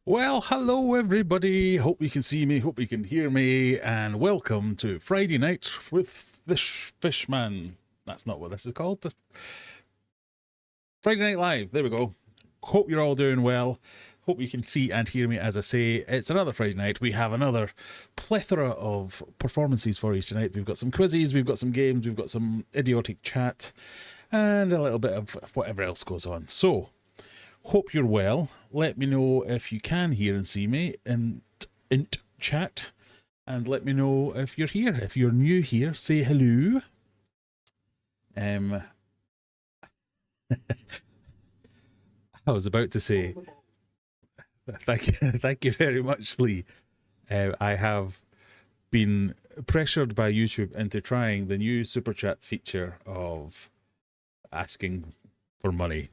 Well, hello everybody. Hope you can see me, hope you can hear me, and welcome to Friday Night with Fishman. That's not what this is called. Friday Night Live. There we go. Hope you're all doing well. Hope you can see and hear me as I say. It's another Friday night. We have another plethora of performances for you tonight. We've got some quizzes, we've got some games, we've got some idiotic chat, and a little bit of whatever else goes on. So, hope you're well. Let me know if you can hear and see me in chat. And let me know if you're here. If you're new here, say hello. I was about to say thank you very much, Lee. I have been pressured by YouTube into trying the new super chat feature of asking for money.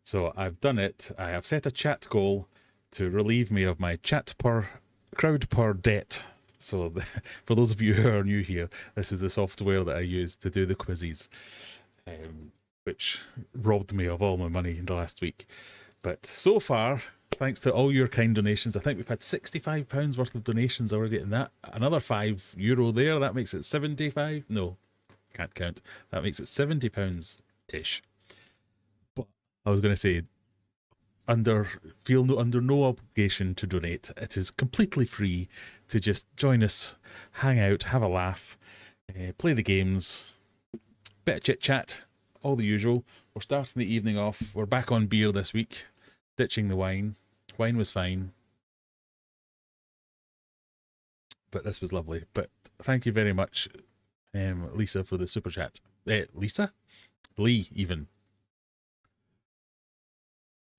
So I've done it. I have set a chat goal to relieve me of my crowd per debt. So for those of you who are new here, this is the software that I use to do the quizzes, which robbed me of all my money in the last week. But so far, thanks to all your kind donations, I think we've had £65 worth of donations already, and that another €5 there. That makes it 75. No, can't count. That makes it £70 ish. I was going to say, under no obligation to donate. It is completely free to just join us, hang out, have a laugh, play the games, bit of chit chat, all the usual. We're starting the evening off. We're back on beer this week, ditching the wine. Wine was fine, but this was lovely. But thank you very much, Lisa, for the super chat. Lisa? Lee, even.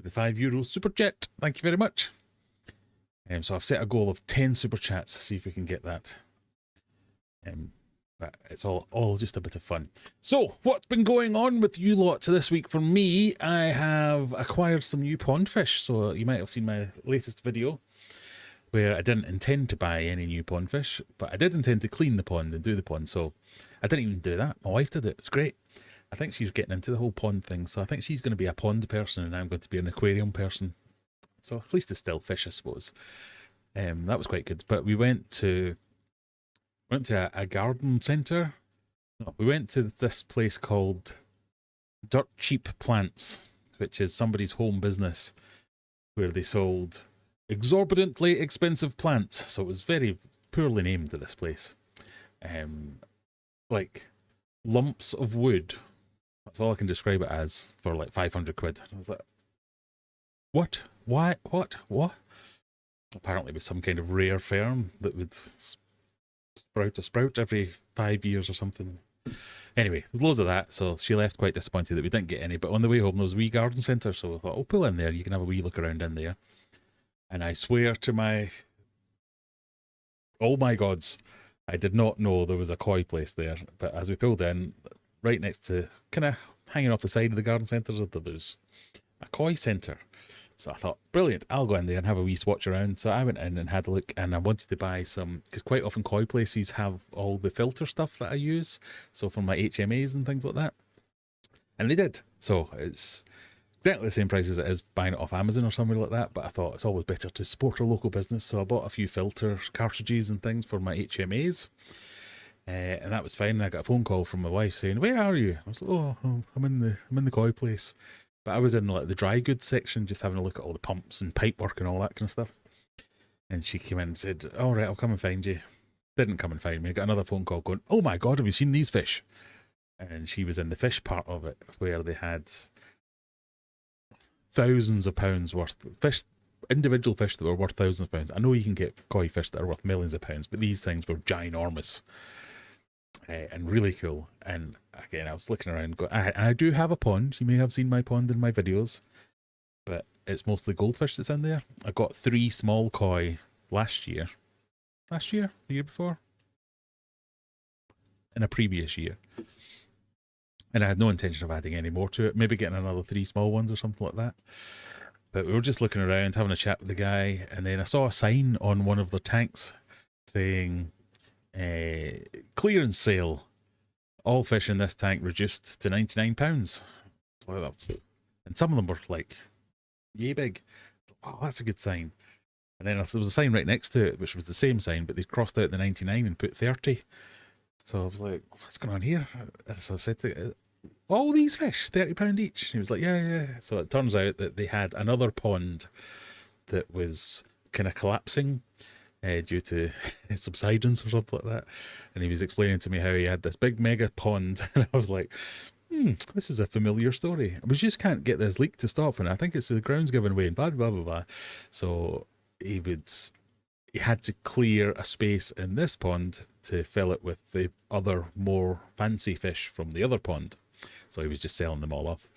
The €5 super chat. Thank you very much. So I've set a goal of 10 super chats. See if we can get that. But it's all just a bit of fun. So what's been going on with you lots this week? For me, I have acquired some new pond fish. So you might have seen my latest video where I didn't intend to buy any new pond fish, but I did intend to clean the pond and do the pond. So I didn't even do that. My wife did it. It was great. I think she's getting into the whole pond thing, so I think she's going to be a pond person and I'm going to be an aquarium person. So at least it's still fish, I suppose. That was quite good. But we went to a garden centre. No, we went to this place called Dirt Cheap Plants, which is somebody's home business where they sold exorbitantly expensive plants. So it was very poorly named, this place. Like lumps of wood. That's all I can describe it as, for like 500 quid. I was like, what? Why? What? Apparently it was some kind of rare fern that would sprout every 5 years or something. Anyway, there's loads of that, so she left quite disappointed that we didn't get any. But on the way home, there was a wee garden centre, so I thought, oh, pull in there, you can have a wee look around in there. And I swear to oh my gods, I did not know there was a koi place there. But as we pulled in, right next to, kind of hanging off the side of the garden centre, there was a koi centre. So I thought, brilliant, I'll go in there and have a wee swatch around. So I went in and had a look, and I wanted to buy some, because quite often koi places have all the filter stuff that I use, so for my HMAs and things like that. And they did. So it's exactly the same price as it is buying it off Amazon or somewhere like that, but I thought it's always better to support a local business, so I bought a few filter cartridges and things for my HMAs. And that was fine. I got a phone call from my wife saying, "Where are you?" I was like, "Oh, I'm in the koi place." But I was in like the dry goods section, just having a look at all the pumps and pipe work and all that kind of stuff. And she came in and said, "All right, I'll come and find you." Didn't come and find me. I got another phone call going, "Oh my God, have you seen these fish?" And she was in the fish part of it, where they had thousands of pounds worth of fish, individual fish that were worth thousands of pounds. I know you can get koi fish that are worth millions of pounds, but these things were ginormous. And really cool. And again, I was looking around, I do have a pond. You may have seen my pond in my videos, but it's mostly goldfish that's in there. I got 3 small koi last year, the year before, in a previous year. And I had no intention of adding any more to it, maybe getting another 3 small ones or something like that. But we were just looking around, having a chat with the guy, and then I saw a sign on one of the tanks saying, clearance sale, all fish in this tank reduced to £99. And some of them were like yay big. Oh, that's a good sign. And then there was a sign right next to it, which was the same sign, but they'd crossed out the 99 and put 30. So I was like, what's going on here? So I said to all these fish, £30 each. And he was like, yeah, yeah. So it turns out that they had another pond that was kind of collapsing due to subsidence or something like that. And he was explaining to me how he had this big mega pond. And I was like, this is a familiar story. We just can't get this leak to stop. And I think it's the ground's giving way and blah, blah, blah, blah. So he had to clear a space in this pond to fill it with the other more fancy fish from the other pond. So he was just selling them all off.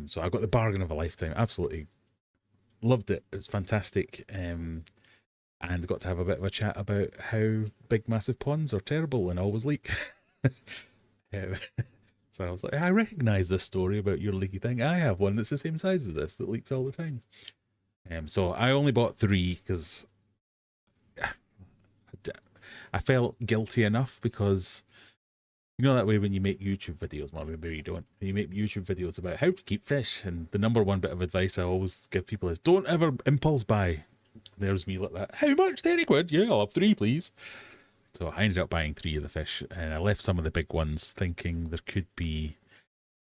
So I got the bargain of a lifetime. Absolutely loved it. It was fantastic. And got to have a bit of a chat about how big massive ponds are terrible and always leak. So I was like, I recognise this story about your leaky thing. I have one that's the same size as this that leaks all the time. So I only bought 3 because I felt guilty enough, because you know that way when you make YouTube videos, well, maybe you don't. You make YouTube videos about how to keep fish, and the number one bit of advice I always give people is don't ever impulse buy. There's me like that. How much? 30 quid? Yeah, I'll have 3, please. So I ended up buying 3 of the fish, and I left some of the big ones thinking there could be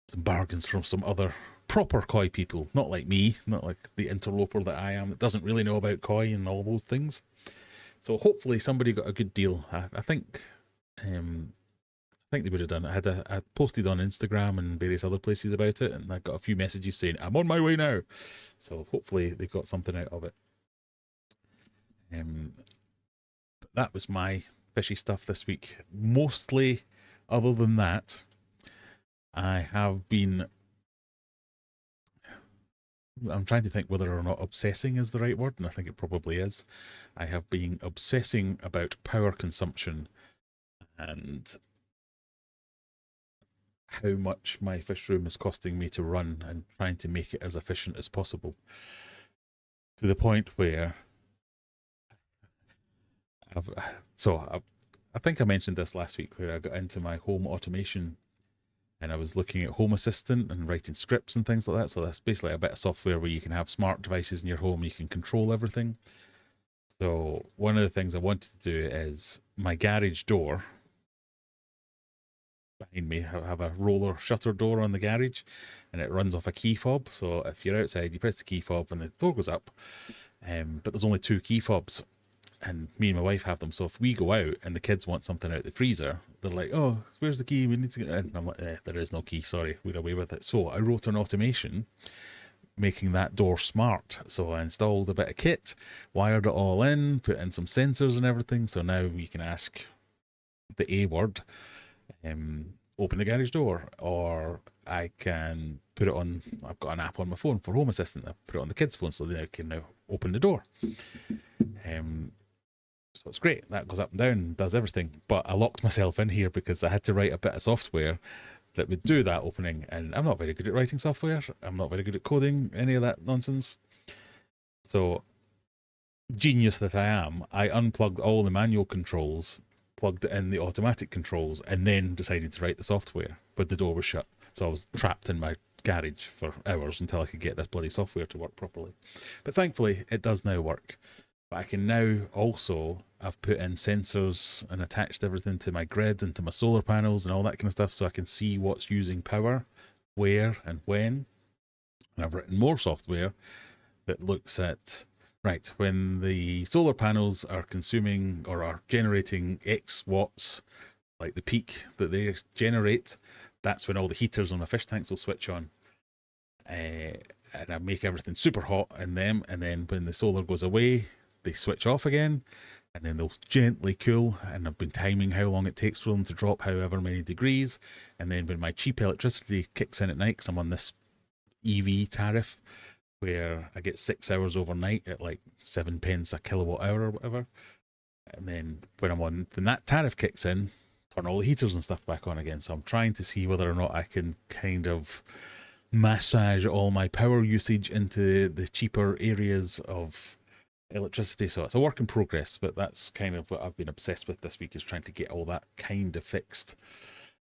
some bargains from some other proper koi people, not like me, not like the interloper that I am that doesn't really know about koi and all those things. So hopefully somebody got a good deal. I think they would have done it. I posted on Instagram and various other places about it, and I got a few messages saying I'm on my way now. So hopefully they got something out of it. But that was my fishy stuff this week. Mostly, other than that, I have been... I'm trying to think whether or not obsessing is the right word, and I think it probably is. I have been obsessing about power consumption and how much my fish room is costing me to run, and trying to make it as efficient as possible. To the point where I think I mentioned this last week, where I got into my home automation and I was looking at Home Assistant and writing scripts and things like that. So that's basically a bit of software where you can have smart devices in your home, you can control everything. So one of the things I wanted to do is my garage door behind me, have a roller shutter door on the garage, and it runs off a key fob. So if you're outside, you press the key fob and the door goes up. But there's only 2 key fobs, and me and my wife have them. So if we go out and the kids want something out of the freezer, they're like, oh, where's the key? We need to get in. And I'm like, there is no key. Sorry, we're away with it. So I wrote an automation making that door smart. So I installed a bit of kit, wired it all in, put in some sensors and everything. So now we can ask the A word, open the garage door, or I can put it on, I've got an app on my phone for Home Assistant. I put it on the kids' phone so they can now open the door. So it's great. That goes up and down and does everything. But I locked myself in here because I had to write a bit of software that would do that opening. And I'm not very good at writing software. I'm not very good at coding, any of that nonsense. So, genius that I am, I unplugged all the manual controls, plugged in the automatic controls, and then decided to write the software. But the door was shut. So I was trapped in my garage for hours until I could get this bloody software to work properly. But thankfully, it does now work. But I can now also, I've put in sensors and attached everything to my grid and to my solar panels and all that kind of stuff, so I can see what's using power, where and when. And I've written more software that looks at, right, when the solar panels are consuming or are generating X watts, like the peak that they generate, that's when all the heaters on my fish tanks will switch on. And I make everything super hot in them, and then when the solar goes away, they switch off again, and then they'll gently cool, and I've been timing how long it takes for them to drop however many degrees. And then when my cheap electricity kicks in at night, because I'm on this EV tariff where I get 6 hours overnight at like 7 pence a kilowatt hour or whatever, and then when that tariff kicks in, turn all the heaters and stuff back on again. So I'm trying to see whether or not I can kind of massage all my power usage into the cheaper areas of electricity. So it's a work in progress, but that's kind of what I've been obsessed with this week, is trying to get all that kind of fixed.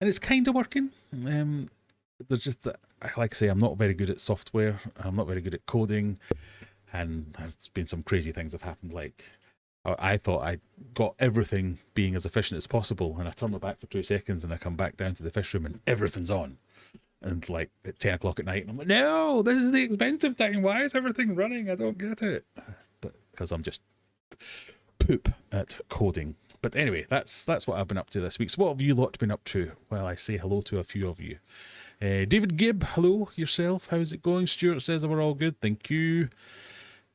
And it's kind of working. There's just, like I say, I'm not very good at software. I'm not very good at coding. and there's been some crazy things have happened. Like I thought I got everything being as efficient as possible, and I turn my back for 2 seconds, and I come back down to the fish room, and everything's on. And like at 10 o'clock at night, and I'm like, no, this is the expensive time. Why is everything running? I don't get it. But because I'm just poop at coding. But anyway, that's what I've been up to this week. So what have you lot been up to? Well, I say hello to a few of you. David Gibb, hello yourself. How's it going? Stuart says we're all good. Thank you.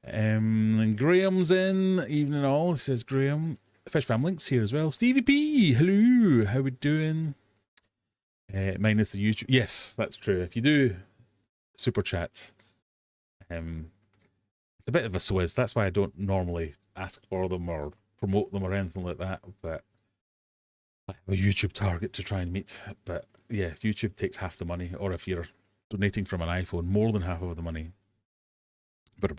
And Graham's in. Evening all, says Graham. Fish Fam Links here as well. Stevie P, hello. How we doing? Minus the YouTube. Yes, that's true. If you do super chat, it's a bit of a swizz. That's why I don't normally ask for them or promote them or anything like that. But I have a YouTube target to try and meet. But yeah, YouTube takes half the money, or if you're donating from an iPhone, more than half of the money. But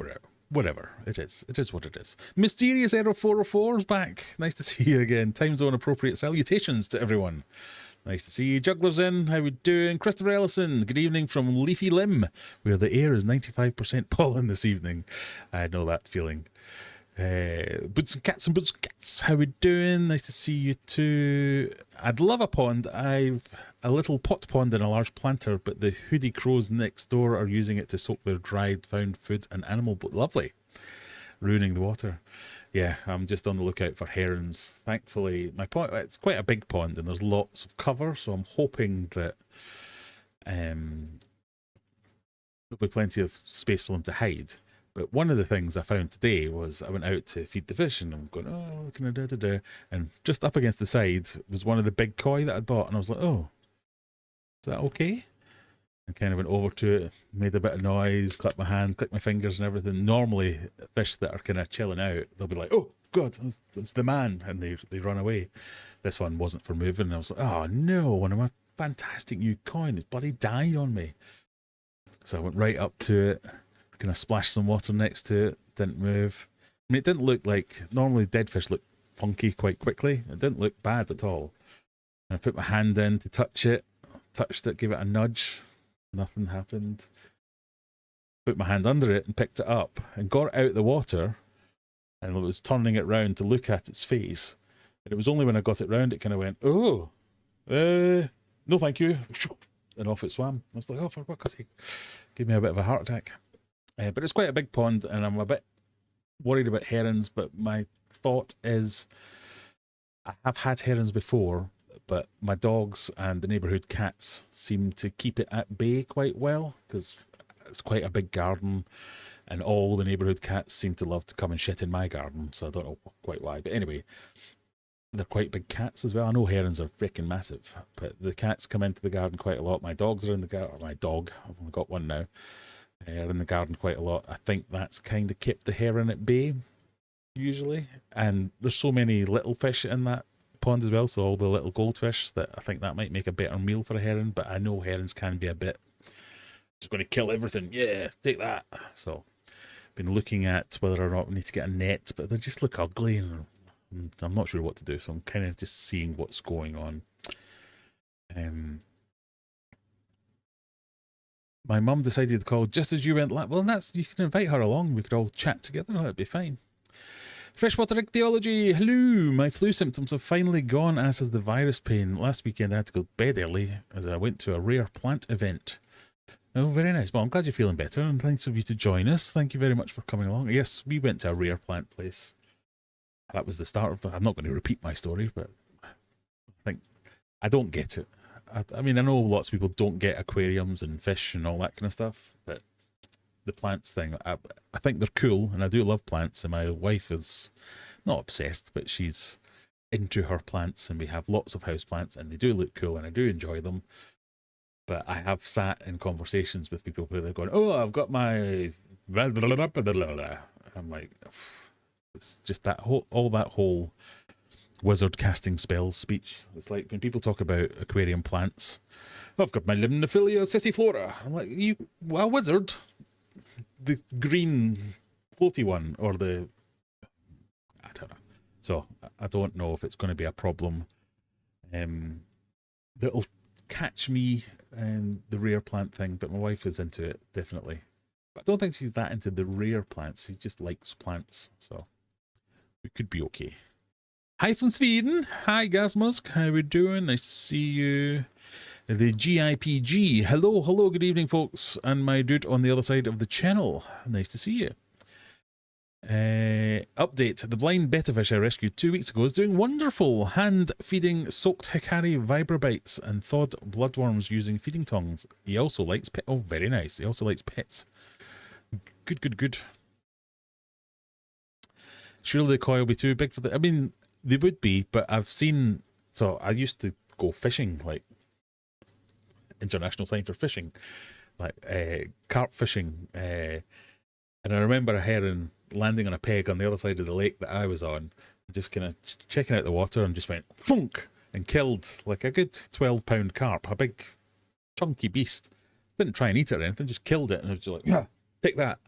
whatever, it is what it is. Mysterious Error 404 is back. Nice to see you again. Time zone appropriate salutations to everyone. Nice to see you. Juggler's in. How we doing? Christopher Ellison. Good evening from Leafy Limb, where the air is 95% pollen this evening. I know that feeling. Boots and Cats. How we doing? Nice to see you too. I'd love a pond. I've a little pot pond and a large planter, but the hoodie crows next door are using it to soak their dried found food and animal. Lovely. Ruining the water. Yeah, I'm just on the lookout for herons. Thankfully, my pond, it's quite a big pond and there's lots of cover, so I'm hoping that there'll be plenty of space for them to hide. But one of the things I found today was I went out to feed the fish and I'm going, oh, looking at da-da-da. And just up against the side was one of the big koi that I'd bought. And I was like, oh, is that okay? And kind of went over to it, made a bit of noise, clicked my hand, clicked my fingers and everything. Normally, fish that are kind of chilling out, they'll be like, oh, God, it's the man. And they run away. This one wasn't for moving. And I was like, oh, no, one of my fantastic new koi. It bloody died on me. So I went right up to it, kind of splashed some water next to it, didn't move. I mean, it didn't look like, normally dead fish look funky quite quickly. It didn't look bad at all. And I put my hand in to touch it, touched it, gave it a nudge. Nothing happened. Put my hand under it and picked it up and got it out of the water and was turning it round to look at its face. And it was only when I got it round, it kind of went, oh, no thank you. And off it swam. I was like, oh, for God's sake. Gave me a bit of a heart attack. But it's quite a big pond and I'm a bit worried about herons, but my thought is I have had herons before, but my dogs and the neighbourhood cats seem to keep it at bay quite well because it's quite a big garden and all the neighbourhood cats seem to love to come and shit in my garden, so I don't know quite why. But anyway, they're quite big cats as well. I know herons are freaking massive, but the cats come into the garden quite a lot. My dogs are in the garden, my dog, I've only got one now, are in the garden quite a lot. I think that's kind of kept the heron at bay, usually. And there's so many little fish in that pond as well, so all the little goldfish, that I think that might make a better meal for a heron. But I know herons can be a bit just going to kill everything. Yeah, take that. So been looking at whether or not we need to get a net, but they just look ugly and I'm not sure what to do, so I'm kind of just seeing what's going on. My mum decided to call just as you went live. Well, that's, you can invite her along, we could all chat together, that'd be fine. Freshwater ichthyology, hello. My flu symptoms have finally gone, as has the virus pain. Last weekend I had to go to bed early as I went to a rare plant event. Oh, very nice. Well, I'm glad you're feeling better, and thanks for you to join us. Thank you very much for coming along. Yes, we went to a rare plant place. That was the start of, I'm not going to repeat my story, but I don't get it. I mean, I know lots of people don't get aquariums and fish and all that kind of stuff, but the plants thing, I think they're cool, and I do love plants, and my wife is not obsessed, but she's into her plants, and we have lots of house plants, and they do look cool, and I do enjoy them. But I have sat in conversations with people who they're going, oh, I've got my blah, blah, blah, blah, blah, blah. I'm like, it's just that whole wizard casting spells speech. It's like when people talk about aquarium plants, I've got my Limnophilia cessiflora. I'm like, you a wizard? The green floaty one, or the, I don't know. So I don't know if it's going to be a problem that'll catch me and the rare plant thing, but my wife is into it, definitely. But I don't think she's that into the rare plants. She just likes plants, so we could be okay. Hi from Sweden. Hi, Gasmusk. How we doing? Nice to see you. The GIPG. Hello, hello, good evening, folks. And my dude on the other side of the channel. Nice to see you. Update. The blind betta fish I rescued 2 weeks ago is doing wonderful. Hand feeding soaked hikari vibrobites and thawed bloodworms using feeding tongs. He also likes pets. Oh, very nice. He also likes pets. Good, good, good. Surely the koi will be too big for the... I mean, they would be, but I've seen... So I used to go fishing, like international time for fishing, like carp fishing. And I remember a heron landing on a peg on the other side of the lake that I was on, just kind of checking out the water, and just went funk and killed like a good 12-pound carp, a big chunky beast. Didn't try and eat it or anything, just killed it, and I was just like, yeah, take that,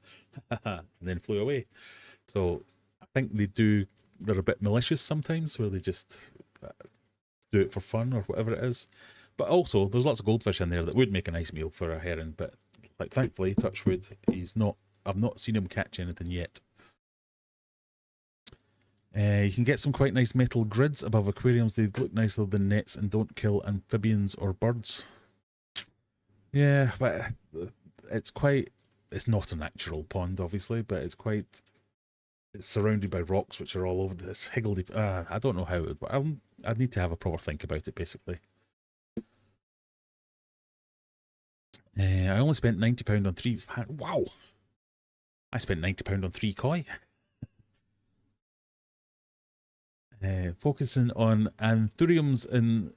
and then flew away. So I think they're a bit malicious sometimes, where they just do it for fun or whatever it is. But also, there's lots of goldfish in there that would make a nice meal for a heron, but like thankfully, touch wood, I've not seen him catch anything yet. You can get some quite nice metal grids above aquariums. They look nicer than nets and don't kill amphibians or birds. Yeah, but it's not a natural pond, obviously, but it's surrounded by rocks which are all over this higgledy. I don't know how it would work. I'd need to have a proper think about it, basically. I only spent £90 on 3. Wow! I spent £90 on 3 koi. Focusing on anthuriums in...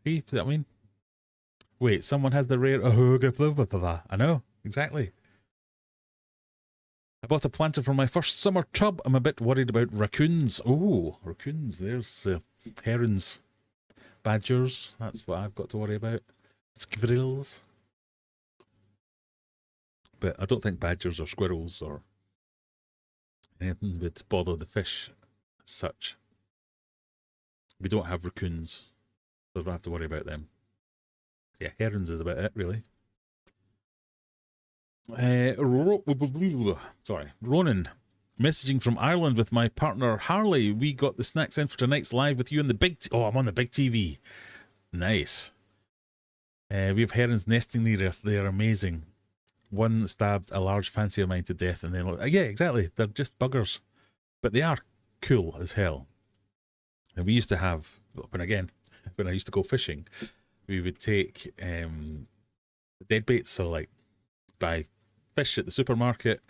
Does that mean? Wait, someone has the rare... I know, exactly. I bought a planter for my first summer tub. I'm a bit worried about raccoons. Oh, raccoons. There's herons. Badgers. That's what I've got to worry about. Squirrels. But I don't think badgers or squirrels or anything would bother the fish as such. We don't have raccoons, so I don't have to worry about them. Yeah, herons is about it, really. Sorry, Ronan. Messaging from Ireland with my partner Harley. We got the snacks in for tonight's live with you on the big... Oh, I'm on the big TV. Nice. We have herons nesting near us. They are amazing. One stabbed a large fancy of mine to death, and then... yeah, exactly. They're just buggers. But they are cool as hell. And we used to have... when I used to go fishing, we would take dead baits, so like buy fish at the supermarket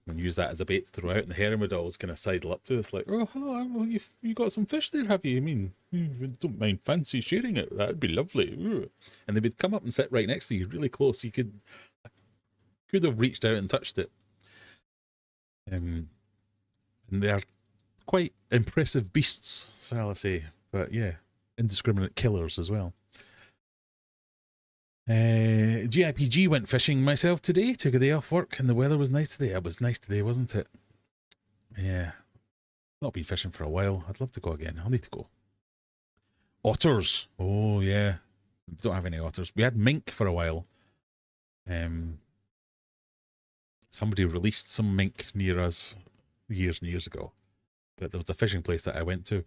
and use that as a bait to throw out, and the heron would always kind of sidle up to us like, oh, hello, you got some fish there, have you? I mean, you don't mind fancy sharing it? That'd be lovely. Ooh. And they would come up and sit right next to you, really close. You could have reached out and touched it. And they're quite impressive beasts, shall I say. But yeah, indiscriminate killers as well. GIPG went fishing myself today. Took a day off work and the weather was nice today. It was nice today, wasn't it? Yeah. Not been fishing for a while. I'd love to go again. I'll need to go. Otters. Oh, yeah. We don't have any otters. We had mink for a while. Somebody released some mink near us years and years ago. But there was a fishing place that I went to.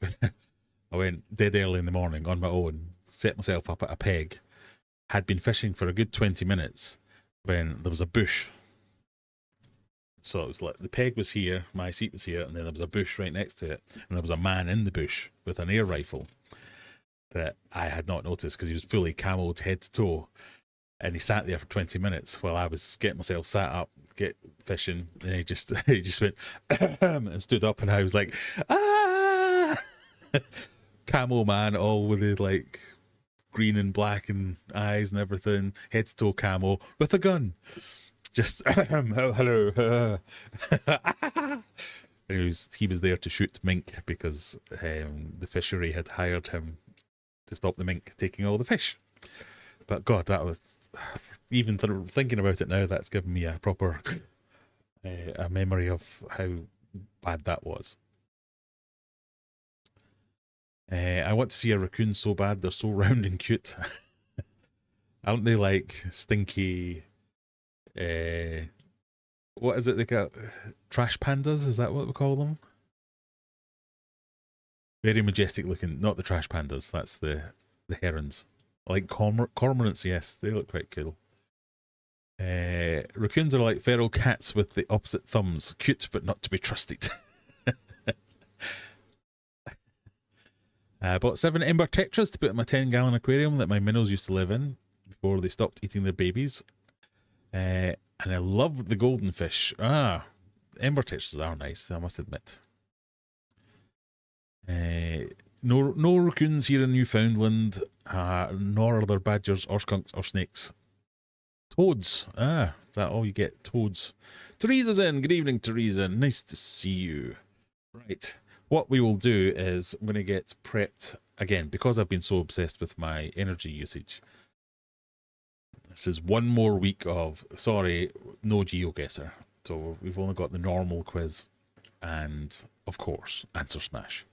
I went dead early in the morning on my own, set myself up at a peg, had been fishing for a good 20 minutes when there was a bush. So it was like the peg was here, my seat was here, and then there was a bush right next to it, and there was a man in the bush with an air rifle that I had not noticed because he was fully camoed head to toe, and he sat there for 20 minutes while I was getting myself sat up, get fishing, and he just went and stood up, and I was like, ah! Camo man, all with the like green and black and eyes and everything, head to toe camo with a gun. Just hello. He was there to shoot mink because the fishery had hired him to stop the mink taking all the fish. But God, that was, even thinking about it now, that's given me a proper a memory of how bad that was. I want to see a raccoon so bad. They're so round and cute. Aren't they like stinky What is it they got? Trash pandas? Is that what we call them? Very majestic looking. Not the trash pandas. That's the herons. Like cormorants, yes. They look quite cool. Raccoons are like feral cats with the opposite thumbs. Cute, but not to be trusted. I bought 7 ember tetras to put in my 10-gallon aquarium that my minnows used to live in before they stopped eating their babies. And I love the golden fish. Ember tetras are nice, I must admit. No raccoons here in Newfoundland, nor are there badgers or skunks or snakes. Toads. Is that all you get? Toads. Teresa's in. Good evening, Teresa. Nice to see you. Right. What we will do is I'm going to get prepped again because I've been so obsessed with my energy usage. This is one more week of, sorry, no GeoGuessr. So we've only got the normal quiz and, of course, Answer Smash.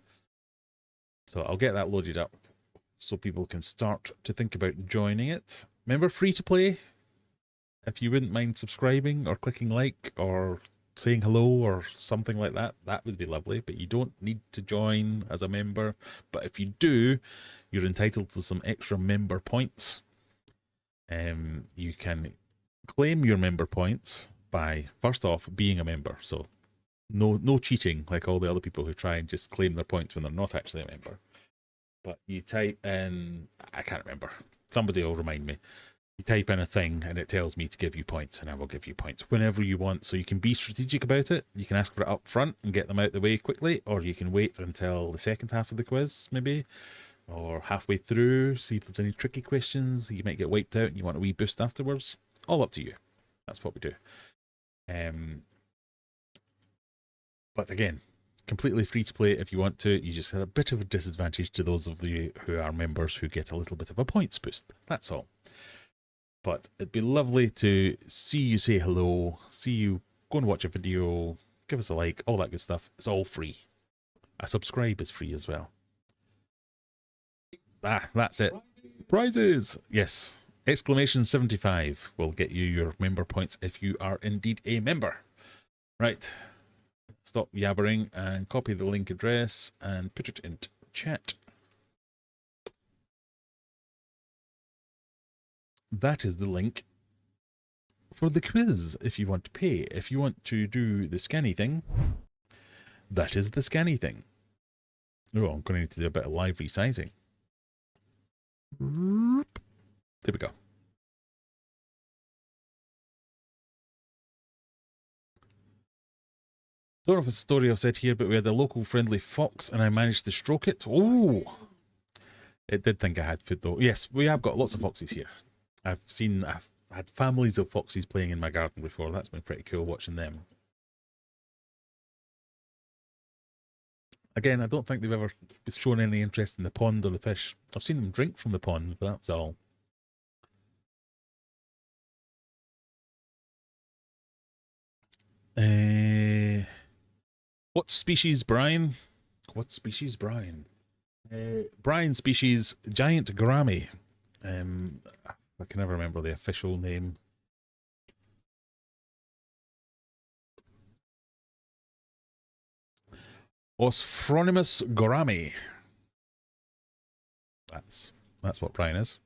So I'll get that loaded up so people can start to think about joining it. Remember, free to play. If you wouldn't mind subscribing or clicking like or saying hello or something like that, that would be lovely. But you don't need to join as a member. But if you do, you're entitled to some extra member points. You can claim your member points by, first off, being a member. So no cheating like all the other people who try and just claim their points when they're not actually a member. But you type in, I can't remember, somebody will remind me. You type in a thing and it tells me to give you points, and I will give you points whenever you want. So you can be strategic about it. You can ask for it up front and get them out of the way quickly, or you can wait until the second half of the quiz, maybe, or halfway through, see if there's any tricky questions. You might get wiped out and you want a wee boost afterwards. All up to you. That's what we do. But again, completely free to play if you want to. You just have a bit of a disadvantage to those of you who are members who get a little bit of a points boost. That's all. But it'd be lovely to see you say hello, see you go and watch a video, give us a like, all that good stuff. It's all free. A subscribe is free as well. That's it. Prizes! Yes. Exclamation 75 will get you your member points if you are indeed a member. Right. Stop yabbering and copy the link address and put it into chat. That is the link for the quiz if you want to pay. If you want to do the scanny thing, that is the scanny thing. Oh, I'm going to need to do a bit of live resizing. There we go. Don't know if it's a story I've said here, but we had a local friendly fox and I managed to stroke it. Oh! It did think I had food though. Yes, we have got lots of foxes here. I've had families of foxes playing in my garden before. That's been pretty cool watching them. Again, I don't think they've ever shown any interest in the pond or the fish. I've seen them drink from the pond, but that's all. What species, Brian? What species, Brian? Brian species, giant gourami. I can never remember the official name. Osphronimous gourami. That's what Brian is.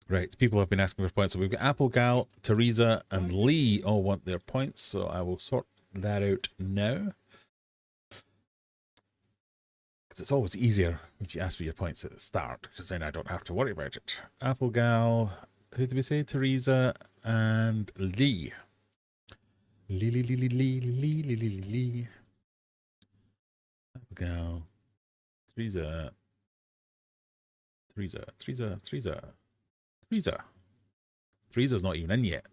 Right, people have been asking for points. So we've got Apple Gal, Teresa, and Lee all want their points. So I will sort that out now. Because it's always easier if you ask for your points at the start, because then I don't have to worry about it. Apple Gal, who did we say? Teresa and Lee. Lee. Apple Gal, Teresa. Teresa's not even in yet.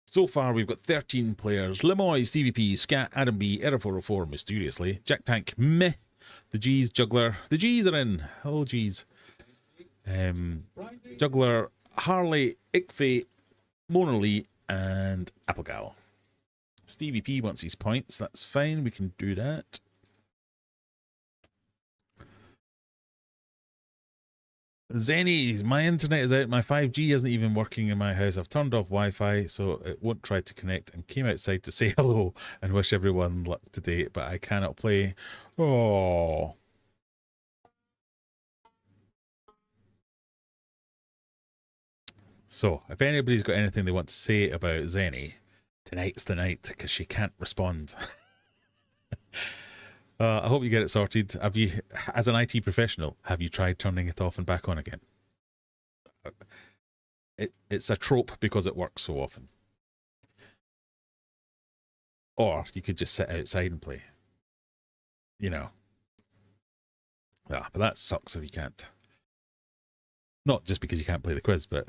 So far, we've got 13 players. Lemoy, Stevie P, Scat, Adam B, Error404, mysteriously. Jack Tank, meh. The G's, Juggler. The G's are in. Hello, G's. Juggler, Harley, Ickfe, Mona Lee, and Applegal. Stevie P wants his points. That's fine. We can do that. Zenny, my internet is out. My 5G isn't even working in my house. I've turned off Wi-Fi, so it won't try to connect, and came outside to say hello and wish everyone luck today, but I cannot play. Oh. So, if anybody's got anything they want to say about Zenny, tonight's the night, because she can't respond. I hope you get it sorted. Have you, as an IT professional, have you tried turning it off and back on again? It's a trope because it works so often. Or you could just sit outside and play. You know. Yeah, but that sucks if you can't. Not just because you can't play the quiz, but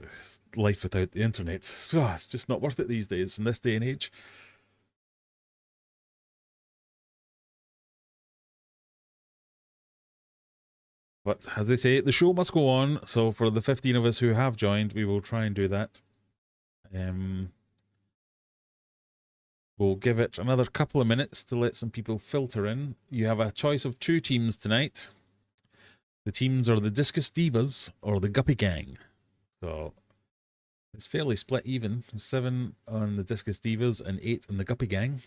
life without the internet. So it's just not worth it these days in this day and age. But as they say, the show must go on. So for the 15 of us who have joined, we will try and do that. We'll give it another couple of minutes to let some people filter in. You have a choice of 2 teams tonight. The teams are the Discus Divas or the Guppy Gang. So it's fairly split even. 7 on the Discus Divas and 8 on the Guppy Gang.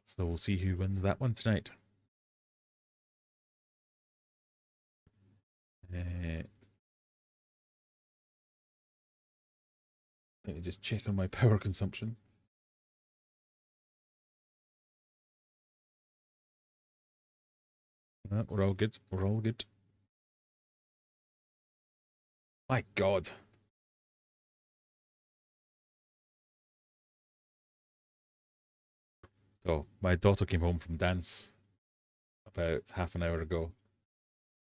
So we'll see who wins that one tonight. Let me just check on my power consumption. We're all good. We're all good. My God. So my daughter came home from dance about half an hour ago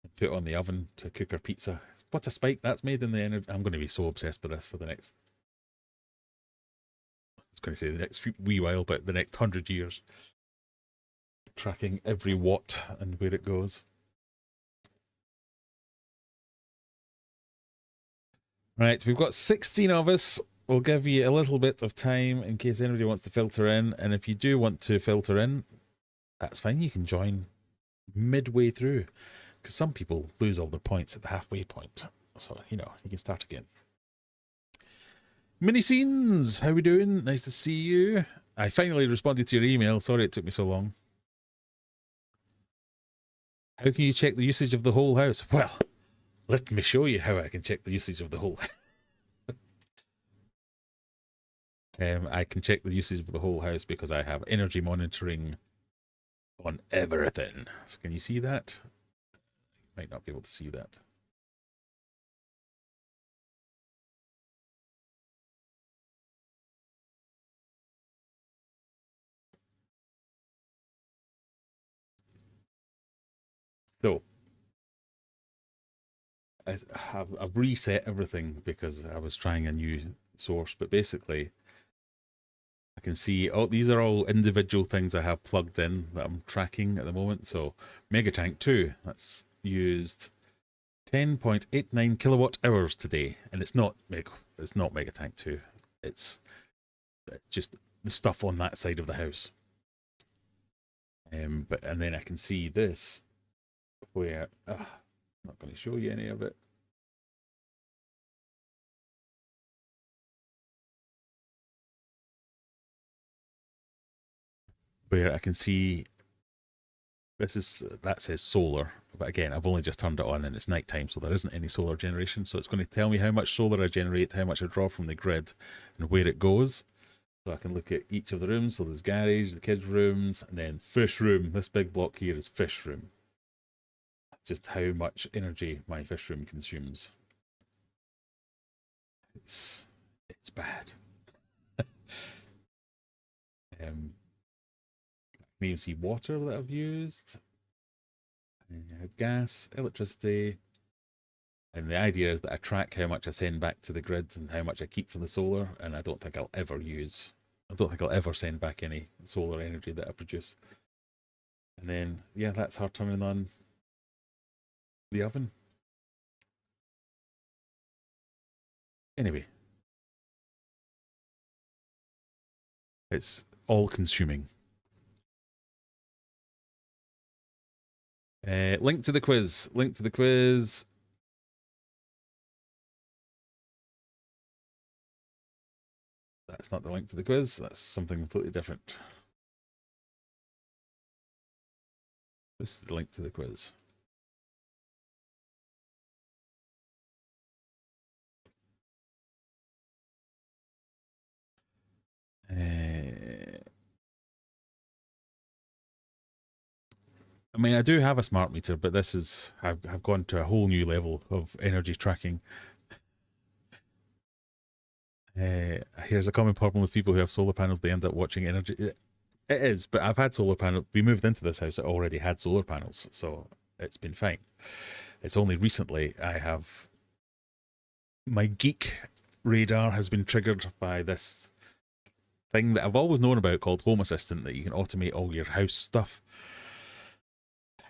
and put on the oven to cook her pizza. What a spike that's made in the energy. I'm going to be so obsessed with this for the next, I was going to say the next wee while, but the next 100 years. Tracking every watt and where it goes. Right, we've got 16 of us. We'll give you a little bit of time in case anybody wants to filter in. And if you do want to filter in, that's fine. You can join midway through because some people lose all their points at the halfway point. So, you know, you can start again. Mini Scenes, how we doing? Nice to see you. I finally responded to your email. Sorry it took me so long. How can you check the usage of the whole house? Well, let me show you how I can check the usage of the whole house. I can check the usage of the whole house because I have energy monitoring on everything. So can you see that? You might not be able to see that. So I've reset everything because I was trying a new source, but basically I can see, oh, these are all individual things I have plugged in that I'm tracking at the moment. So Megatank 2, that's used 10.89 kilowatt hours today, and it's not Megatank 2. It's just the stuff on that side of the house. But and then I can see this where I'm not going to show you any of it. Where I can see that says solar, but again, I've only just turned it on and it's nighttime, so there isn't any solar generation. So it's going to tell me how much solar I generate, how much I draw from the grid, and where it goes. So I can look at each of the rooms. So there's garage, the kids' rooms, and then fish room. This big block here is fish room. Just how much energy my fish room consumes. It's bad. I can even see water that I've used, gas, electricity, and the idea is that I track how much I send back to the grid and how much I keep from the solar, and I don't think I'll ever send back any solar energy that I produce. And then, yeah, that's her turning on the oven. Anyway, it's all consuming. Link to the quiz. Link to the quiz. That's not the link to the quiz. That's something completely different. This is the link to the quiz. I mean, I do have a smart meter, but this is, I've gone to a whole new level of energy tracking. Here's a common problem with people who have solar panels. They end up watching energy. It is, but I've had solar panels. We moved into this house that already had solar panels, so it's been fine. It's only recently I have, my geek radar has been triggered by this thing that I've always known about called Home Assistant, that you can automate all your house stuff.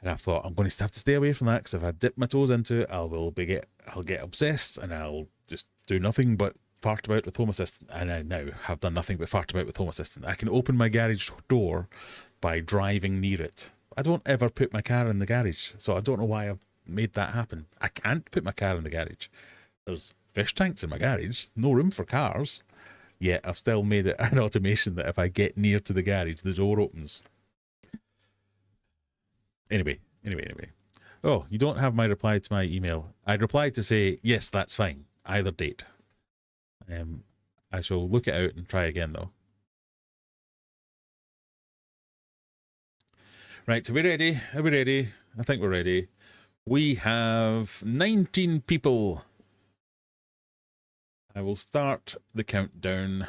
And I thought, I'm going to have to stay away from that, because if I dip my toes into it, I'll get obsessed, and I'll just do nothing but fart about with Home Assistant. And I now have done nothing but fart about with Home Assistant. I can open my garage door by driving near it. I don't ever put my car in the garage, so I don't know why I've made that happen. I can't put my car in the garage. There's fish tanks in my garage, no room for cars. Yet I've still made it an automation that if I get near to the garage, the door opens. Anyway. Oh, you don't have my reply to my email. I'd replied to say, yes, that's fine. Either date. I shall look it out and try again, though. Right, are we ready? Are we ready? I think we're ready. We have 19 people. I will start the countdown.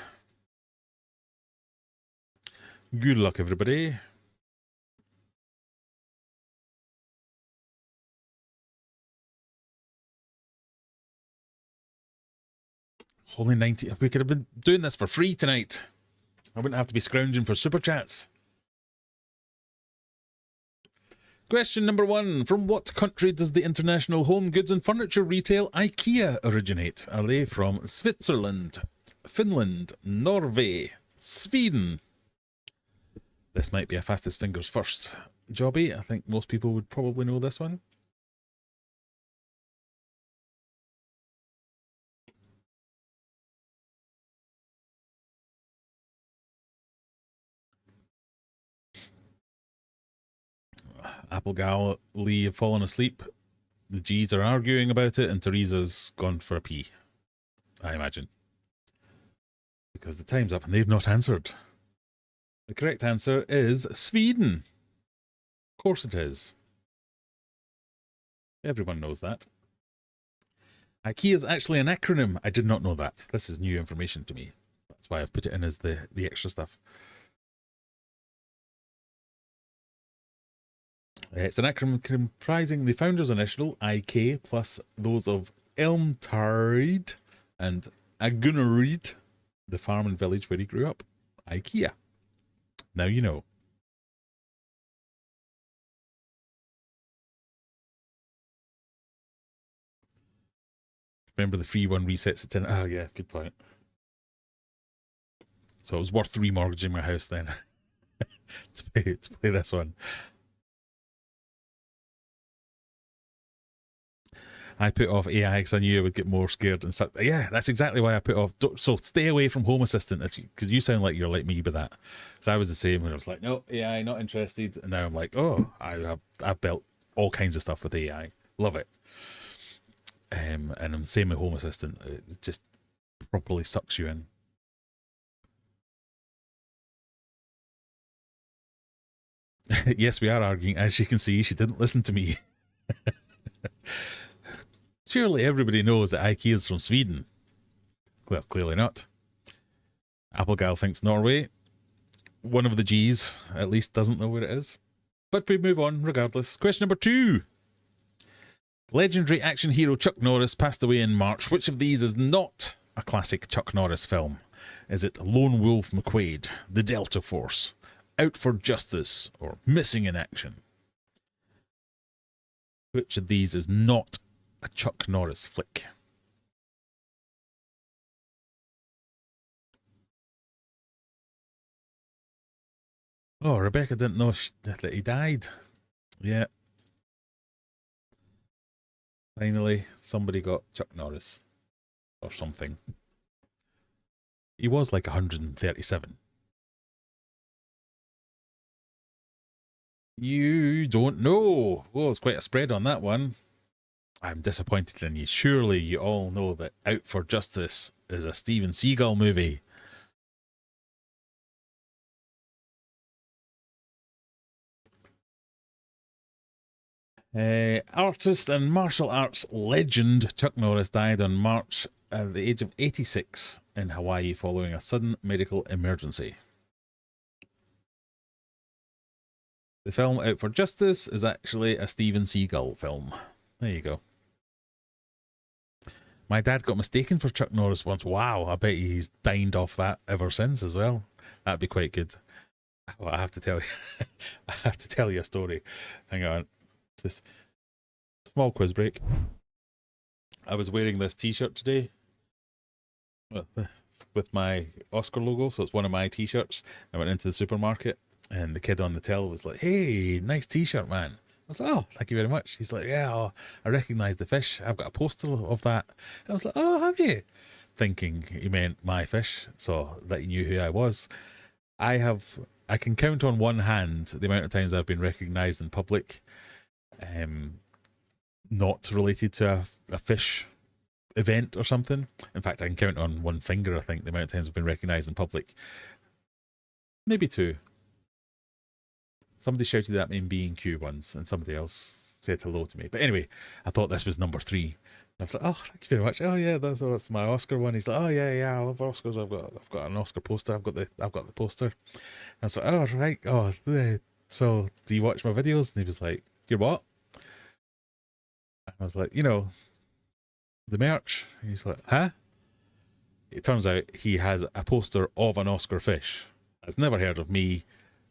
Good luck, everybody. Only 90. We could have been doing this for free tonight. I wouldn't have to be scrounging for super chats. Question number 1. From what country does the international home goods and furniture retail IKEA originate? Are they from Switzerland, Finland, Norway, Sweden? This might be a fastest fingers first jobby. I think most people would probably know this one. Applegal Lee have fallen asleep. The G's are arguing about it, and Teresa's gone for a pee, I imagine. Because the time's up and they've not answered. The correct answer is Sweden. Of course it is. Everyone knows that. IKEA is actually an acronym. I did not know that. This is new information to me. That's why I've put it in as the extra stuff. It's an acronym comprising the founder's initial, IK, plus those of Elmtard and Agunnaryd, the farm and village where he grew up. IKEA. Now you know. Remember the free one resets at 10. Oh, yeah, good point. So it was worth remortgaging my house then to play this one. I put off AI because I knew I would get more scared and stuff. Yeah, that's exactly why I put off. So stay away from Home Assistant because you sound like you're like me with that. So I was the same when I was like, no, AI, not interested. And now I'm like, oh, I've built all kinds of stuff with AI. Love it. And I'm the same with Home Assistant. It just properly sucks you in. Yes, we are arguing. As you can see, she didn't listen to me. Surely everybody knows that IKEA is from Sweden. Well, clearly not. Applegal thinks Norway. One of the G's, at least, doesn't know where it is. But we move on regardless. Question number 2. Legendary action hero Chuck Norris passed away in March. Which of these is not a classic Chuck Norris film? Is it Lone Wolf McQuade, The Delta Force, Out for Justice, or Missing in Action? Which of these is not a Chuck Norris flick? Oh, Rebecca didn't know that he died. Yeah. Finally, somebody got Chuck Norris. Or something. He was like 137. You don't know. Oh, it's quite a spread on that one. I'm disappointed in you. Surely you all know that Out for Justice is a Steven Seagal movie. Artist and martial arts legend Chuck Norris died on March at the age of 86 in Hawaii following a sudden medical emergency. The film Out for Justice is actually a Steven Seagal film. There you go. My dad got mistaken for Chuck Norris once. Wow, I bet he's dined off that ever since as well. That'd be quite good. Well, I have to tell you, I have to tell you a story. Hang on, just small quiz break. I was wearing this T-shirt today with my Oscar logo, so it's one of my T-shirts. I went into the supermarket, and the kid on the till was like, "Hey, nice T-shirt, man." I was like, "Oh, thank you very much." He's like, "Yeah, oh, I recognise the fish. I've got a poster of that." And I was like, "Oh, have you?" Thinking he meant my fish, so that he knew who I was. I can count on one hand the amount of times I've been recognised in public, not related to a fish event or something. In fact, I can count on one finger, I think, the amount of times I've been recognised in public. Maybe two. Somebody shouted at me in B&Q once, and somebody else said hello to me. But anyway, I thought this was number 3. I was like, "Oh, thank you very much." "Oh yeah, that's my Oscar one." He's like, "Oh yeah, I love Oscars. I've got an Oscar poster. I've got the poster." And I was like, "Oh right, so do you watch my videos?" And he was like, "You're what?" And I was like, "The merch." And he's like, "Huh?" It turns out he has a poster of an Oscar fish. Has never heard of me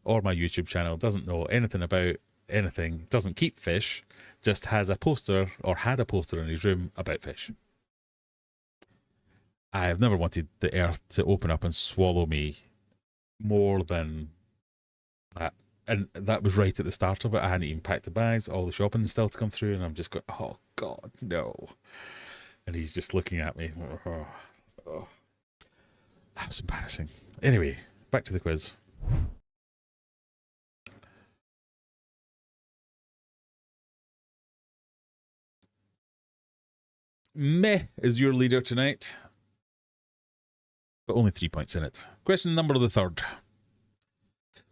or my YouTube channel. Doesn't know anything about anything. Doesn't keep fish. Just has a poster, or had a poster in his room about fish. I have never wanted the earth to open up and swallow me more than that. And that was right at the start of it. I hadn't even packed the bags. All the shopping is still to come through, and I'm just going, "Oh God, no!" And he's just looking at me. Oh. That was embarrassing. Anyway, back to the quiz. Meh is your leader tonight, but only 3 points in it. Question number the 3rd.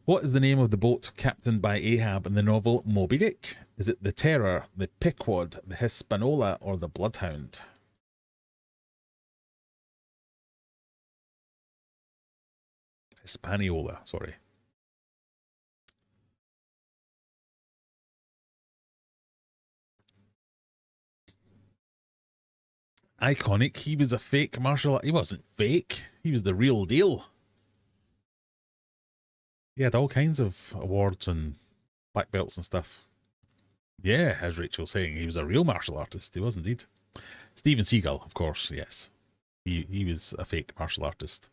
What is the name of the boat captained by Ahab in the novel Moby Dick? Is it the Terror, the Pequod, the Hispaniola, or the Bloodhound? Hispaniola, sorry. Iconic. He was a fake martial art. He wasn't fake. He was the real deal. He had all kinds of awards and black belts and stuff. Yeah, as Rachel's saying, he was a real martial artist. He was indeed. Steven Seagal, of course, yes. He was a fake martial artist.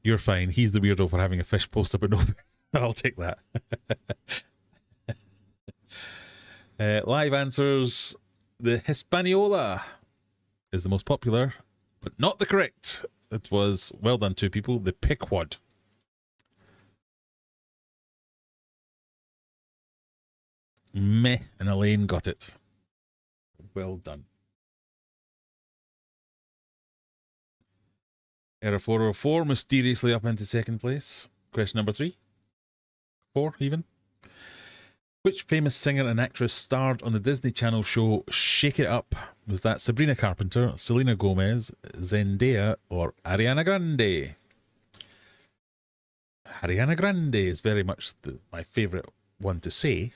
You're fine. He's the weirdo for having a fish poster, but no, I'll take that. Live answers. The Hispaniola is the most popular, but not the correct. It was, well done, 2 people, the Pequod. Meh, and Elaine got it. Well done. Error 404 mysteriously up into 2nd place. Question number 3. 4 even. Which famous singer and actress starred on the Disney Channel show Shake It Up? Was that Sabrina Carpenter, Selena Gomez, Zendaya, or Ariana Grande? Ariana Grande is very much my favourite one to say.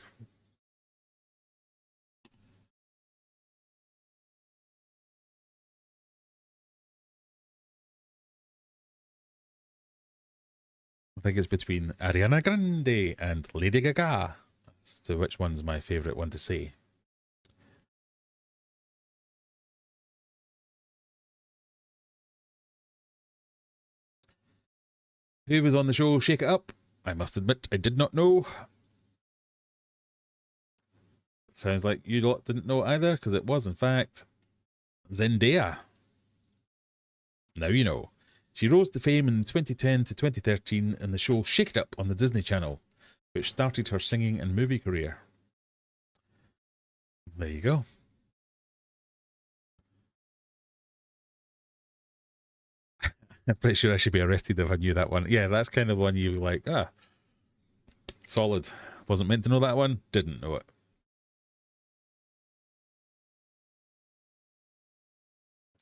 I think it's between Ariana Grande and Lady Gaga as to which one's my favourite one to say. Who was on the show Shake It Up? I must admit I did not know. Sounds like you lot didn't know either, because it was, in fact, Zendaya. Now you know. She rose to fame in 2010 to 2013 in the show Shake It Up on the Disney Channel, which started her singing and movie career. There you go. I'm pretty sure I should be arrested if I knew that one. Yeah, that's kind of one you like, solid. Wasn't meant to know that one, didn't know it.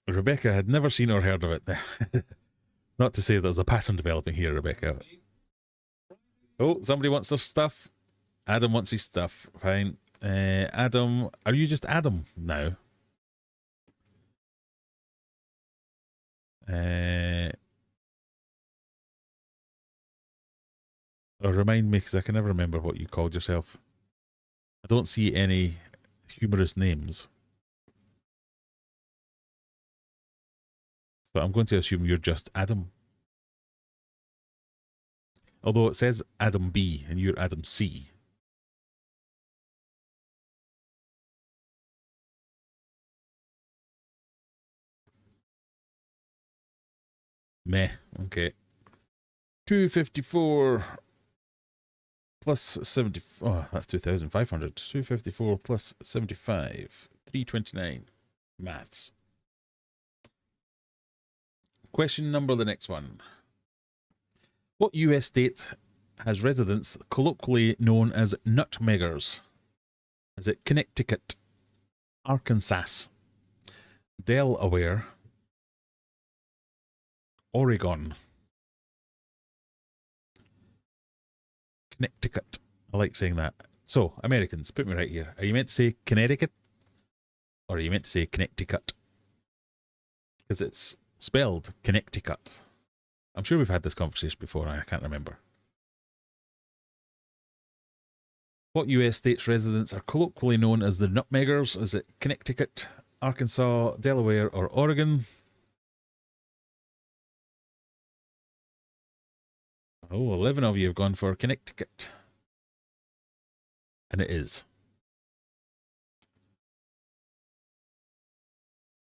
Rebecca had never seen or heard of it. Not to say there's a pattern developing here, Rebecca. Oh, somebody wants their stuff. Adam wants his stuff. Fine. Adam, are you just Adam now? Or remind me, because I can never remember what you called yourself. I don't see any humorous names. So I'm going to assume you're just Adam. Although it says Adam B and you're Adam C. Meh. Okay. 254 plus 70. Oh, that's 2,500. 254 plus 75. 329. Maths. Question number, the next one. What US state has residents colloquially known as nutmeggers? Is it Connecticut, Arkansas, Delaware, Oregon? Connecticut. I like saying that. So, Americans, put me right here. Are you meant to say Connecticut? Or are you meant to say Connecticut? Because it's spelled Connecticut. I'm sure we've had this conversation before, and I can't remember. What US states residents are colloquially known as the nutmeggers? Is it Connecticut, Arkansas, Delaware, or Oregon? Oh, 11 of you have gone for Connecticut. And it is.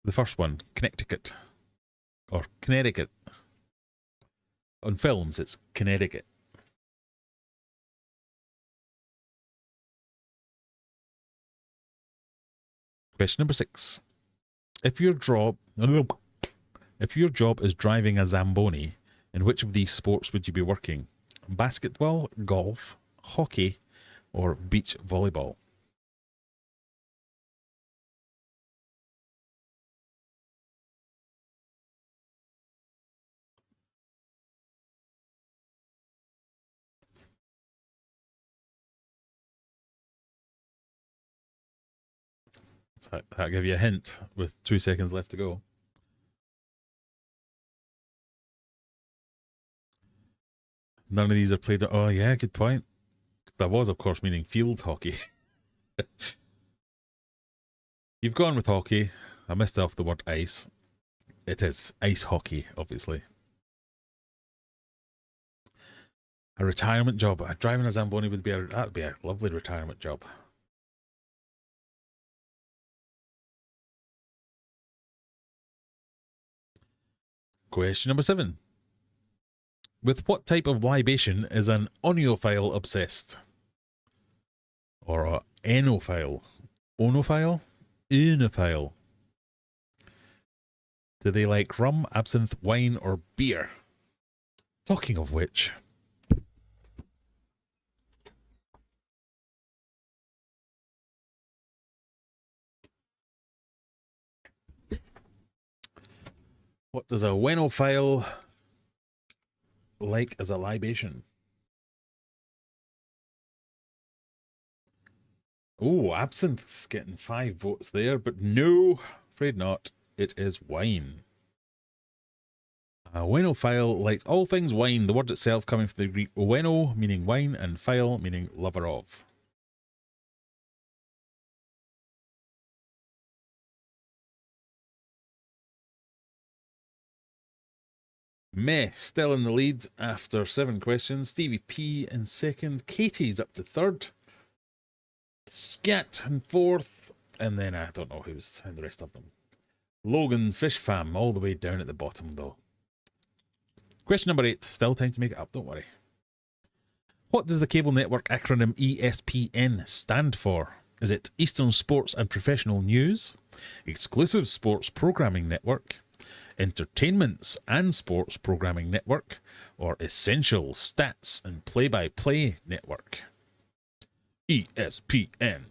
The first one, Connecticut. Or Connecticut. On films, it's Connecticut. Question number 6. If your job is driving a Zamboni, in which of these sports would you be working? Basketball, golf, hockey, or beach volleyball? So that'll give you a hint with 2 seconds left to go. None of these are played. Oh, yeah, good point. That was, of course, meaning field hockey. You've gone with hockey. I missed off the word ice. It is ice hockey, obviously. A retirement job. Driving a Zamboni would be that'd be a lovely retirement job. Question number 7. With what type of libation is an oniophile obsessed? Or a enophile? Onophile? Enophile. Do they like rum, absinthe, wine, or beer? Talking of which... what does a wenophile like as a libation? Oh, absinthe's getting 5 votes there, but no, afraid not. It is wine. A wenophile likes all things wine, the word itself coming from the Greek weno, meaning wine, and phile, meaning lover of. Meh, still in the lead after 7 questions. Stevie P in second. Katie's up to third. Scat in fourth, and then I don't know who's in the rest of them. Logan Fish Fam all the way down at the bottom though. Question number 8. Still time to make it up, don't worry. What does the cable network acronym ESPN stand for? Is it Eastern Sports and Professional News, Exclusive Sports Programming Network, Entertainments and Sports Programming Network, or Essential Stats and Play-by-Play Network? ESPN.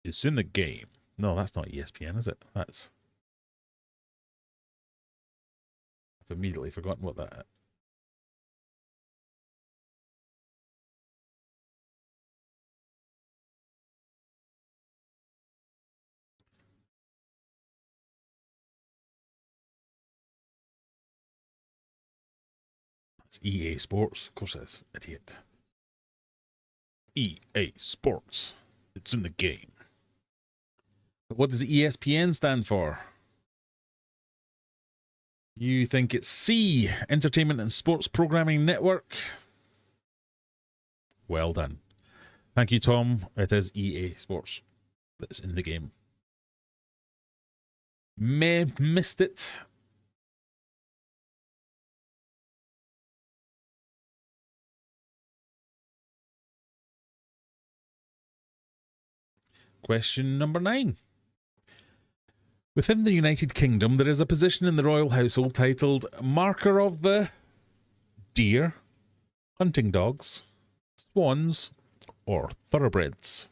It's in the game. No, that's not ESPN, is it? That's... I've immediately forgotten what that is. It's EA Sports. Of course it is, idiot. EA Sports. It's in the game. But what does ESPN stand for? You think it's C, Entertainment and Sports Programming Network? Well done. Thank you, Tom. It is EA Sports that's in the game. Missed it. Question number 9. Within the United Kingdom, there is a position in the royal household titled Marker of the Deer, Hunting Dogs, Swans, or Thoroughbreds.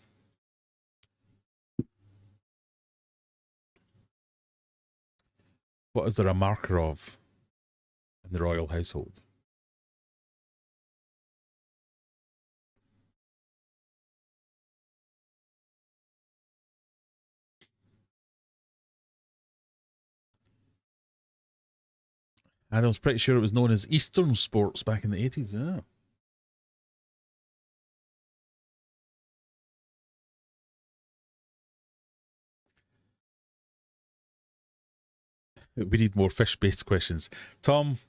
What is there a marker of in the royal household? Adam's pretty sure it was known as Eastern Sports back in the 80s. Yeah. We need more fish-based questions. Tom,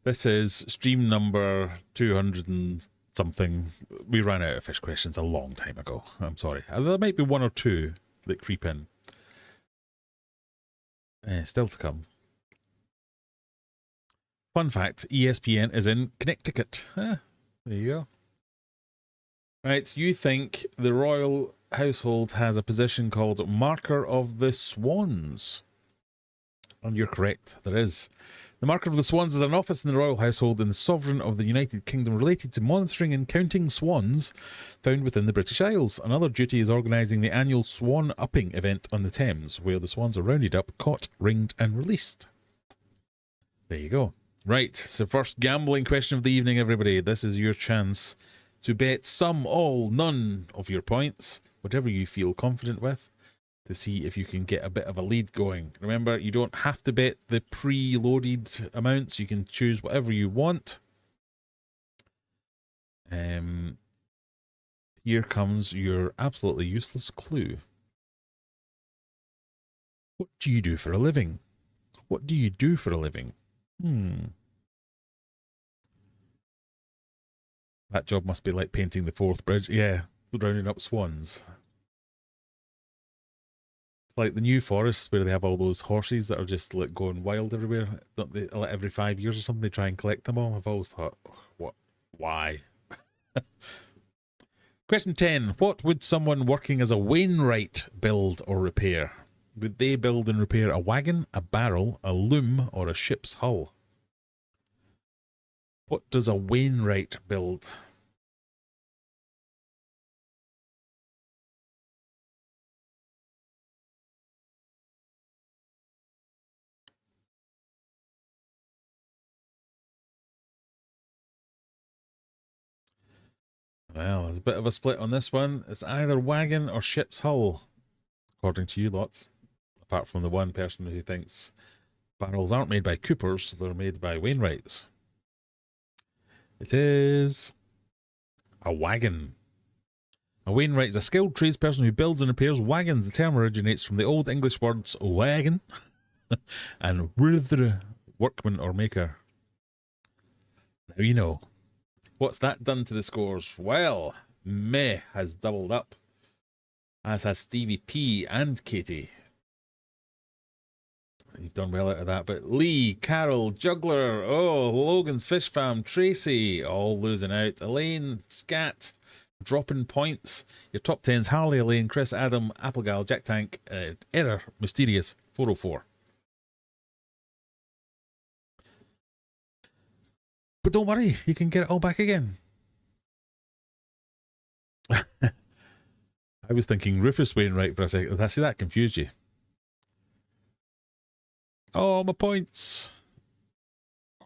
this is stream number 200 and something. We ran out of fish questions a long time ago. I'm sorry. There might be one or two that creep in. Still to come. Fun fact, ESPN is in Connecticut. There you go. Right, you think the royal household has a position called Marker of the Swans. And you're correct, there is. The Marker of the Swans is an office in the royal household in the Sovereign of the United Kingdom related to monitoring and counting swans found within the British Isles. Another duty is organising the annual swan upping event on the Thames, where the swans are rounded up, caught, ringed and released. There you go. Right, so first gambling question of the evening, everybody. This is your chance to bet some, all, none of your points, whatever you feel confident with, to see if you can get a bit of a lead going. Remember, you don't have to bet the pre-loaded amounts. You can choose whatever you want. Here comes your absolutely useless clue. What do you do for a living? What do you do for a living? That job must be like painting the Forth Bridge. Yeah, rounding up swans. It's like the New Forest where they have all those horses that are just like going wild everywhere. Don't they, like every 5 years or something, they try and collect them all? I've always thought, what? Why? Question 10. What would someone working as a wainwright build or repair? Would they build and repair a wagon, a barrel, a loom, or a ship's hull? What does a wainwright build? Well, there's a bit of a split on this one. It's either wagon or ship's hull, according to you lot. Apart from the one person who thinks barrels aren't made by coopers, they're made by wainwrights. It is a wagon. A wainwright is a skilled tradesperson who builds and repairs wagons. The term originates from the Old English words wagon and wyrther, workman or maker. Now you know. What's that done to the scores? Well, Meh has doubled up, as has Stevie P and Katie. You've done well out of that, but Lee, Carol, Juggler, Logan's Fish Farm, Tracy, all losing out. Elaine, Scat, dropping points. Your top 10's Harley, Elaine, Chris, Adam, Applegal, Jack Tank, Error, Mysterious, 404. But don't worry, you can get it all back again. I was thinking Rufus Wainwright for a second. I see that confused you. Oh, my points.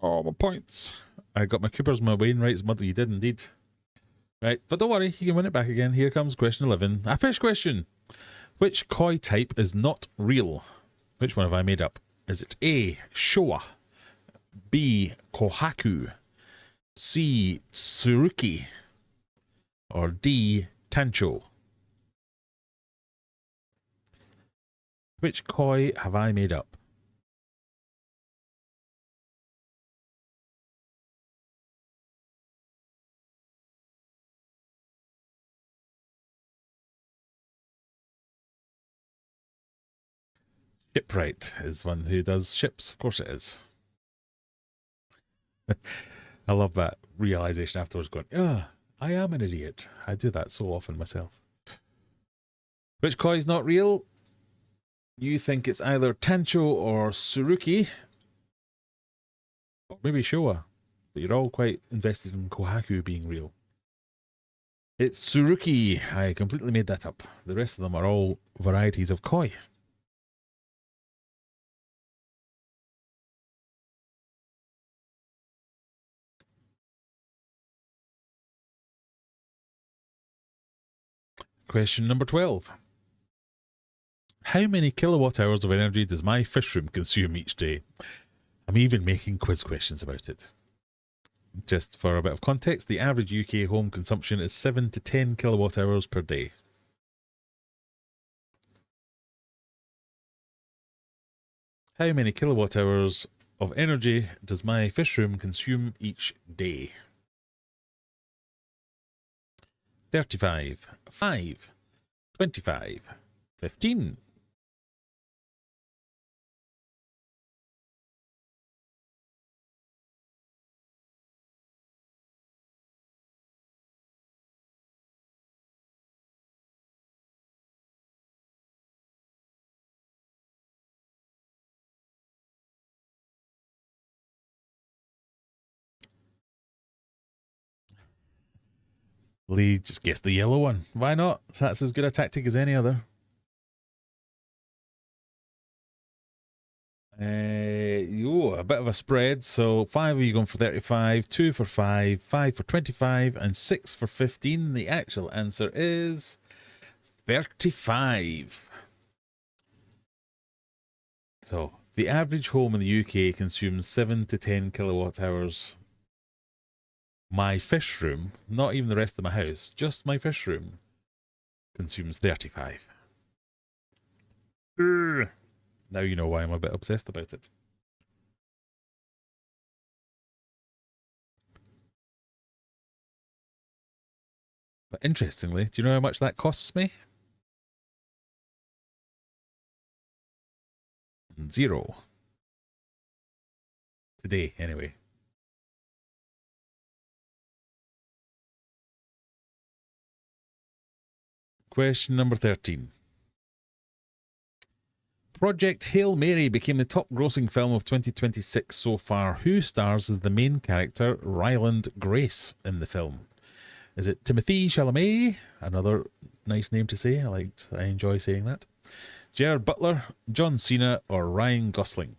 Oh, my points. I got my Coopers, my Wainwrights, mother. You did indeed. Right, but don't worry, you can win it back again. Here comes question 11. A fish question. Which koi type is not real? Which one have I made up? Is it A, Showa, B, Kohaku, C, Tsuruki, or D, Tancho? Which koi have I made up? Shipwright is one who does ships. Of course it is. I love that realization afterwards going, I am an idiot. I do that so often myself. Which koi is not real? You think it's either Tancho or Tsuruki, or maybe Showa, but you're all quite invested in Kohaku being real. It's Tsuruki. I completely made that up. The rest of them are all varieties of koi. Question number 12. How many kilowatt hours of energy does my fish room consume each day? I'm even making quiz questions about it. Just for a bit of context, the average UK home consumption is 7 to 10 kilowatt hours per day. How many kilowatt hours of energy does my fish room consume each day? 35, 5, 25, 15. Lee just guessed the yellow one. Why not? That's as good a tactic as any other. A bit of a spread. So 5 of you going for 35, 2 for 5, 5 for 25, and 6 for 15. The actual answer is 35. So the average home in the UK consumes 7 to 10 kilowatt hours. My fish room, not even the rest of my house, just my fish room, consumes 35. Now you know why I'm a bit obsessed about it. But interestingly, do you know how much that costs me? 0. Today, anyway. Question number 13. Project Hail Mary became the top grossing film of 2026 so far. Who stars as the main character, Ryland Grace, in the film? Is it Timothy Chalamet? Another nice name to say. I enjoy saying that. Gerard Butler, John Cena, or Ryan Gosling?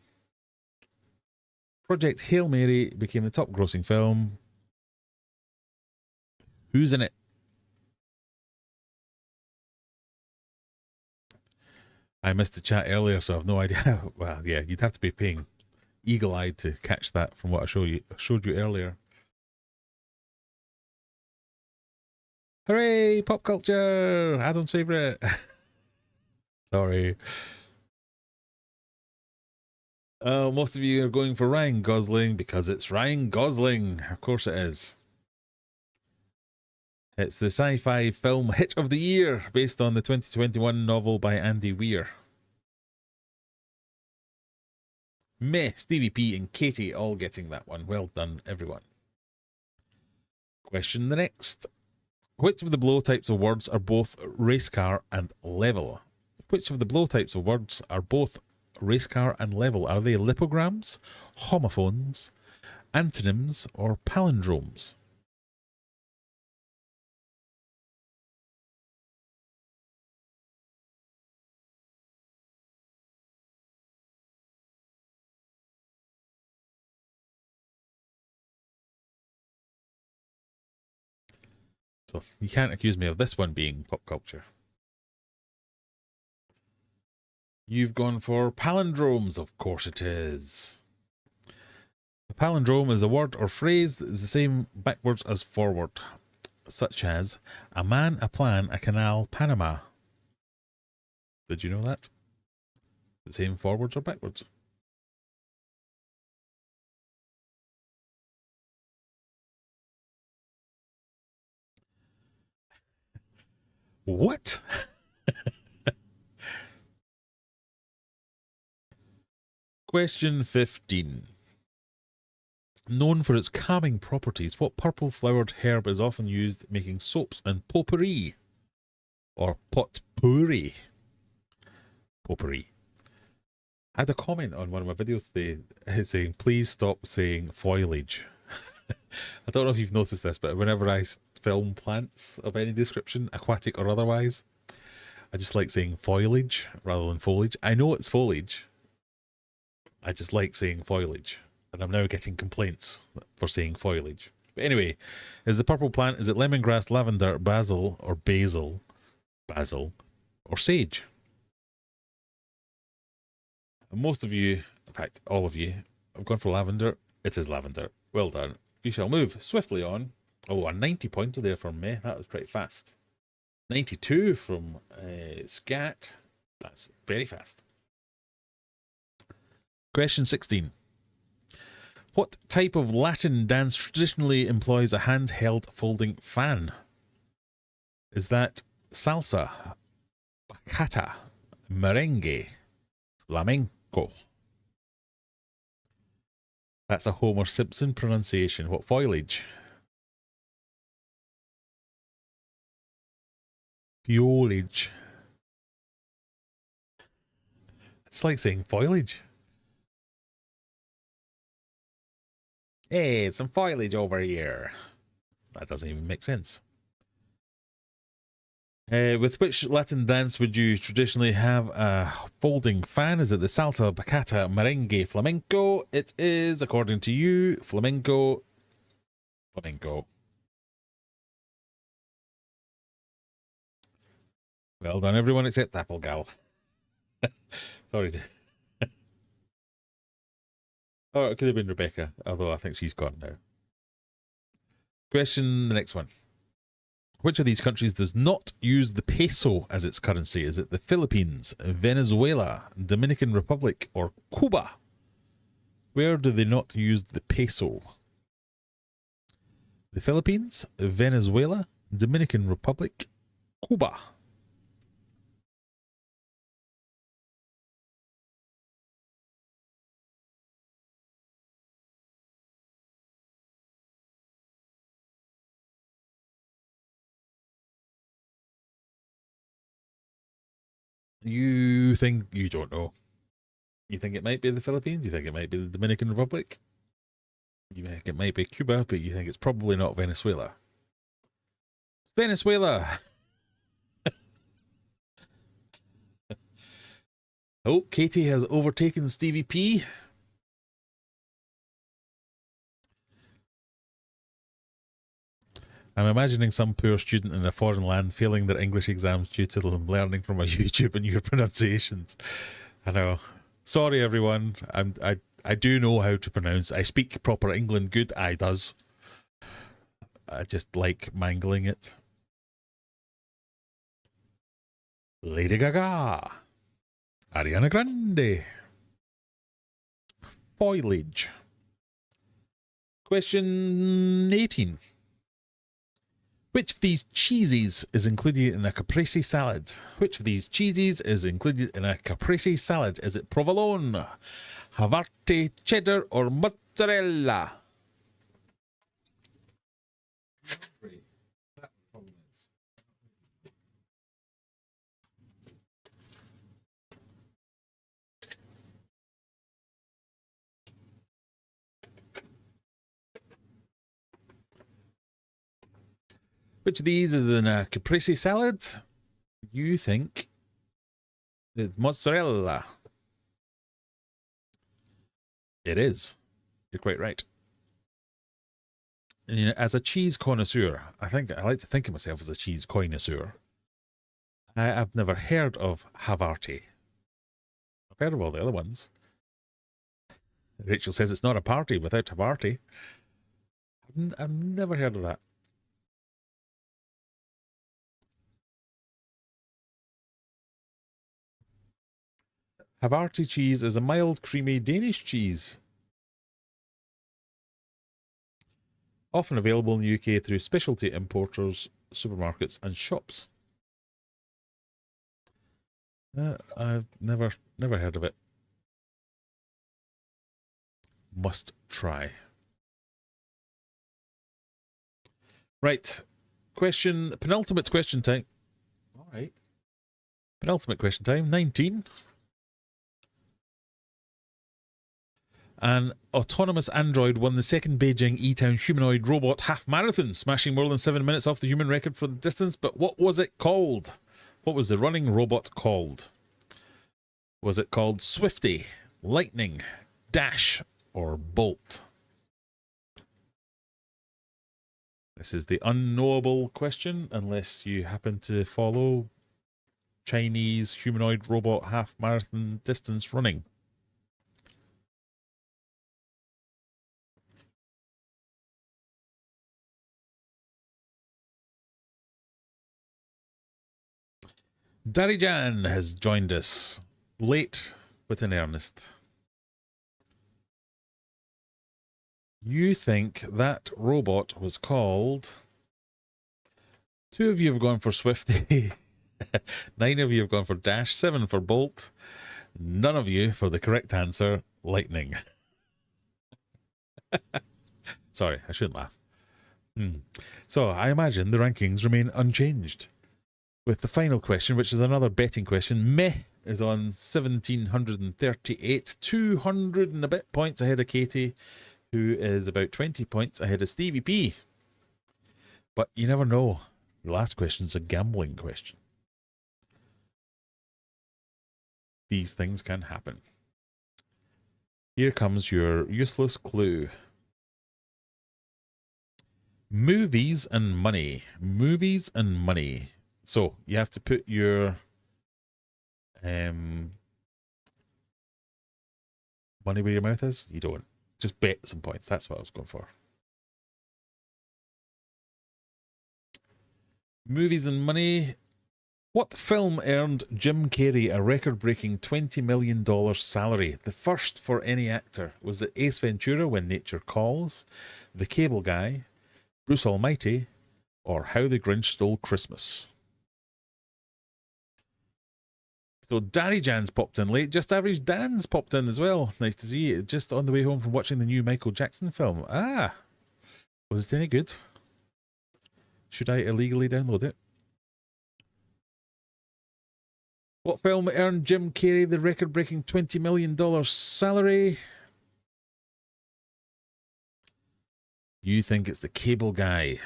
Project Hail Mary became the top grossing film. Who's in it? I missed the chat earlier, so I have no idea. Well, yeah, you'd have to be paying eagle-eyed to catch that from what I showed you earlier. Hooray! Pop culture! Adam's favourite. Sorry. Most of you are going for Ryan Gosling because it's Ryan Gosling. Of course it is. It's the sci-fi film hit of the year based on the 2021 novel by Andy Weir. Meh, Stevie P and Katie all getting that one. Well done, everyone. Question the next. Which of the below types of words are both race car and level? Which of the below types of words are both race car and level? Are they lipograms, homophones, antonyms, or palindromes? So you can't accuse me of this one being pop culture. You've gone for palindromes, of course it is. A palindrome is a word or phrase that is the same backwards as forward, such as a man, a plan, a canal, Panama. Did you know that? The same forwards or backwards. What? Question 15. Known for its calming properties, what purple flowered herb is often used making soaps and potpourri? Or potpourri? Potpourri. I had a comment on one of my videos today saying, please stop saying foliage. I don't know if you've noticed this, but whenever I film plants of any description, aquatic or otherwise, I just like saying foliage rather than foliage. I know it's foliage. I just like saying foliage. And I'm now getting complaints for saying foliage. But anyway, is the purple plant, is it lemongrass, lavender, basil, or basil, or sage? And most of you, in fact, all of you, have gone for lavender. It is lavender. Well done. We shall move swiftly on. Oh, a 90 pointer there from me. That was pretty fast. 92 from Scat. That's very fast. Question 16. What type of Latin dance traditionally employs a handheld folding fan? Is that salsa, bachata, merengue, flamenco? That's a Homer Simpson pronunciation. What foliage? Foliage. It's like saying foliage. Hey, some foliage over here. That doesn't even make sense. With which Latin dance would you traditionally have a folding fan? Is it the salsa, bachata, merengue, flamenco? It is, according to you, flamenco. Flamenco. Well done, everyone except Applegal. Sorry. Oh, it could have been Rebecca, although I think she's gone now. Question, the next one. Which of these countries does not use the peso as its currency? Is it the Philippines, Venezuela, Dominican Republic, or Cuba? Where do they not use the peso? The Philippines, Venezuela, Dominican Republic, Cuba. You think you don't know? You think it might be the Philippines? You think it might be the Dominican Republic? You think it might be Cuba, but you think it's probably not Venezuela. It's Venezuela. Oh, Katie has overtaken Stevie P. I'm imagining some poor student in a foreign land failing their English exams due to them learning from a YouTube and your pronunciations. I know. Sorry, everyone. I do know how to pronounce. I speak proper England good. I does. I just like mangling it. Lady Gaga. Ariana Grande. foliage. Question 18. Which of these cheeses is included in a caprese salad? Which of these cheeses is included in a caprese salad? Is it provolone, Havarti, cheddar, or mozzarella? Which of these is in a caprese salad? You think it's mozzarella. It is. You're quite right. And, you know, as a cheese connoisseur, I like to think of myself as a cheese connoisseur. I've never heard of Havarti. I've heard of all the other ones. Rachel says it's not a party without Havarti. I've never heard of that. Havarti cheese is a mild, creamy Danish cheese. Often available in the UK through specialty importers, supermarkets and shops. I've never heard of it. Must try. Right. Penultimate question time. All right. Penultimate question time, 19. An autonomous android won the second Beijing E-Town humanoid robot half marathon, smashing more than 7 minutes off the human record for the distance. But what was it called? What was the running robot called? Was it called Swifty, Lightning, Dash, or Bolt? This is the unknowable question, unless you happen to follow Chinese humanoid robot half marathon distance running. Darijan has joined us, late but in earnest. You think that robot was called... 2 of you have gone for Swifty, 9 of you have gone for Dash, 7 for Bolt, none of you for the correct answer, Lightning. Sorry, I shouldn't laugh. So I imagine the rankings remain unchanged. With the final question, which is another betting question, Meh is on 1,738, 200 and a bit points ahead of Katie, who is about 20 points ahead of Stevie P. But you never know. The last question is a gambling question. These things can happen. Here comes your useless clue. Movies and money. Movies and money. So you have to put your money where your mouth is. You don't. Just bet some points. That's what I was going for. Movies and money. What film earned Jim Carrey a record-breaking $20 million salary? The first for any actor. Was it Ace Ventura, When Nature Calls, The Cable Guy, Bruce Almighty, or How the Grinch Stole Christmas? So Danny Jan's popped in late. Just Average Dan's popped in as well. Nice to see you. Just on the way home from watching the new Michael Jackson film. Ah, was it any good? Should I illegally download it? What film earned Jim Carrey the record-breaking $20 million salary? You think it's The Cable Guy.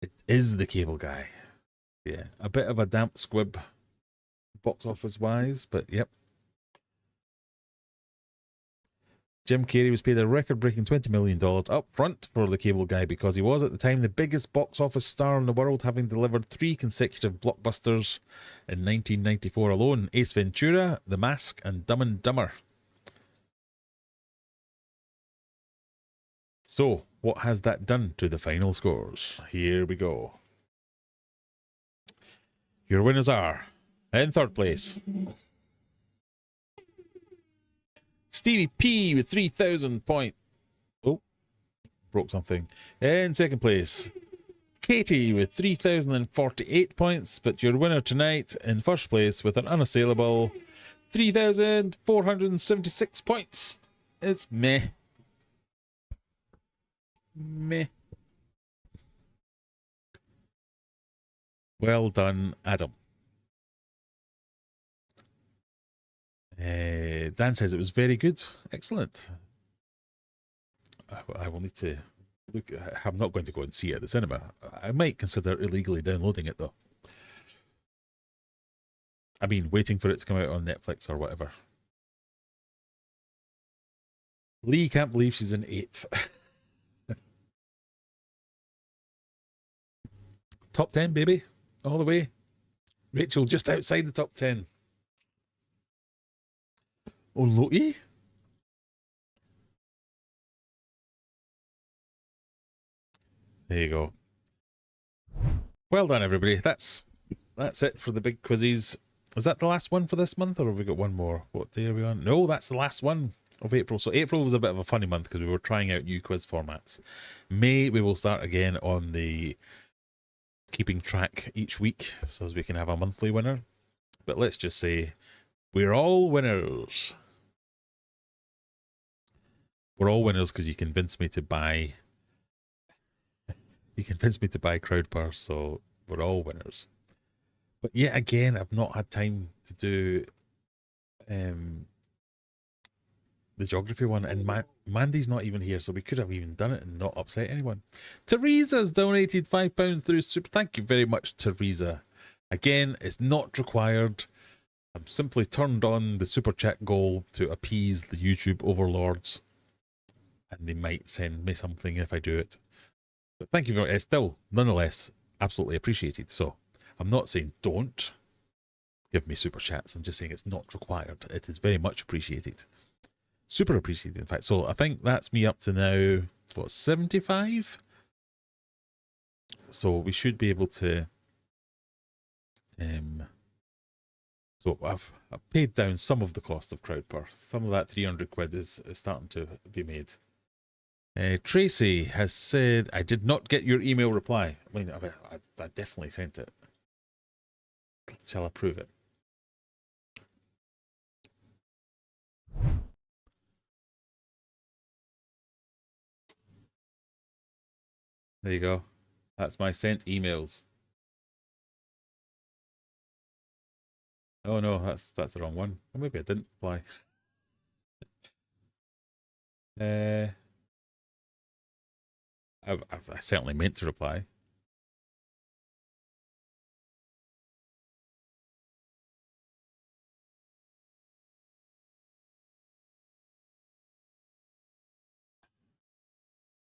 It is The Cable Guy. Yeah, a bit of a damp squib box office wise, but yep. Jim Carrey was paid a record-breaking $20 million up front for The Cable Guy because he was at the time the biggest box office star in the world, having delivered 3 consecutive blockbusters in 1994 alone: Ace Ventura, The Mask, and Dumb and Dumber. So, what has that done to the final scores? Here we go. Your winners are, in third place, Stevie P with 3,000 points. Oh, broke something. In second place, Katie with 3,048 points. But your winner tonight in first place with an unassailable 3,476 points. It's meh. Meh. Well done, Adam. Dan says it was very good. Excellent. I will need to look. I'm not going to go and see it at the cinema. I might consider illegally downloading it, though. I mean, waiting for it to come out on Netflix or whatever. Lee can't believe she's in 8th. Top 10, baby. All the way. Rachel just outside the top 10. Oh, Loki. There you go. Well done, everybody. That's it for the big quizzes. Is that the last one for this month, or have we got one more? What day are we on? No, that's the last one of April. So April was a bit of a funny month because we were trying out new quiz formats. May, we will start again on the keeping track each week so as we can have a monthly winner. But let's just say we're all winners. We're all winners because you convinced me to buy. You convinced me to buy Crowdpurse, so we're all winners. But yet again, I've not had time to do the geography one, and Mandy's not even here, so we could have even done it and not upset anyone. Teresa's donated £5 through Super. Thank you very much, Teresa. Again, it's not required. I've simply turned on the super chat goal to appease the YouTube overlords, and they might send me something if I do it. But thank you very much. It's still, nonetheless, absolutely appreciated. So I'm not saying don't give me super chats. I'm just saying it's not required. It is very much appreciated. Super appreciated, in fact. So I think that's me up to now, what, 75? So we should be able to... So I've paid down some of the cost of Crowdpurse. Some of that 300 quid is starting to be made. Tracy has said, I did not get your email reply. I mean, I definitely sent it. Shall I prove it? There you go. That's my sent emails. Oh no, that's the wrong one. Or maybe I didn't reply. I certainly meant to reply.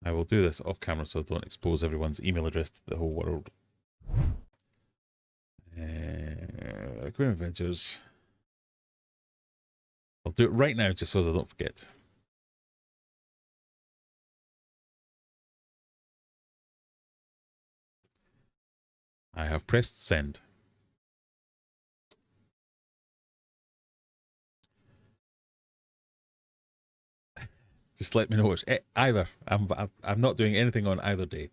I will do this off camera so I don't expose everyone's email address to the whole world. Aquarium Adventures. I'll do it right now just so as I don't forget. I have pressed send. Just let me know which either. I'm not doing anything on either day.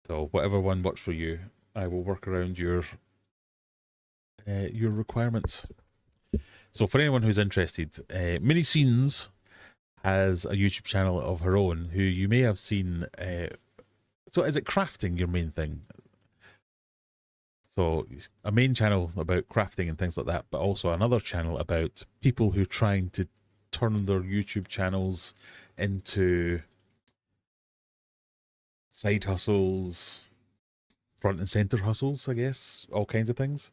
So whatever one works for you, I will work around your requirements. So for anyone who's interested, Mini Scenes has a YouTube channel of her own who you may have seen. So is it crafting your main thing? So a main channel about crafting and things like that, but also another channel about people who are trying to turn their YouTube channels into side hustles, front and center hustles, I guess, all kinds of things.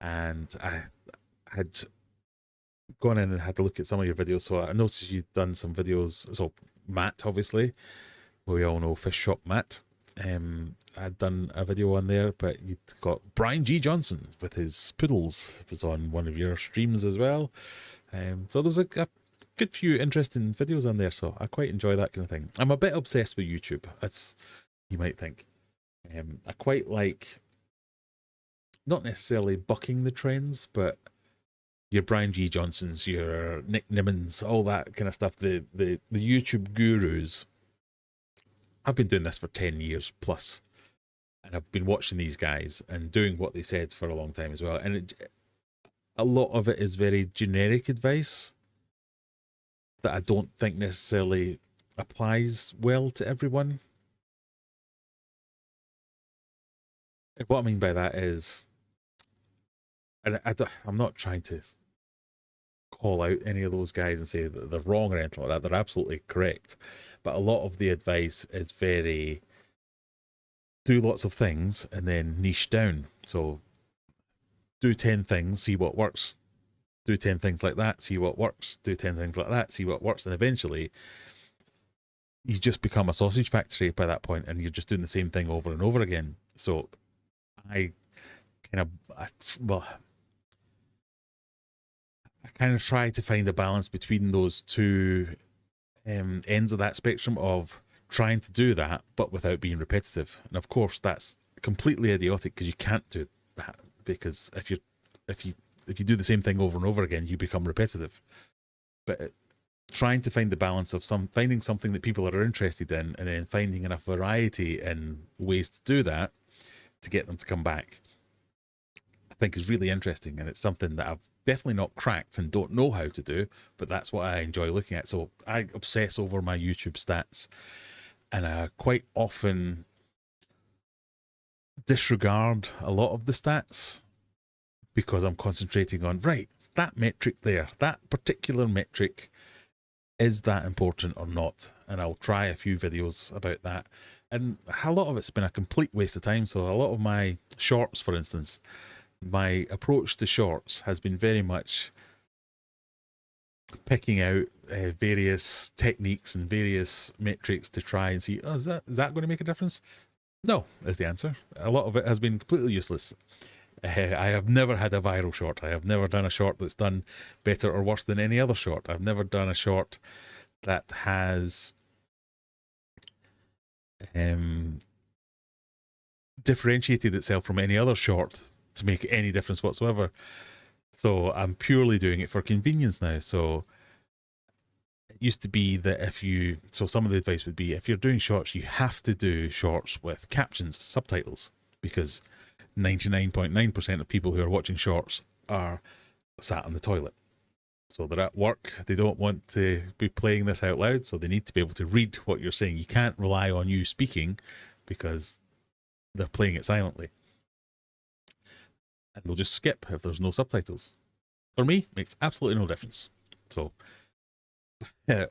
And I had gone in and had a look at some of your videos. So I noticed you'd done some videos. So Matt, obviously, we all know Fish Shop Matt. I'd done a video on there, but you'd got Brian G. Johnson with his poodles. It was on one of your streams as well. So there was a good few interesting videos on there, so I quite enjoy that kind of thing. I'm a bit obsessed with YouTube, as you might think. I quite like, not necessarily bucking the trends, but your Brian G. Johnsons, your Nick Nimmons, all that kind of stuff, the YouTube gurus. I've been doing this for 10 years plus, and I've been watching these guys and doing what they said for a long time as well. And a lot of it is very generic advice that I don't think necessarily applies well to everyone. And what I mean by that is, and I'm not trying to call out any of those guys and say that they're wrong or anything like that. They're absolutely correct. But a lot of the advice is very do lots of things and then niche down. So do 10 things, see what works. Do 10 things like that, see what works. Do 10 things like that, see what works. And eventually you just become a sausage factory by that point, and you're just doing the same thing over and over again. So I kind of try to find a balance between those two ends of that spectrum of trying to do that, but without being repetitive. And of course, that's completely idiotic because you can't do that, because if you do the same thing over and over again, you become repetitive. But trying to find the balance of finding something that people are interested in, and then finding enough variety in ways to do that to get them to come back, I think is really interesting. And it's something that I've definitely not cracked and don't know how to do, but that's what I enjoy looking at. So I obsess over my YouTube stats, and I quite often disregard a lot of the stats because I'm concentrating on, right, that metric there, that particular metric, is that important or not? And I'll try a few videos about that. And a lot of it's been a complete waste of time. So a lot of my shorts, for instance, my approach to shorts has been very much picking out various techniques and various metrics to try and see, is that going to make a difference? No, is the answer. A lot of it has been completely useless. I have never had a viral short. I have never done a short that's done better or worse than any other short. I've never done a short that has differentiated itself from any other short to make any difference whatsoever. So I'm purely doing it for convenience now. So it used to be that some of the advice would be, if you're doing shorts, you have to do shorts with captions, subtitles, because 99.9% of people who are watching shorts are sat on the toilet. So they're at work. They don't want to be playing this out loud, so they need to be able to read what you're saying. You can't rely on you speaking because they're playing it silently. And they'll just skip if there's no subtitles. For me, it makes absolutely no difference. So, yeah,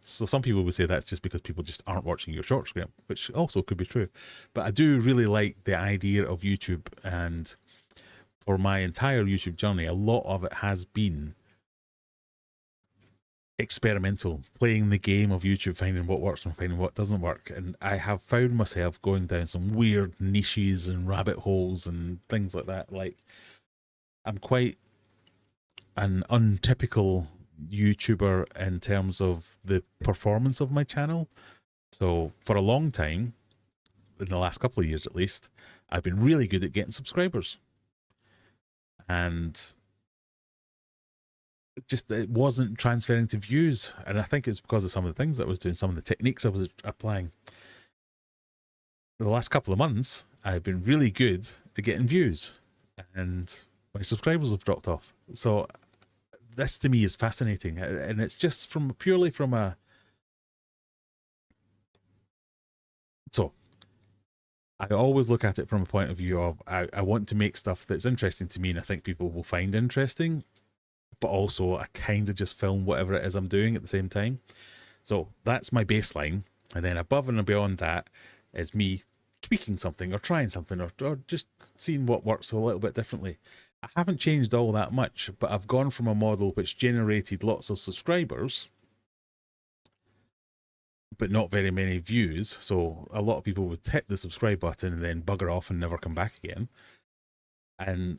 so some people would say that's just because people just aren't watching your shorts, which also could be true. But I do really like the idea of YouTube, and for my entire YouTube journey, a lot of it has been experimental, playing the game of YouTube, finding what works and finding what doesn't work. And I have found myself going down some weird niches and rabbit holes and things like that. Like, I'm quite an untypical YouTuber in terms of the performance of my channel. So for a long time, in the last couple of years at least, I've been really good at getting subscribers. And it wasn't transferring to views. And I think it's because of some of the things that I was doing, some of the techniques I was applying. The last couple of months, I've been really good at getting views, and my subscribers have dropped off. So this to me is fascinating. And it's just purely from a... So I always look at it from a point of view of, I want to make stuff that's interesting to me and I think people will find interesting, but also I kind of just film whatever it is I'm doing at the same time. So that's my baseline. And then above and beyond that is me tweaking something or trying something or just seeing what works a little bit differently. I haven't changed all that much, but I've gone from a model which generated lots of subscribers, but not very many views. So a lot of people would hit the subscribe button and then bugger off and never come back again. And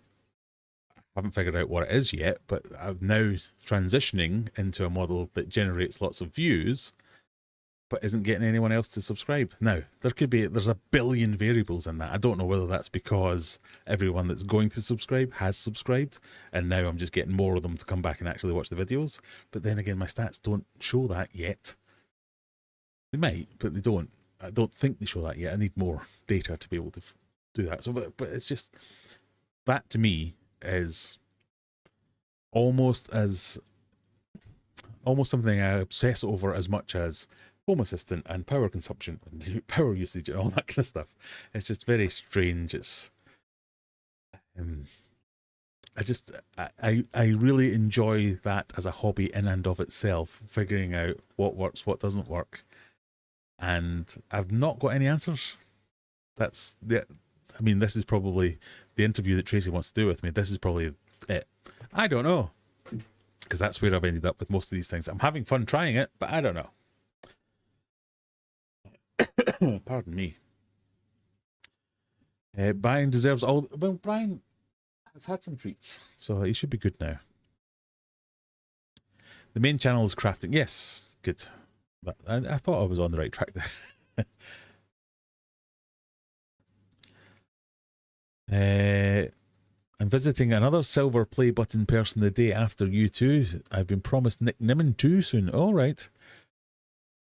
haven't figured out what it is yet, but I'm now transitioning into a model that generates lots of views, but isn't getting anyone else to subscribe. Now, there's a billion variables in that. I don't know whether that's because everyone that's going to subscribe has subscribed, and now I'm just getting more of them to come back and actually watch the videos. But then again, my stats don't show that yet. They might, but they don't. I don't think they show that yet. I need more data to be able to do that. So, but it's just, that to me is almost something I obsess over as much as Home Assistant and power consumption and power usage and all that kind of stuff. It's just very strange. It's I really enjoy that as a hobby in and of itself, figuring out what works, what doesn't work, and I've not got any answers. That's the. I mean, this is probably the interview that Tracy wants to do with me. This is probably it. I don't know, because that's where I've ended up with most of these things. I'm having fun trying it, but I don't know. Pardon me. Brian deserves all. Well, Brian has had some treats, so he should be good now. The main channel is crafting. Yes, good. But I thought I was on the right track there. I'm visiting another silver play button person the day after you two. I've been promised Nick Nimmin too soon. All right.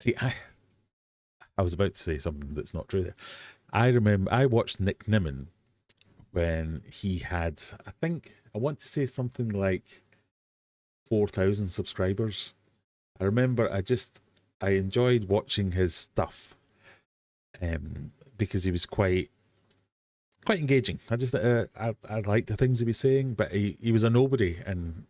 See, I was about to say something that's not true there. I remember I watched Nick Nimmin when he had, I want to say something like 4,000 subscribers. I remember I enjoyed watching his stuff because he was quite engaging. I liked the things he was saying, but he was a nobody, and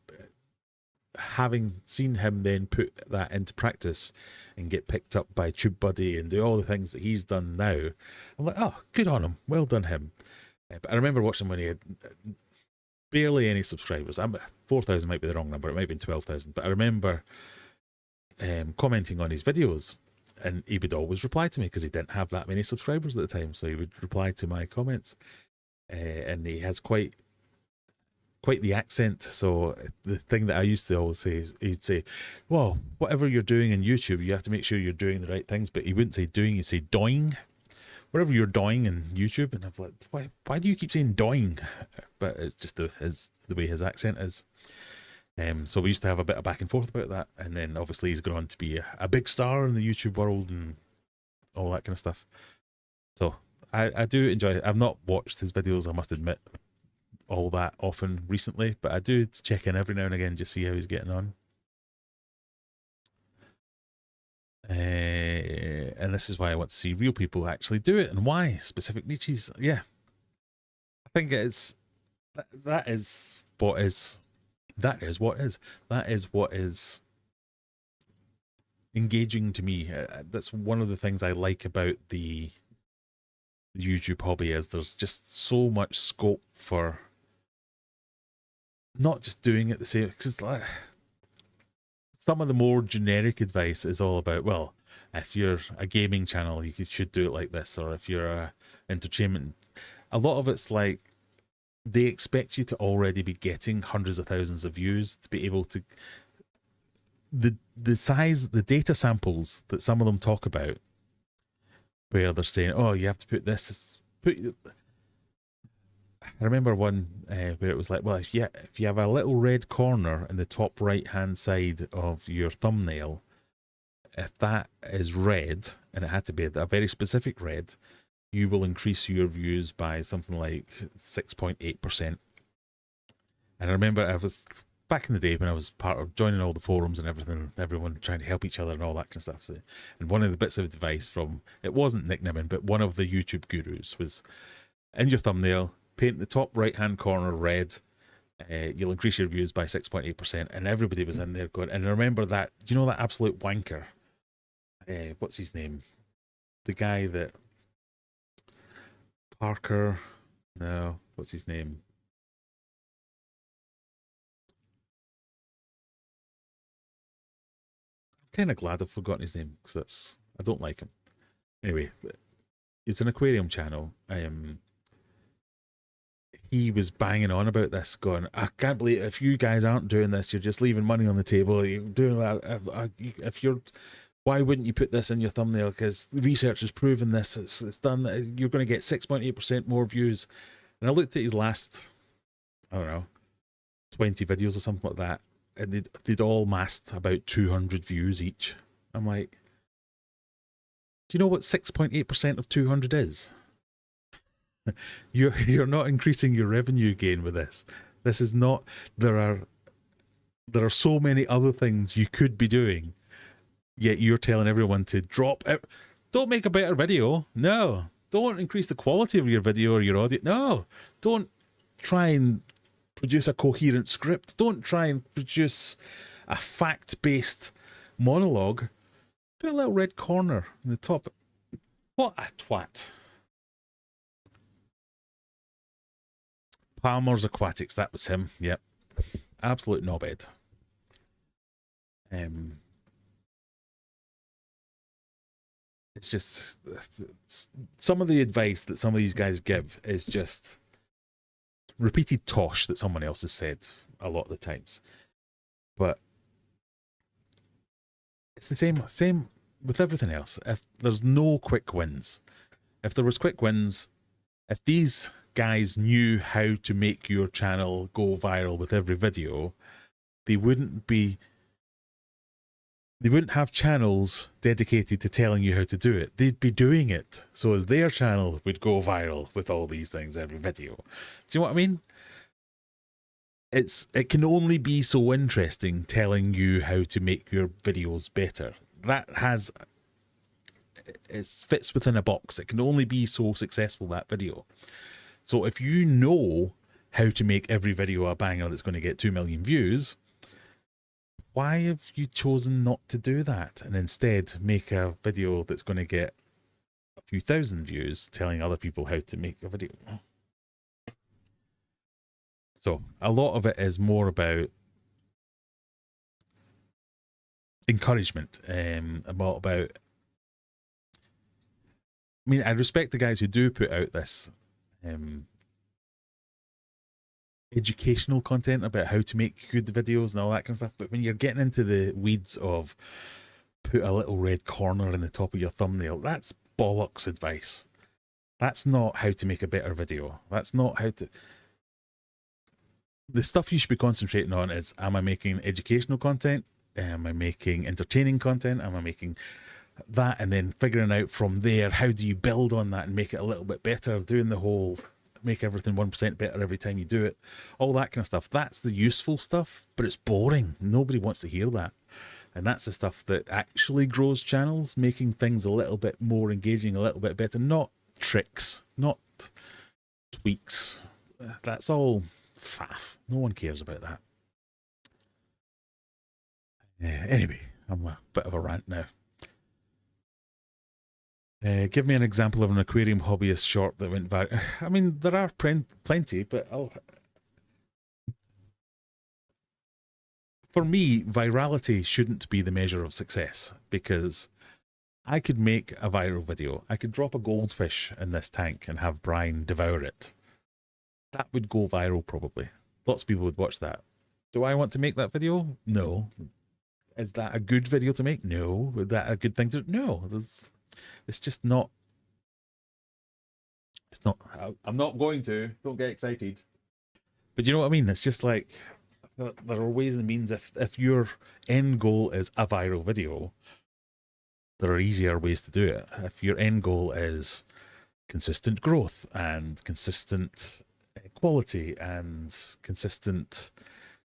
having seen him then put that into practice and get picked up by TubeBuddy and do all the things that he's done now, I'm like, oh, good on him, well done him. But I remember watching when he had barely any subscribers. 4,000 might be the wrong number, it might have been 12,000, but I remember commenting on his videos, and he would always reply to me because he didn't have that many subscribers at the time, so he would reply to my comments, and he has quite the accent. So the thing that I used to always say is, he'd say, well, whatever you're doing in YouTube, you have to make sure you're doing the right things, but he wouldn't say doing, he'd say doing, whatever you're doing in YouTube. And I'm like, why do you keep saying doing? But it's just the way his accent is. So we used to have a bit of back and forth about that, and then obviously he's gone on to be a big star in the YouTube world and all that kind of stuff. So I do enjoy it. I've not watched his videos, I must admit, all that often recently, but I do check in every now and again just see how he's getting on. And this is why I want to see real people actually do it, and why specific niches. Yeah, I think that is what is engaging to me. That's one of the things I like about the YouTube hobby, is there's just so much scope for not just doing it the same, because like some of the more generic advice is all about, well, if you're a gaming channel, you should do it like this, or if you're a entertainment, a lot of it's like they expect you to already be getting hundreds of thousands of views to be able to, the data samples that some of them talk about, where they're saying, oh, you have to put this, I remember one where it was like, well, if you have a little red corner in the top right hand side of your thumbnail, if that is red, and it had to be a very specific red, you will increase your views by something like 6.8%. And I remember I was back in the day when I was part of joining all the forums and everything, everyone trying to help each other and all that kind of stuff. So, and one of the bits of advice from, it wasn't Nick Nimmin, but one of the YouTube gurus was, in your thumbnail, paint the top right hand corner red, you'll increase your views by 6.8%. And everybody was in there going, and I remember that, you know, that absolute wanker, what's his name, the guy that Parker, no, what's his name, I'm kind of glad I've forgotten his name, because I don't like him. Anyway, it's an aquarium channel. He was banging on about this, going, I can't believe if you guys aren't doing this, you're just leaving money on the table. You're doing, if you're Why wouldn't you put this in your thumbnail? Because research has proven this. It's done. You're going to get 6.8% more views. And I looked at his last, I don't know, 20 videos or something like that, and they'd all massed about 200 views each. I'm like, do you know what 6.8% of 200 is? You're not increasing your revenue gain with this. This is not. There are so many other things you could be doing, yet you're telling everyone to drop out. Don't make a better video. No. Don't increase the quality of your video or your audio. No. Don't try and produce a coherent script. Don't try and produce a fact-based monologue. Put a little red corner in the top. What a twat. Palmer's Aquatics, that was him. Yep. Absolute knobhead. It's just some of the advice that some of these guys give is just repeated tosh that someone else has said a lot of the times. But it's the same with everything else. If there's no quick wins, if there was quick wins, if these guys knew how to make your channel go viral with every video, they wouldn't have channels dedicated to telling you how to do it. They'd be doing it. So as their channel would go viral with all these things every video. Do you know what I mean? It can only be so interesting telling you how to make your videos better. It fits within a box. It can only be so successful, that video. So if you know how to make every video a banger that's going to get 2 million views, why have you chosen not to do that and instead make a video that's going to get a few thousand views telling other people how to make a video? So a lot of it is more about encouragement, a lot about, I mean, I respect the guys who do put out this educational content about how to make good videos and all that kind of stuff, but when you're getting into the weeds of put a little red corner in the top of your thumbnail, that's bollocks advice. That's not how to make a better video. That's not how to... The stuff you should be concentrating on is, am I making educational content? Am I making entertaining content? Am I making that? And then figuring out from there, how do you build on that and make it a little bit better? Doing the whole make everything 1% better every time you do it. All that kind of stuff. That's the useful stuff, but it's boring. Nobody wants to hear that. And that's the stuff that actually grows channels, making things a little bit more engaging, a little bit better. Not tricks, not tweaks. That's all faff. No one cares about that. Anyway, I'm a bit of a rant now. Give me an example of an aquarium hobbyist short that went viral. I mean, there are plenty, but for me, virality shouldn't be the measure of success, because I could make a viral video. I could drop a goldfish in this tank and have Brian devour it. That would go viral probably. Lots of people would watch that. Do I want to make that video? No. Is that a good video to make? No. Is that a good thing to... No. It's just not... It's not... I'm not going to. Don't get excited. But you know what I mean? It's just like... There are ways and means. If your end goal is a viral video, there are easier ways to do it. If your end goal is consistent growth and consistent quality and consistent...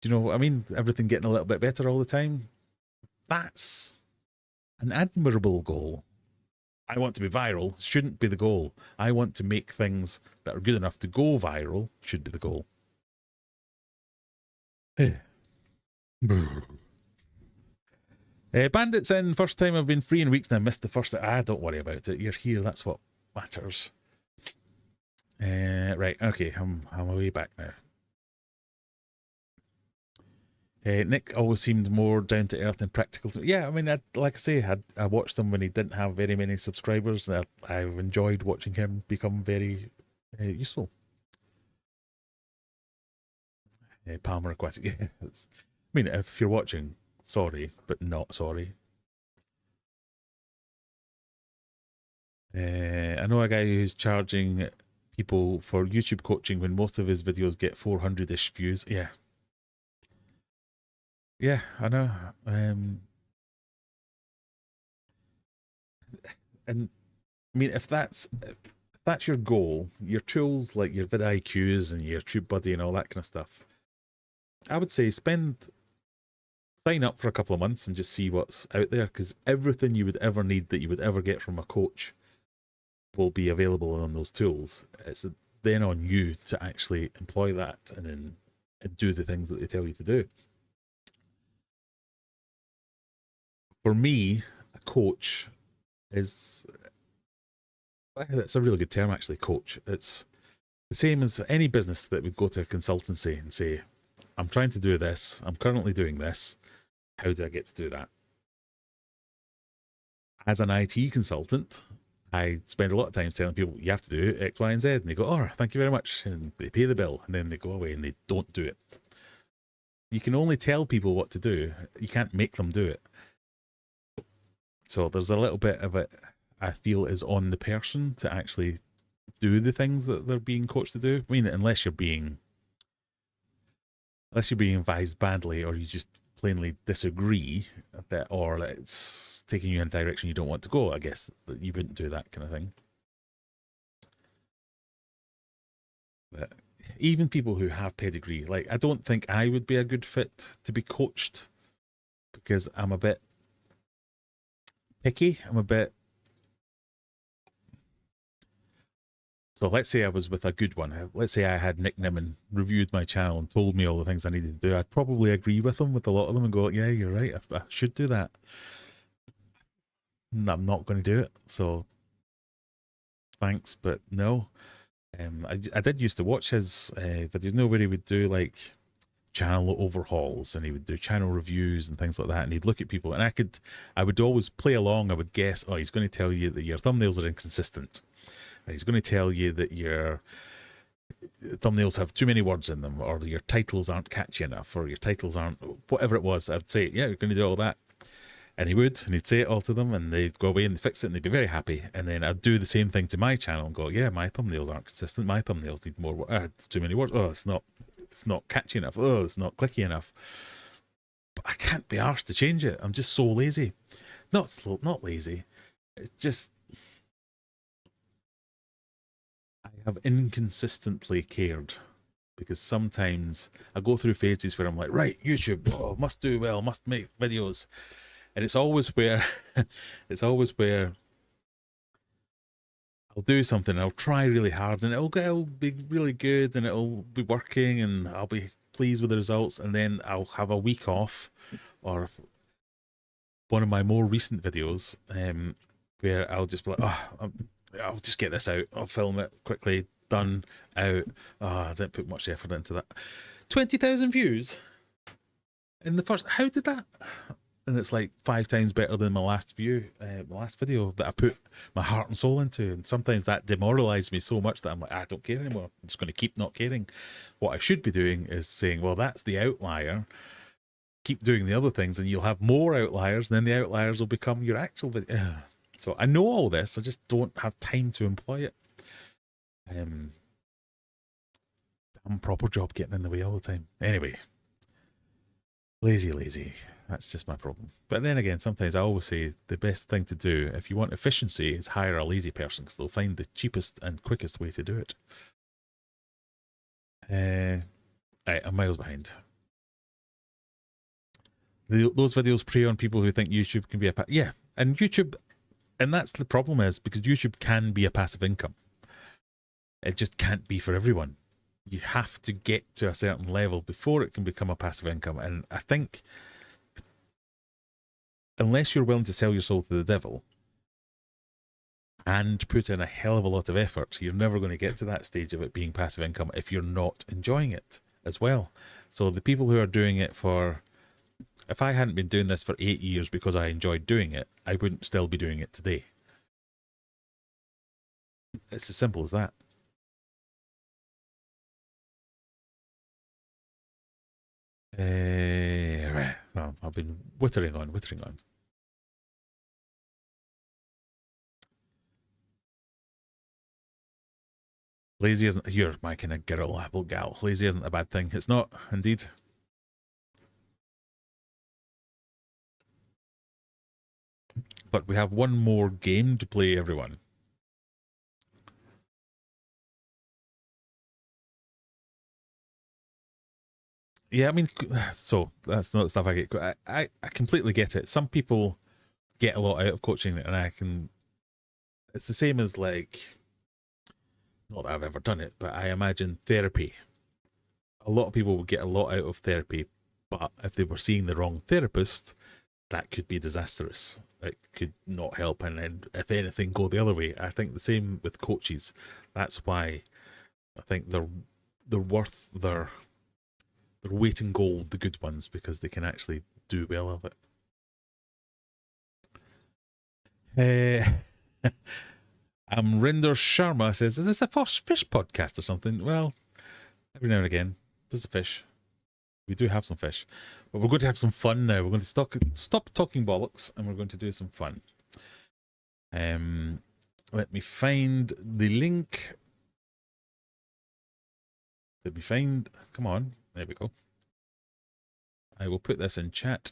Do you know what I mean? Everything getting a little bit better all the time. That's an admirable goal. I want to be viral shouldn't be the goal. I want to make things that are good enough to go viral should be the goal. Bandits in. First time I've been free in weeks and I missed the first... don't worry about it. You're here. That's what matters. Right. Okay. I'm way back now. Nick always seemed more down to earth and practical. Yeah, I mean, like I say, I watched him when he didn't have very many subscribers. I've enjoyed watching him become very useful. Palmer Aquatic. Yeah, I mean, if you're watching, sorry, but not sorry. I know a guy who's charging people for YouTube coaching when most of his videos get 400-ish views. Yeah. Yeah, I know. And I mean, if that's your goal, your tools like your vidIQs and your TubeBuddy and all that kind of stuff, I would say sign up for a couple of months and just see what's out there, because everything you would ever need that you would ever get from a coach will be available on those tools. It's then on you to actually employ that and then do the things that they tell you to do. For me, a coach is, it's a really good term actually, coach. It's the same as any business that would go to a consultancy and say, I'm trying to do this, I'm currently doing this, how do I get to do that? As an IT consultant, I spend a lot of time telling people you have to do X, Y, and Z, and they go, "Oh, thank you very much," and they pay the bill, and then they go away and they don't do it. You can only tell people what to do; you can't make them do it. So there's a little bit of it, I feel, is on the person to actually do the things that they're being coached to do. I mean, unless you're being advised badly, or you just plainly disagree that, or it's taking you in a direction you don't want to go, I guess that you wouldn't do that kind of thing. But even people who have pedigree, like, I don't think I would be a good fit to be coached, because I'm a bit picky. So let's say I was with a good one. Let's say I had nicked him and reviewed my channel and told me all the things I needed to do. I'd probably agree with him, with a lot of them, and go, yeah, you're right, I should do that. And I'm not going to do it. So thanks, but no. I did used to watch his videos, where he would do like channel overhauls and he would do channel reviews and things like that, and he'd look at people, and I would always play along. I would guess, oh, he's going to tell you that your thumbnails are inconsistent, and he's going to tell you that your thumbnails have too many words in them, or your titles aren't catchy enough, or your titles aren't whatever it was. I'd say, yeah, you're going to do all that. And he would, and he'd say it all to them, and they'd go away and fix it, and they'd be very happy. And then I'd do the same thing to my channel and go, yeah, my thumbnails aren't consistent. My thumbnails need more. It's too many words. Oh, it's not catchy enough. Oh, it's not clicky enough. But I can't be arsed to change it. I'm just so lazy. Not lazy. It's just I have inconsistently cared, because sometimes I go through phases where I'm like, right, YouTube, oh, must do well, must make videos. And it's always where I'll do something, I'll try really hard, and it'll be really good, and it'll be working, and I'll be pleased with the results, and then I'll have a week off, or one of my more recent videos, where I'll just be like, oh, I'll just get this out, I'll film it quickly, done, out. Oh, I didn't put much effort into that. 20,000 views in the first. How did that? And it's like 5 times better than my last video that I put my heart and soul into. And sometimes that demoralized me so much that I'm like, I don't care anymore. I'm just going to keep not caring. What I should be doing is saying, well, that's the outlier. Keep doing the other things, and you'll have more outliers. And then the outliers will become your actual video. So I know all this. I just don't have time to employ it. Damn proper job getting in the way all the time. Anyway. Lazy. That's just my problem. But then again, sometimes I always say the best thing to do if you want efficiency is hire a lazy person, because they'll find the cheapest and quickest way to do it. Right, I'm miles behind. Those videos prey on people who think YouTube can be a yeah, and YouTube, and that's the problem, is because YouTube can be a passive income. It just can't be for everyone. You have to get to a certain level before it can become a passive income. And I think unless you're willing to sell your soul to the devil and put in a hell of a lot of effort, you're never going to get to that stage of it being passive income if you're not enjoying it as well. So the people who are doing it if I hadn't been doing this for 8 years because I enjoyed doing it, I wouldn't still be doing it today. It's as simple as that. Right. Oh, I've been wittering on. Lazy isn't, you're my kind of girl, gal. Lazy isn't a bad thing. It's not, indeed. But we have one more game to play, everyone. Yeah, I mean, so that's not the stuff I get. I completely get it. Some people get a lot out of coaching, and I can. It's the same as like, not that I've ever done it, but I imagine therapy. A lot of people would get a lot out of therapy, but if they were seeing the wrong therapist, that could be disastrous. It could not help, and then if anything, go the other way. I think the same with coaches. That's why I think they're worth their weight in gold, the good ones, because they can actually do well of it. Rinder Sharma says, is this a fish podcast or something? Well, every now and again, there's a fish. We do have some fish. But we're going to have some fun now. We're going to stop talking bollocks and we're going to do some fun. Let me find the link. Let me find... Come on. There we go. I will put this in chat.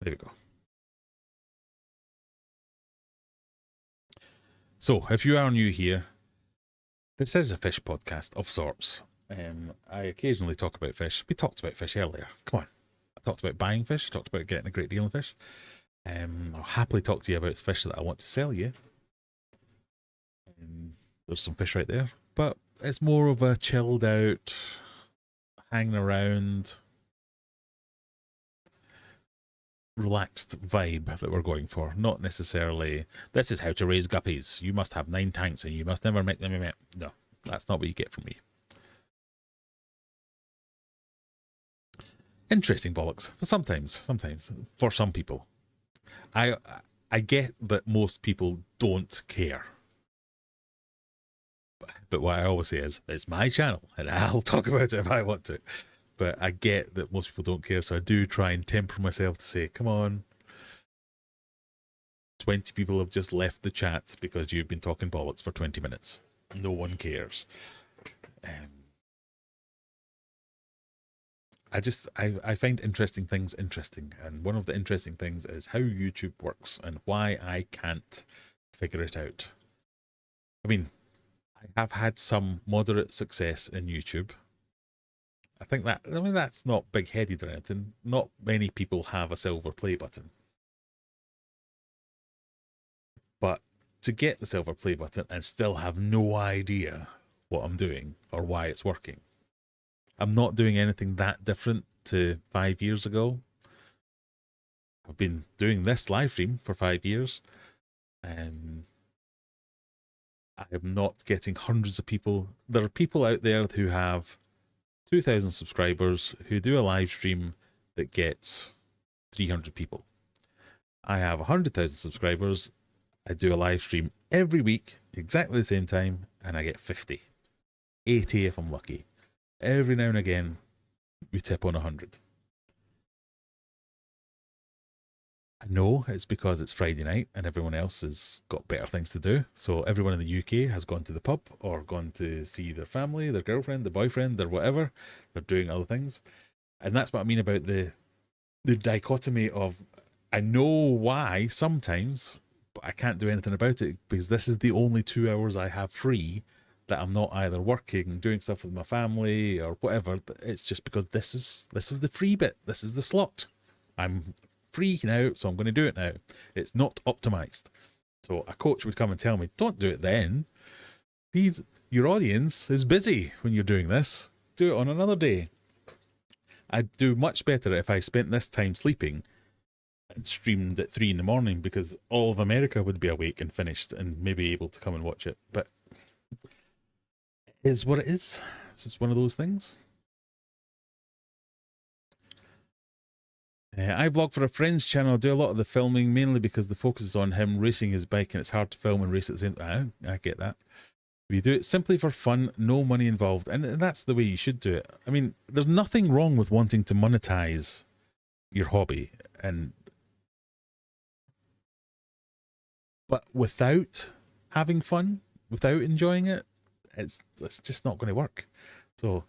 There we go. So, if you are new here, this is a fish podcast of sorts. I occasionally talk about fish. We talked about fish earlier. Come on. I talked about buying fish. I talked about getting a great deal of fish. I'll happily talk to you about fish that I want to sell you. There's some fish right there. But it's more of a chilled out, hanging around, relaxed vibe that we're going for. Not necessarily, this is how to raise guppies. You must have 9 tanks and you must never make them. No, that's not what you get from me. Interesting bollocks. Sometimes for some people. I get that most people don't care. But what I always say is, it's my channel and I'll talk about it if I want to. But I get that most people don't care, so I do try and temper myself to say, come on. 20 people have just left the chat because you've been talking bollocks for 20 minutes. No one cares. I find interesting things interesting. And one of the interesting things is how YouTube works and why I can't figure it out. I mean, I have had some moderate success in YouTube. I mean, that's not big-headed or anything. Not many people have a silver play button. But to get the silver play button and still have no idea what I'm doing or why it's working. I'm not doing anything that different to 5 years ago. I've been doing this live stream for 5 years. I am not getting hundreds of people. There are people out there who have 2,000 subscribers who do a live stream that gets 300 people. I have 100,000 subscribers. I do a live stream every week, exactly the same time, and I get 50. 80 if I'm lucky. Every now and again, we tip on 100. I know it's because it's Friday night and everyone else has got better things to do. So everyone in the UK has gone to the pub or gone to see their family, their girlfriend, their boyfriend, their whatever. They're doing other things. And that's what I mean about the dichotomy of, I know why sometimes, but I can't do anything about it because this is the only 2 hours I have free that I'm not either working, doing stuff with my family or whatever. It's just because this is the free bit. This is the slot. I'm free now, so I'm going to do it now. It's not optimized. So a coach would come and tell me, don't do it then. Your audience is busy when you're doing this. Do it on another day. I'd do much better if I spent this time sleeping and streamed at 3 in the morning because all of America would be awake and finished and maybe able to come and watch it. But it is what it is. It's just one of those things. I vlog for a friend's channel. I do a lot of the filming, mainly because the focus is on him racing his bike and it's hard to film and race at the same time. I get that. We do it simply for fun, no money involved. And that's the way you should do it. I mean, there's nothing wrong with wanting to monetize your hobby, but without having fun, without enjoying it, it's just not going to work. So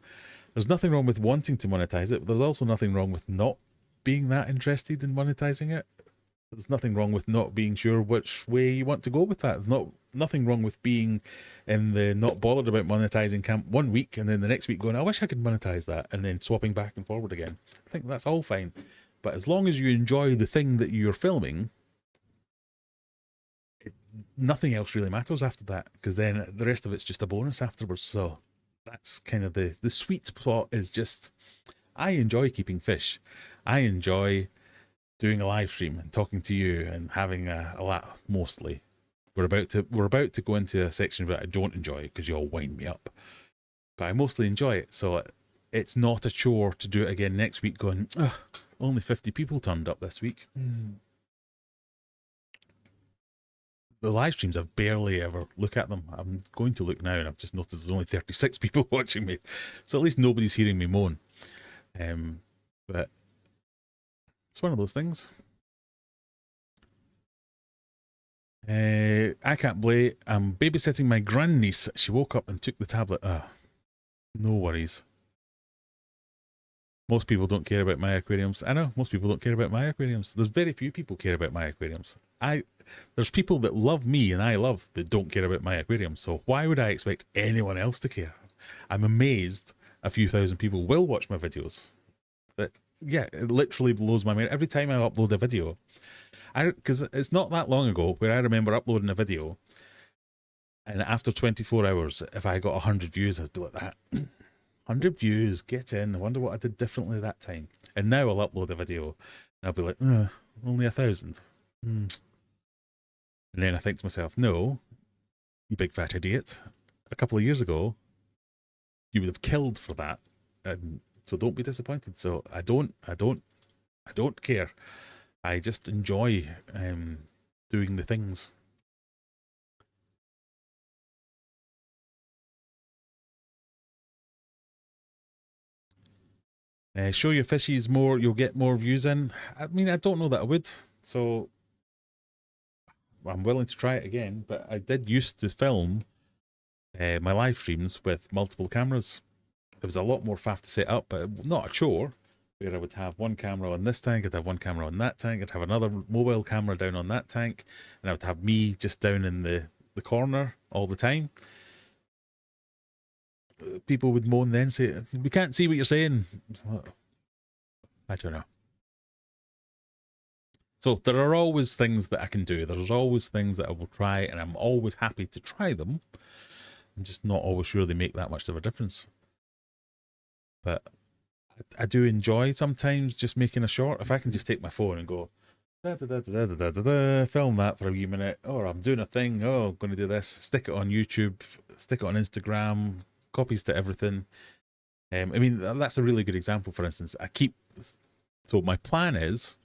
there's nothing wrong with wanting to monetize it, but there's also nothing wrong with not being that interested in monetizing it. There's nothing wrong with not being sure which way you want to go with that. There's nothing wrong with being in the not bothered about monetizing camp 1 week and then the next week going, I wish I could monetize that, and then swapping back and forward again. I think that's all fine. But as long as you enjoy the thing that you're filming, nothing else really matters after that, because then the rest of it's just a bonus afterwards. So that's kind of the sweet spot. Is just, I enjoy keeping fish. I enjoy doing a live stream and talking to you and having a laugh. Mostly, we're about to go into a section that I don't enjoy because you all wind me up, but I mostly enjoy it. So it's not a chore to do it again next week. Going, only 50 people turned up this week. The live streams, I barely ever look at them. I'm going to look now, and I've just noticed there's only 36 people watching me, so at least nobody's hearing me moan. But it's one of those things. I can't play. I'm babysitting my grandniece. She woke up and took the tablet. No worries. Most people don't care about my aquariums. I know, most people don't care about my aquariums. There's very few people care about my aquariums. There's people that love me and I love that don't care about my aquarium. So why would I expect anyone else to care? I'm amazed a few thousand people will watch my videos. But yeah, it literally blows my mind every time I upload a video. Because it's not that long ago where I remember uploading a video, and after 24 hours, if I got 100 views, I'd be like, that 100 views, get in. I wonder what I did differently that time. And now I'll upload a video and I'll be like, only 1,000. And then I think to myself, no, you big fat idiot. A couple of years ago, you would have killed for that. And so don't be disappointed. So I don't care. I just enjoy doing the things. Show your fishies more, you'll get more views in. I mean, I don't know that I would. So I'm willing to try it again. But I did used to film my live streams with multiple cameras. It was a lot more faff to set up, but not a chore. Where I would have one camera on this tank, I'd have one camera on that tank, I'd have another mobile camera down on that tank, and I would have me just down in the corner all the time. People would moan then, say, we can't see what you're saying. I don't know. So there are always things that I can do. There's always things that I will try, and I'm always happy to try them. I'm just not always sure they make that much of a difference. But I do enjoy sometimes just making a short. If I can just take my phone and go, film that for a wee minute, or I'm doing a thing, I'm going to do this, stick it on YouTube, stick it on Instagram, copies to everything. I mean, that's a really good example. For instance, so my plan is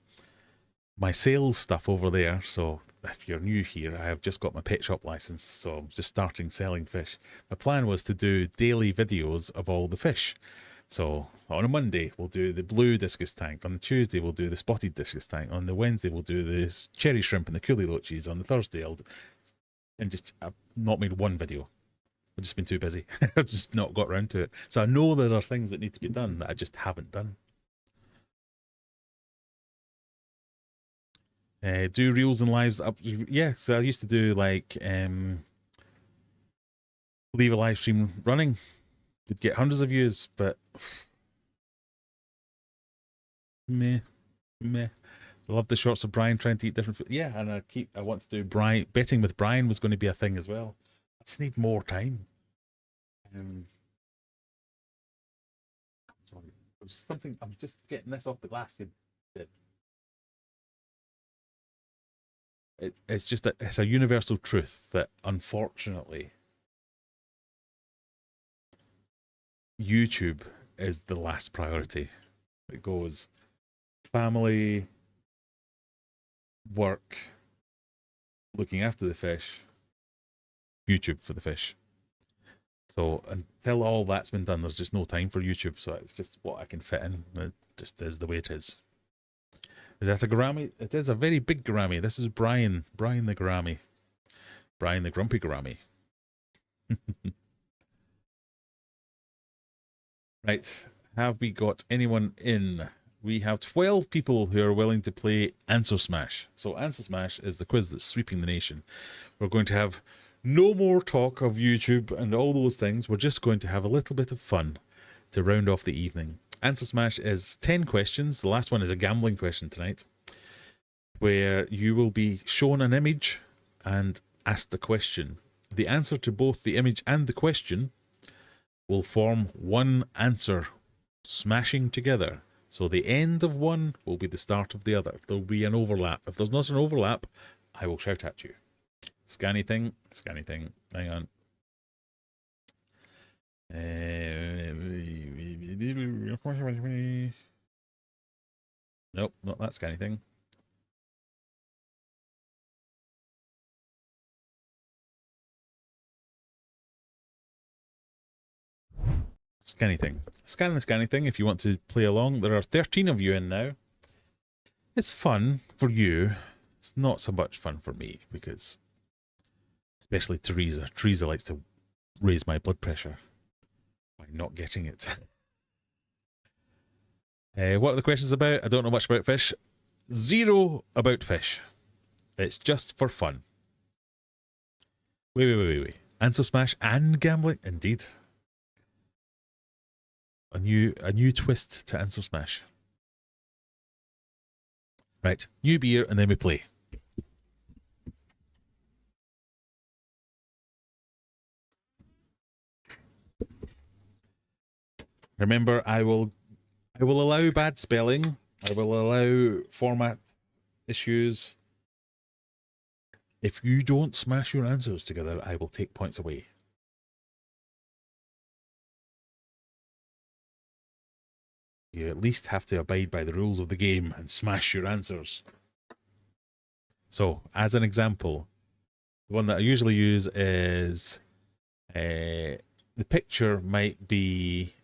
my sales stuff over there. So if you're new here, I have just got my pet shop license, so I'm just starting selling fish. My plan was to do daily videos of all the fish. So on a Monday, we'll do the blue discus tank. On the Tuesday, we'll do the spotted discus tank. On the Wednesday, we'll do the cherry shrimp and the coolie loaches. On the Thursday, I've not made one video. I've just been too busy. I've just not got around to it. So I know there are things that need to be done that I just haven't done. Do reels and lives up. Yeah, so I used to do like leave a live stream running. You'd get hundreds of views, but meh. I love the shorts of Brian trying to eat different food. Yeah, and I want to do Brian betting with Brian was going to be a thing as well. I just need more time. Sorry, something. I'm just getting this off the glass. It's a universal truth that unfortunately YouTube is the last priority. It goes family, work, looking after the fish, YouTube for the fish. So until all that's been done, there's just no time for YouTube. So it's just what I can fit in. It just is the way it is. Is that a gourami? It is a very big gourami. This is Brian. Brian the gourami. Brian the grumpy gourami. Right. Have we got anyone in? We have 12 people who are willing to play Answer Smash. So Answer Smash is the quiz that's sweeping the nation. We're going to have no more talk of YouTube and all those things. We're just going to have a little bit of fun to round off the evening. Answer Smash is 10 questions. The last one is a gambling question tonight, where you will be shown an image and asked the question. The answer to both the image and the question will form one answer, smashing together. So the end of one will be the start of the other. There'll be an overlap. If there's not an overlap, I will shout at you. Scanny thing. Hang on. Nope, not that scanny thing. Scanny thing. Scan the scanny thing if you want to play along. There are 13 of you in now. It's fun for you. It's not so much fun for me because, especially Teresa. Teresa likes to raise my blood pressure by not getting it. What are the questions about? I don't know much about fish. Zero about fish. It's just for fun. Wait. Answer Smash and gambling? Indeed. A new twist to Answer Smash. Right, new beer and then we play. Remember, I will allow bad spelling. I will allow format issues. If you don't smash your answers together, I will take points away. You at least have to abide by the rules of the game and smash your answers. So, as an example, the one that I usually use is the picture might be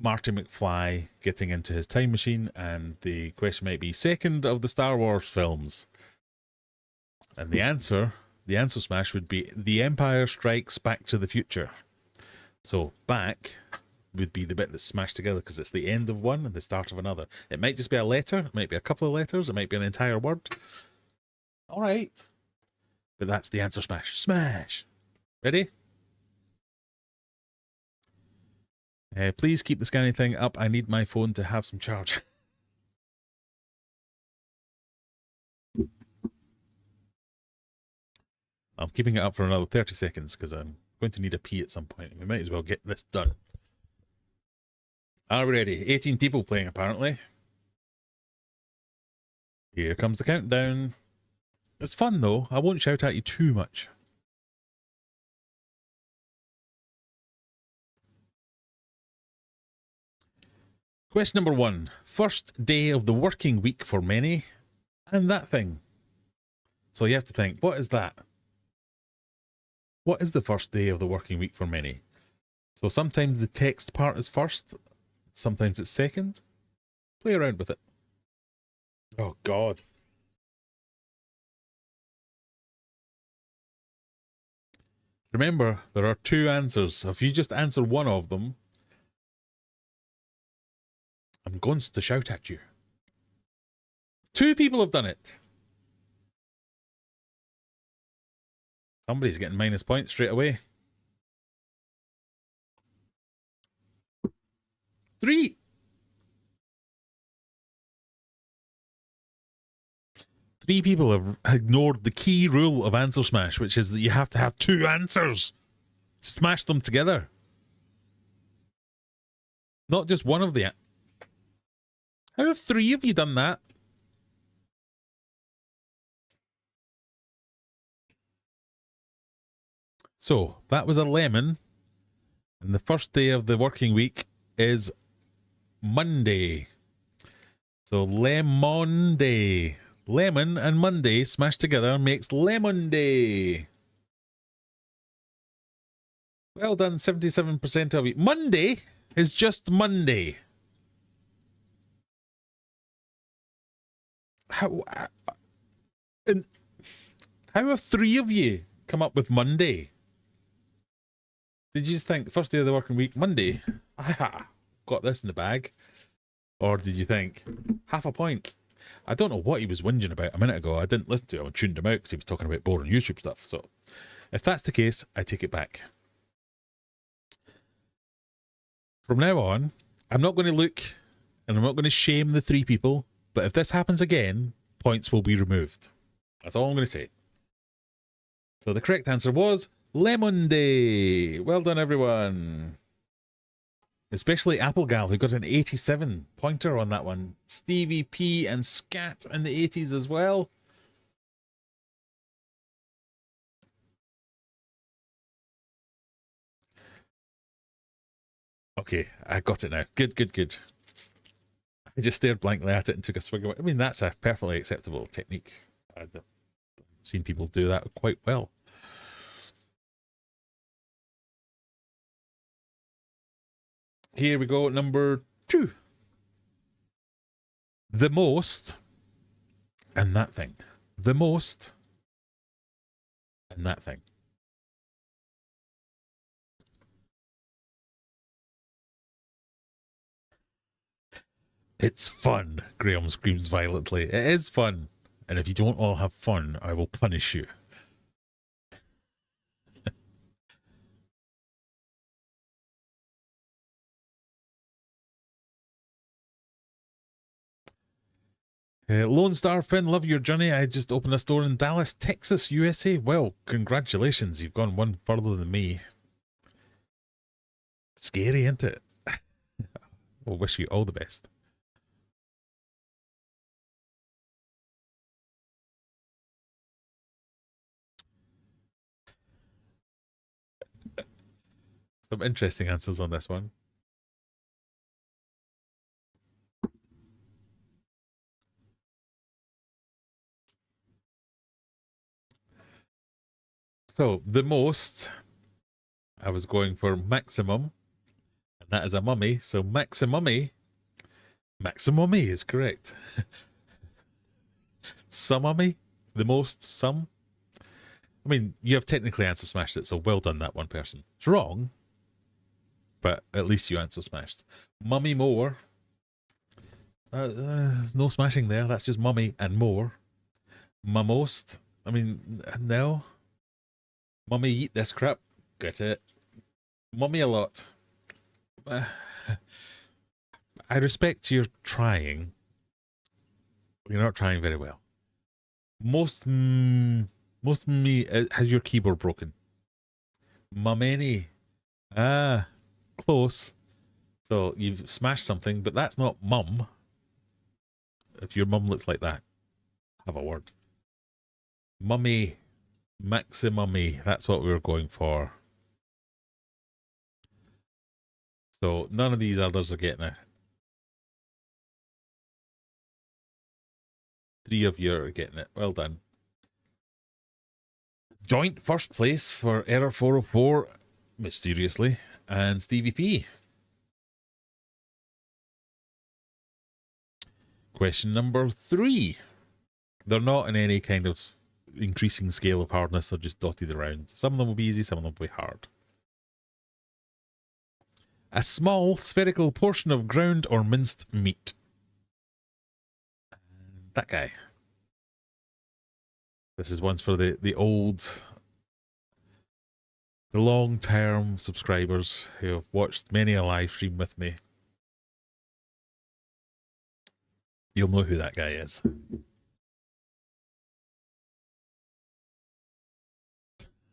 Marty McFly getting into his time machine, and the question might be second of the Star Wars films. And the answer smash would be The Empire Strikes Back to the Future. So, back would be the bit that's smashed together because it's the end of one and the start of another. It might just be a letter, it might be a couple of letters, it might be an entire word. All right. But that's the answer smash. Smash! Ready? Please keep the scanning thing up. I need my phone to have some charge. I'm keeping it up for another 30 seconds because I'm going to need a pee at some point. We might as well get this done. Are we ready? 18 people playing, apparently. Here comes the countdown. It's fun, though. I won't shout at you too much. Question number 1. First day of the working week for many, and that thing. So you have to think, what is that? What is the first day of the working week for many? So sometimes the text part is first. Sometimes it's second. Play around with it. Oh, God. Remember, there are 2 answers. If you just answer one of them, I'm going to shout at you. 2 people have done it. Somebody's getting minus points straight away. 3. 3 people have ignored the key rule of Answer Smash, which is that you have to have 2 answers to smash them together. Not just one of the... How have 3 of you done that? So, that was a lemon. And the first day of the working week is Monday. So, Lemon Day. Lemon and Monday smashed together makes Lemon Day. Well done, 77% of you. Monday is just Monday. How and how have three of you come up with Monday? Did you just think first day of the working week, Monday? Aha, got this in the bag. Or did you think half a point? I don't know what he was whinging about a minute ago. I didn't listen to him. I tuned him out because he was talking about boring YouTube stuff. So if that's the case, I take it back. From now on, I'm not going to look and I'm not going to shame the three people. But if this happens again, points will be removed. That's all I'm going to say. So the correct answer was Lemon Day. Well done, everyone. Especially Applegal, who got an 87 pointer on that one. Stevie P and Scat in the 80s as well. Okay, I got it now. Good, good, good. I just stared blankly at it and took a swig of it. I mean, that's a perfectly acceptable technique. I've seen people do that quite well. Here we go, number 2. The most and that thing. The most and that thing. It's fun, Graham screams violently. It is fun. And if you don't all have fun, I will punish you. Lone Star Finn, love your journey. I just opened a store in Dallas, Texas, USA. Well, congratulations. You've gone one further than me. Scary, isn't it? We'll wish you all the best. Some interesting answers on this one. So, the most, I was going for maximum, and that is a mummy. So, maximummy is correct. Some mummy, the most, some. I mean, you have technically answer smashed it, so well done, that one person. It's wrong, but at least you answer smashed. Mummy more. There's no smashing there. That's just mummy and more. Most. I mean, no. Mummy, eat this crap. Get it. Mummy a lot. I respect you're trying. You're not trying very well. Most me has your keyboard broken. Mummy. Ah, close. So you've smashed something, but that's not mum. If your mum looks like that, have a word. Mummy. Maximummy. That's what we were going for. So none of these others are getting it. 3 of you are getting it. Well done. Joint first place for Error 404, mysteriously, and Stevie P. Question number 3. They're not in any kind of increasing scale of hardness, they're just dotted around. Some of them will be easy, some of them will be hard. A small spherical portion of ground or minced meat. That guy. This is ones for the long-term subscribers who have watched many a live stream with me. You'll know who that guy is.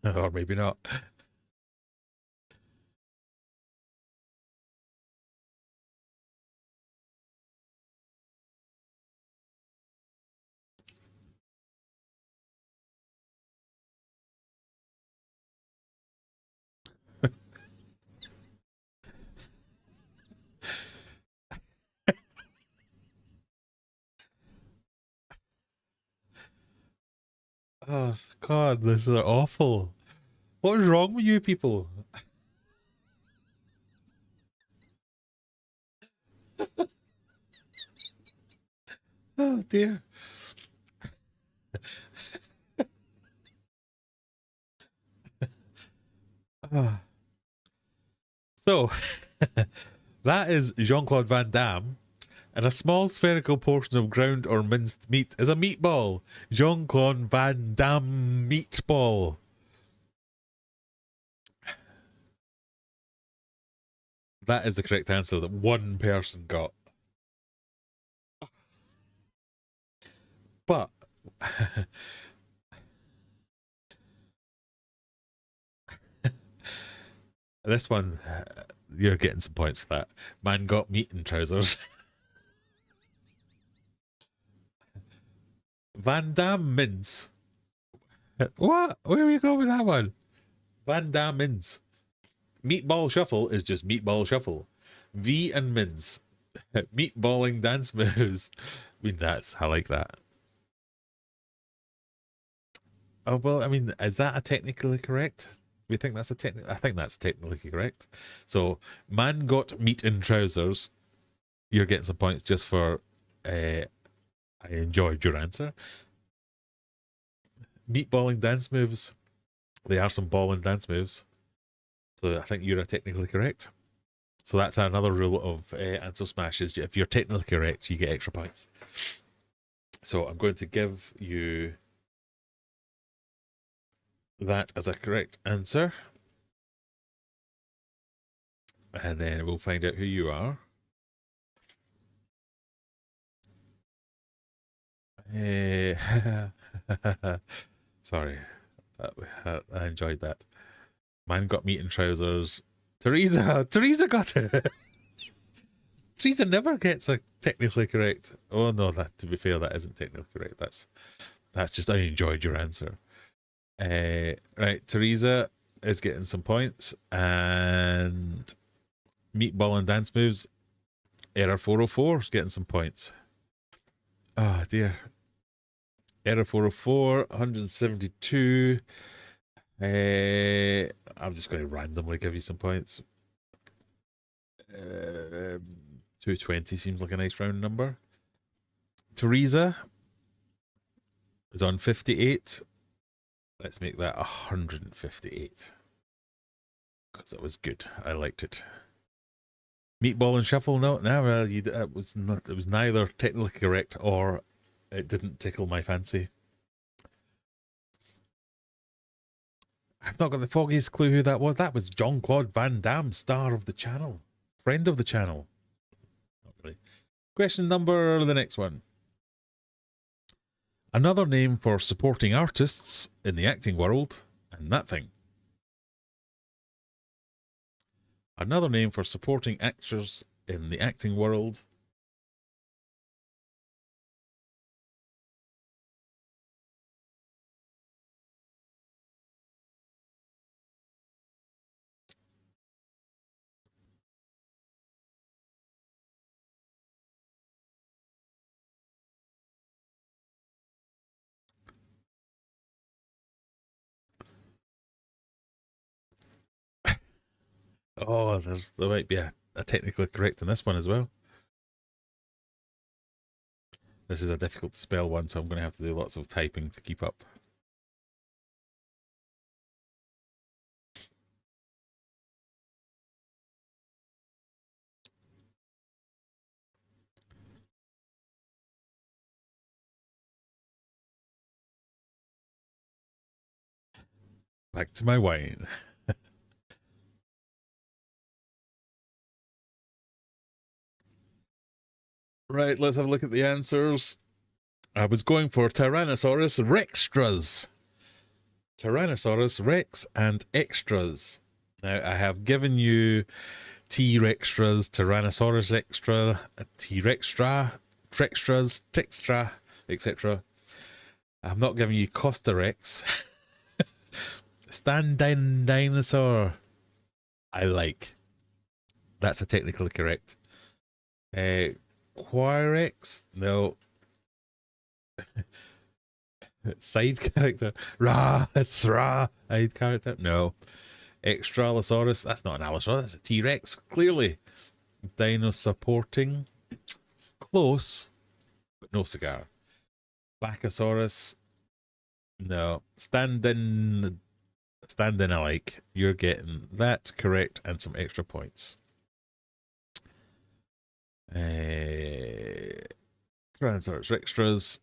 Or maybe not. Oh, God, this is awful. What is wrong with you people? Oh, dear. So, that is Jean-Claude Van Damme, and a small spherical portion of ground or minced meat is a meatball. Jean-Claude Van Damme meatball. That is the correct answer that one person got. But this one, you're getting some points for that. Man got meat in trousers. Van Damme mince. What? Where are you going with that one? Van Damme mince. Meatball shuffle is just meatball shuffle. V and mince. Meatballing dance moves. I mean, I like that. Oh, well, I mean, is that a technically correct? We think that's I think that's technically correct. So, man got meat in trousers. You're getting some points just for, I enjoyed your answer. Meatballing dance moves. They are some ball and dance moves. So, I think you're technically correct. So, that's another rule of answer smashes. If you're technically correct, you get extra points. So, I'm going to give you that as a correct answer. And then we'll find out who you are. Sorry, I enjoyed that. Man got meat in trousers. Teresa got it. Teresa never gets a technically correct. Oh no, that to be fair, that isn't technically correct. That's just I enjoyed your answer. Right, Teresa is getting some points, and meatball and dance moves. Error 404 is getting some points. Oh dear. Error 404, 172. I'm just going to randomly give you some points. 220 seems like a nice round number. Teresa is on 58. Let's make that 158. Because that was good. I liked it. Meatball and shuffle? No, well, it was not. It was neither technically correct or it didn't tickle my fancy. I've not got the foggiest clue who that was. That was Jean-Claude Van Damme, star of the channel, friend of the channel. Not really. Question number, the next one. Another name for supporting artists in the acting world, and that thing. Another name for supporting actors in the acting world. Oh, there might be a technically correct in this one as well. This is a difficult to spell one, so I'm going to have to do lots of typing to keep up. Back to my wine. Right, let's have a look at the answers. I was going for Tyrannosaurus Rextras. Tyrannosaurus Rex and extras. Now, I have given you T-Rextras, Tyrannosaurus Extra, T-Rextra, Trextras, Textra, etc. I'm not giving you Costa Rex. Stand down dinosaur. I like. That's a technically correct. Quirex? No. Side character? Side character? No. Extralosaurus? That's not an Allosaurus, that's a T-Rex, clearly. Dino supporting? Close, but no cigar. Bacchosaurus? No, stand-in alike. You're getting that correct and some extra points. Tyrannosaurus extras.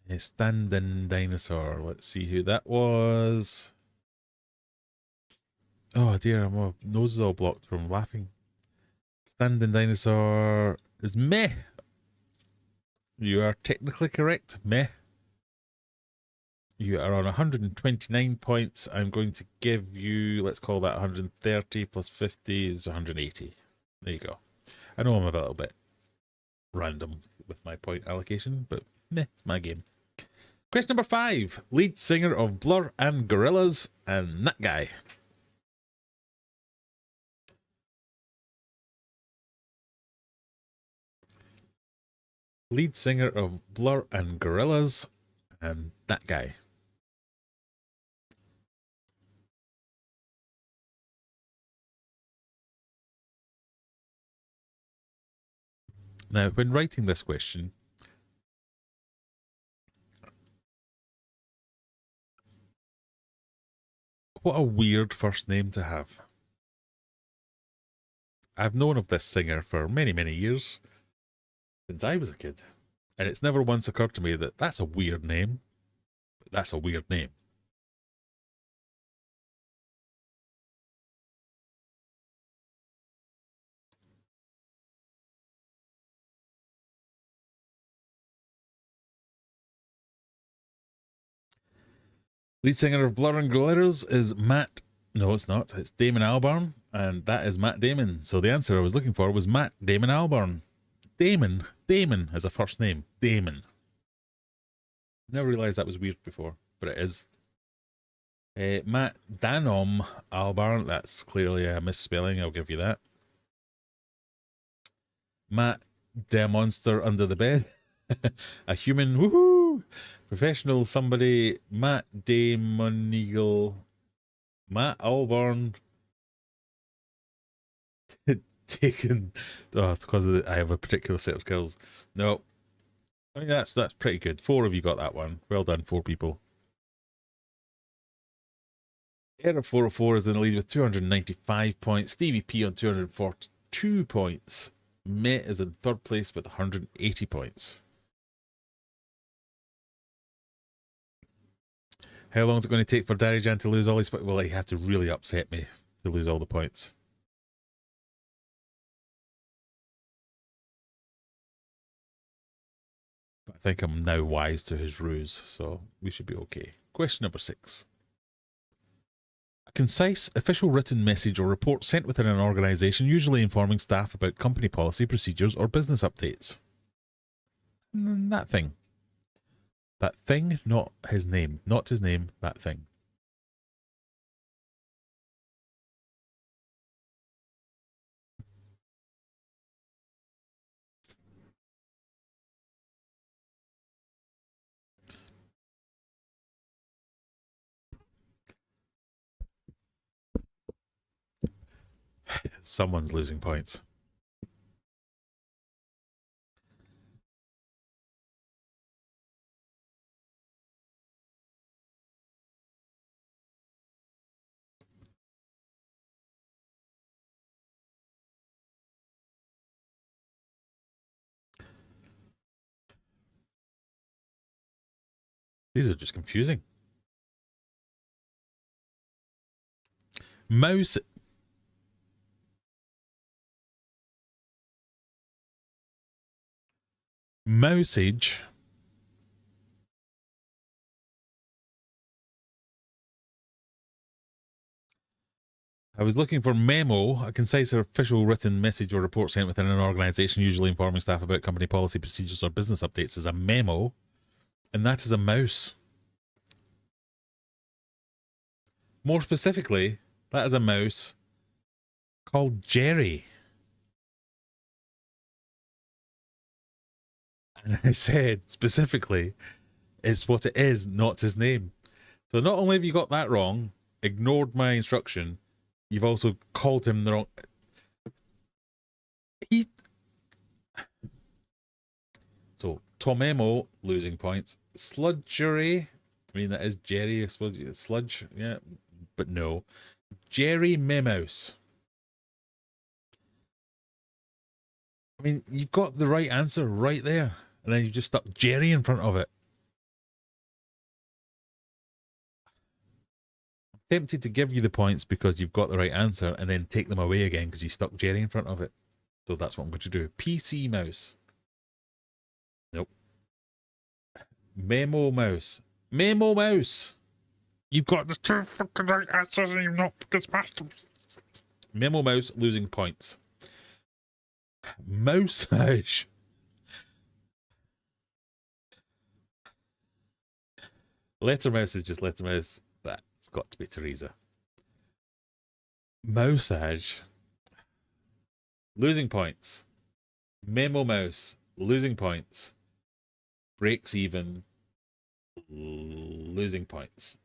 A stand-in dinosaur. Let's see who that was. Oh dear, my nose is all blocked from laughing. Stand-in dinosaur is meh. You are technically correct. Meh. You are on 129 points. I'm going to give you, let's call that 130 plus 50 is 180. There you go. I know I'm a little bit random with my point allocation, but meh, it's my game. Question number 5. Lead singer of Blur and Gorillaz and that guy. Lead singer of Blur and Gorillaz and that guy. Now, when writing this question, what a weird first name to have. I've known of this singer for many, many years, since I was a kid, and it's never once occurred to me that that's a weird name, but that's a weird name. Lead singer of Blur and Gorillaz is Matt. No, it's not. It's Damon Albarn, and that is Matt Damon. So the answer I was looking for was Matt Damon Albarn. Damon. Damon as a first name. Damon. Never realised that was weird before, but it is. Matt Danom Albarn. That's clearly a misspelling. I'll give you that. Matt Monster under the bed. A human. Woohoo! Professional somebody. Matt Damon Eagle. Matt Albarn. Taken. Oh, because I have a particular set of skills. No. I mean, that's pretty good. 4 of you got that one. Well done, 4 people. Error 404 is in the lead with 295 points. Stevie P on 242 points. Met is in 3rd place with 180 points. How long is it going to take for Darijan to lose all his points? Well, he has to really upset me to lose all the points. But I think I'm now wise to his ruse, so we should be okay. Question number 6. A concise, official written message or report sent within an organisation, usually informing staff about company policy, procedures, or business updates. That thing. That thing, not his name. Not his name, that thing. Someone's losing points. These are just confusing. Mouse. Mousage. I was looking for memo, a concise or official written message or report sent within an organisation, usually informing staff about company policy, procedures, or business updates, is a memo, and that is a mouse. More specifically, that is a mouse called Jerry. And I said specifically, it's what it is, not his name. So not only have you got that wrong, ignored my instruction, you've also called him the wrong. So Tomemo losing points. Sludgery I mean, that is Jerry, I suppose. Sludge, yeah, but no. Jerry Memouse. I mean, you've got the right answer right there, and then you just stuck Jerry in front of it. I'm tempted to give you the points because you've got the right answer, and then take them away again because you stuck Jerry in front of it. So that's what I'm going to do. PC Mouse. Nope. Memo Mouse. Memo Mouse. You've got the two fucking right answers and you've not fucking smashed them. Memo Mouse losing points. Mousage. Letter Mouse is just Letter Mouse. That's got to be Teresa. Mousage. Losing points. Memo Mouse. Losing points. Breaks even. Losing points.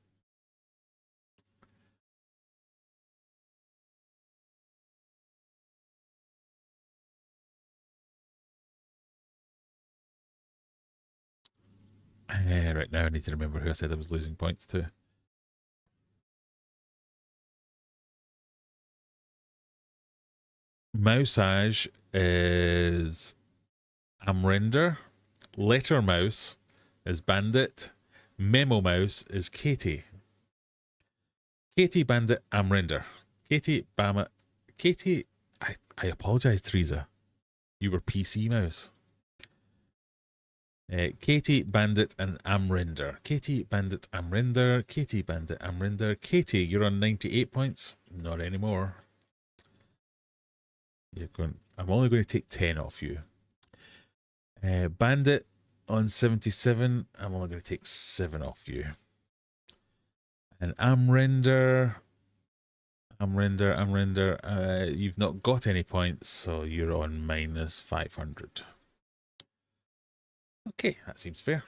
Right now I need to remember who I said I was losing points to. Mousage is Amrinder. Letter Mouse is Bandit. Memo Mouse is Katie. Katie, Bandit, Amrinder. Katie, Bama. Katie, I apologise, Teresa. You were PC Mouse. Katie, Bandit, and Amrinder. Katie, Bandit, Amrinder. Katie, Bandit, Amrinder. Katie, you're on 98 points. Not anymore. I'm only going to take 10 off you. Bandit on 77. I'm only going to take 7 off you. And Amrinder. You've not got any points, so you're on minus 500. Okay, that seems fair.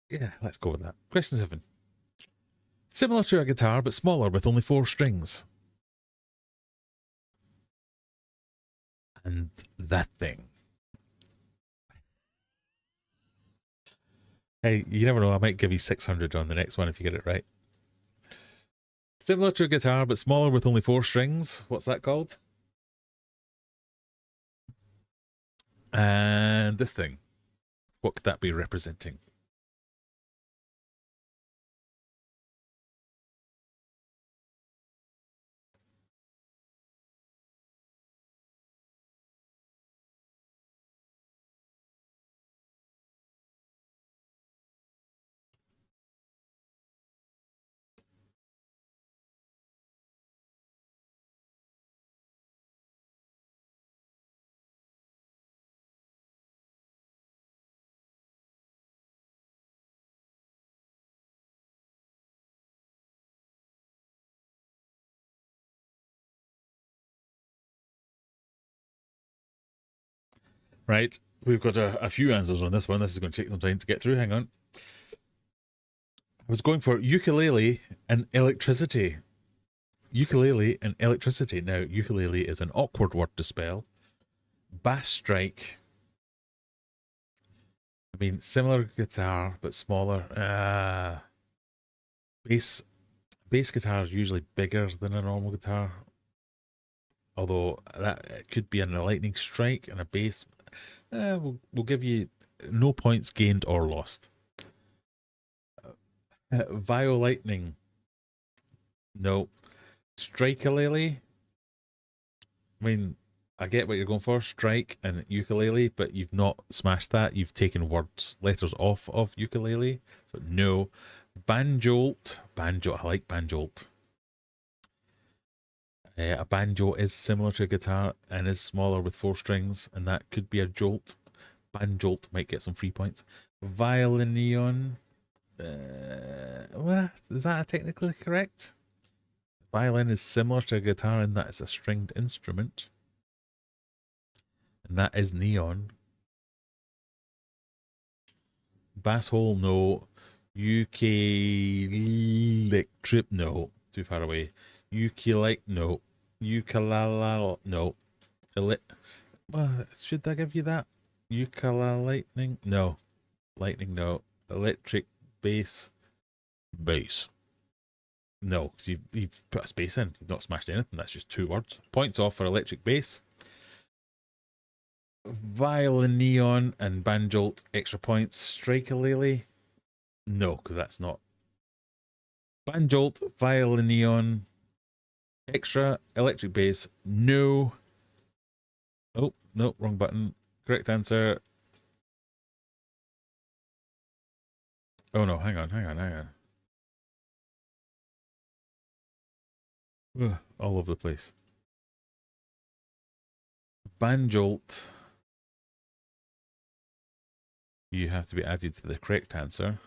Yeah, let's go with that. Question 7. Similar to a guitar, but smaller with only 4 strings. And that thing. Hey, you never know, I might give you 600 on the next one if you get it right. Similar to a guitar, but smaller with only 4 strings. What's that called? And this thing. What could that be representing? Right, we've got a few answers on this one. This is going to take some time to get through. Hang on. I was going for ukulele and electricity. Ukulele and electricity. Now, ukulele is an awkward word to spell. Bass strike. I mean, similar guitar, but smaller. Bass guitar is usually bigger than a normal guitar. Although that could be a lightning strike and a bass. We'll give you no points gained or lost. Violightning. No. Strike-a-lele. I mean, I get what you're going for, strike and ukulele, but you've not smashed that. You've taken letters off of ukulele. So no. Banjolt. Banjo, I like banjolt. A banjo is similar to a guitar and is smaller with 4 strings, and that could be a jolt. Banjolt might get some free points. Violinion. Well, is that technically correct? Violin is similar to a guitar in that it's a stringed instrument. And that is neon. Bass hole, no. Electric, no. Too far away. Ukulele, no. Ukulele, no. Should I give you that? Ukulele lightning? No. Lightning, no. Electric bass. Bass. No, because you've put a space in. You've not smashed anything. That's just 2 words. Points off for electric bass. Violin neon and banjolt, extra points. Strike-a-lele? No, because that's not. Banjolt, violin neon, extra, electric bass. No. Oh, no, wrong button. Correct answer. Oh no, hang on. Ugh, all over the place. Banjolt. You have to be added to the correct answer.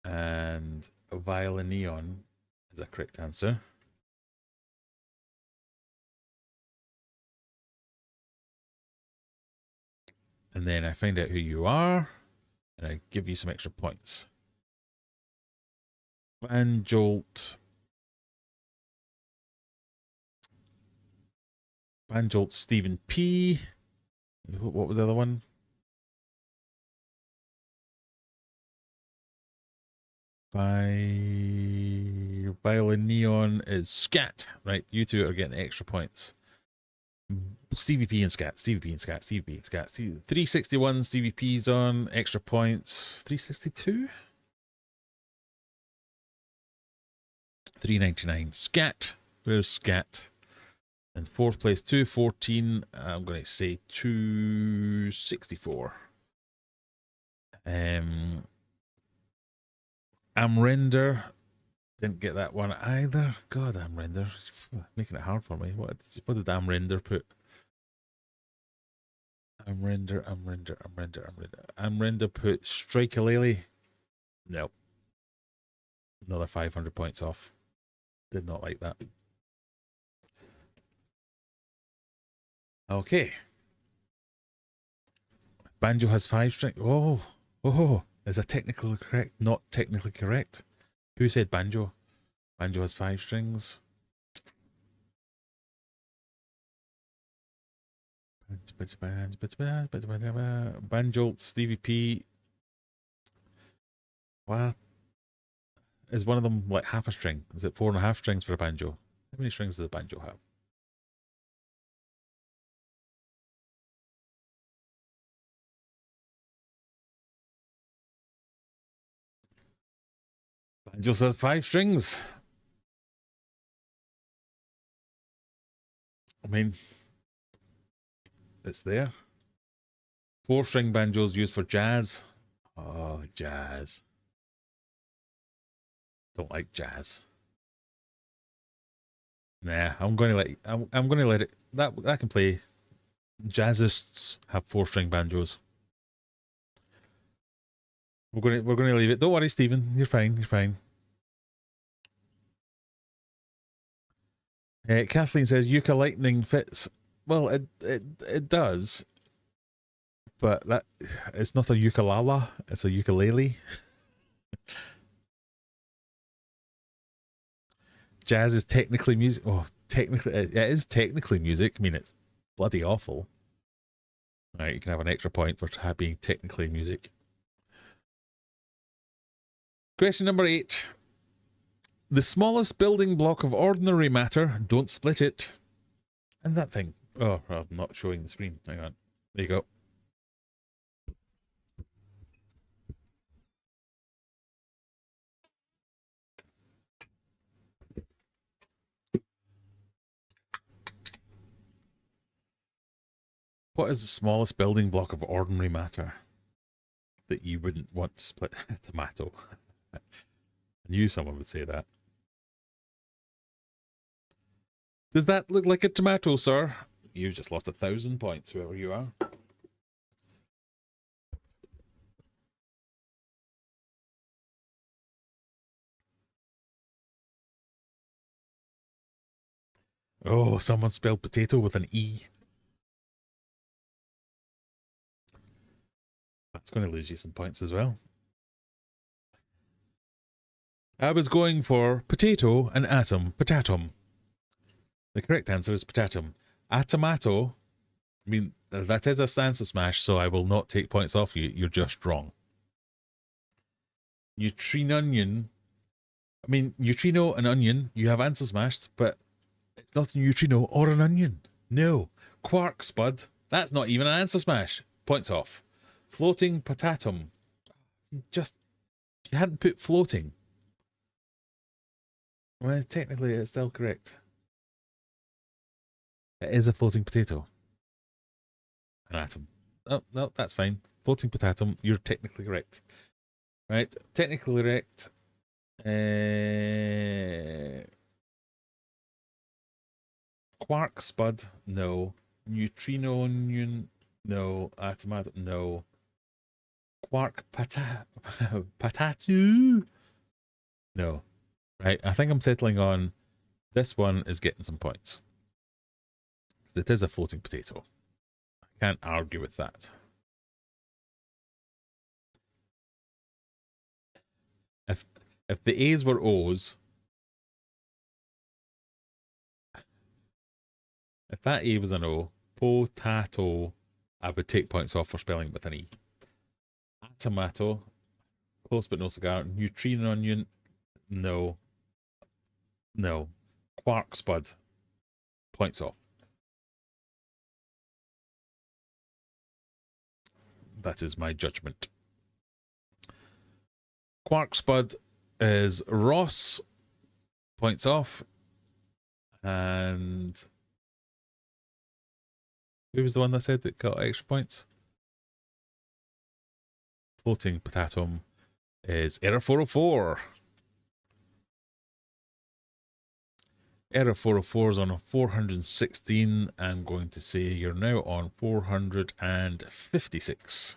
And violin neon is a correct answer. And then I find out who you are, and I give you some extra points. Banjolt. Banjolt Stephen P. What was the other one? Violin neon is scat. Right, you two are getting extra points. Stevie P and scat. 361 Stevie P's on, extra points. 362? 399. Scat. Where's scat? And 4th place, 214. I'm going to say 264. Amrender. Didn't get that one either. God, Amrender. Making it hard for me. What did Amrender put? Amrender put Strike-a-lele. Nope. Another 500 points off. Did not like that. Okay. Banjo has 5 strings. Oh. Is that technically correct? Not technically correct. Who said banjo? Banjo has 5 strings. Banjolt, Stevie P. What? Is one of them like half a string? Is it 4.5 strings for a banjo? How many strings does a banjo have? Banjos have 5 strings. I mean, it's there. 4-string banjos used for jazz. Oh, jazz. Don't like jazz. Nah, I'm going to let it. That can play. Jazzists have 4-string banjos. We're going to leave it. Don't worry, Stephen. You're fine. Kathleen says Yuka Lightning fits. Well, it does, but that it's not a ukulele. It's a ukulele. Jazz is technically music. Oh, technically, it is technically music. I mean, it's bloody awful. All right, you can have an extra point for being technically music. Question number 8. The smallest building block of ordinary matter, don't split it. And that thing. Oh, I'm not showing the screen. Hang on. There you go. What is the smallest building block of ordinary matter that you wouldn't want to split? A tomato. I knew someone would say that. Does that look like a tomato, sir? You've just lost 1,000 points, whoever you are. Oh, someone spelled potato with an E. That's going to lose you some points as well. I was going for potato and atom. Potatum. The correct answer is potatum. A tomato, I mean, that is a answer smash, so I will not take points off you. You're just wrong. Neutrino onion. I mean, neutrino and onion, you have answer smashed, but it's not a neutrino or an onion. No. Quark spud. That's not even an answer smash. Points off. Floating potatum. Just, you hadn't put floating. Well, technically, it's still correct. It is a floating potato. An atom. Oh, no, that's fine. Floating potatum, you're technically correct. Right, technically correct. Quark spud, no. Neutrino onion, no. Atomatum, no. Quark patatu, no. Right, I think I'm settling on this one is getting some points. It is a floating potato. I can't argue with that. If the A's were O's, if that A was an O, potato, I would take points off for spelling with an E. Tomato, close but no cigar. Neutrino onion, no. No. Quark spud, points off. That is my judgment. Quark spud is Ross, points off. And who was the one that said that got extra points? Floating potatum is Error 404. Error 404 is on a 416. I'm going to say you're now on 456.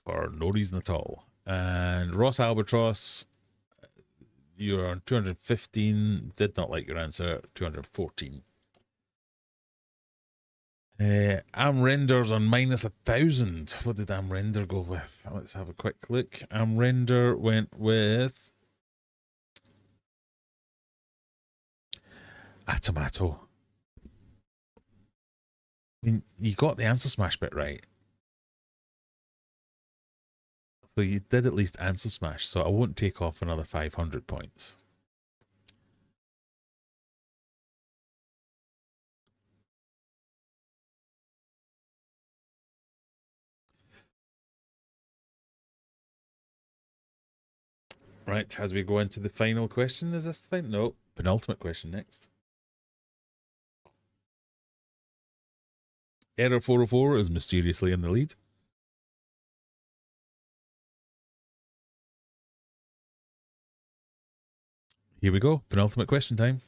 For no reason at all. And Ross Albatross, you're on 215. Did not like your answer. 214. Amrender's on minus 1,000. What did Amrender go with? Let's have a quick look. Amrender went with a tomato. I mean, you got the answer smash bit right. So you did at least answer smash, so I won't take off another 500 points. Right, as we go into the final question, is this the final? No, penultimate question next. Error 404 is mysteriously in the lead. Here we go, penultimate question time.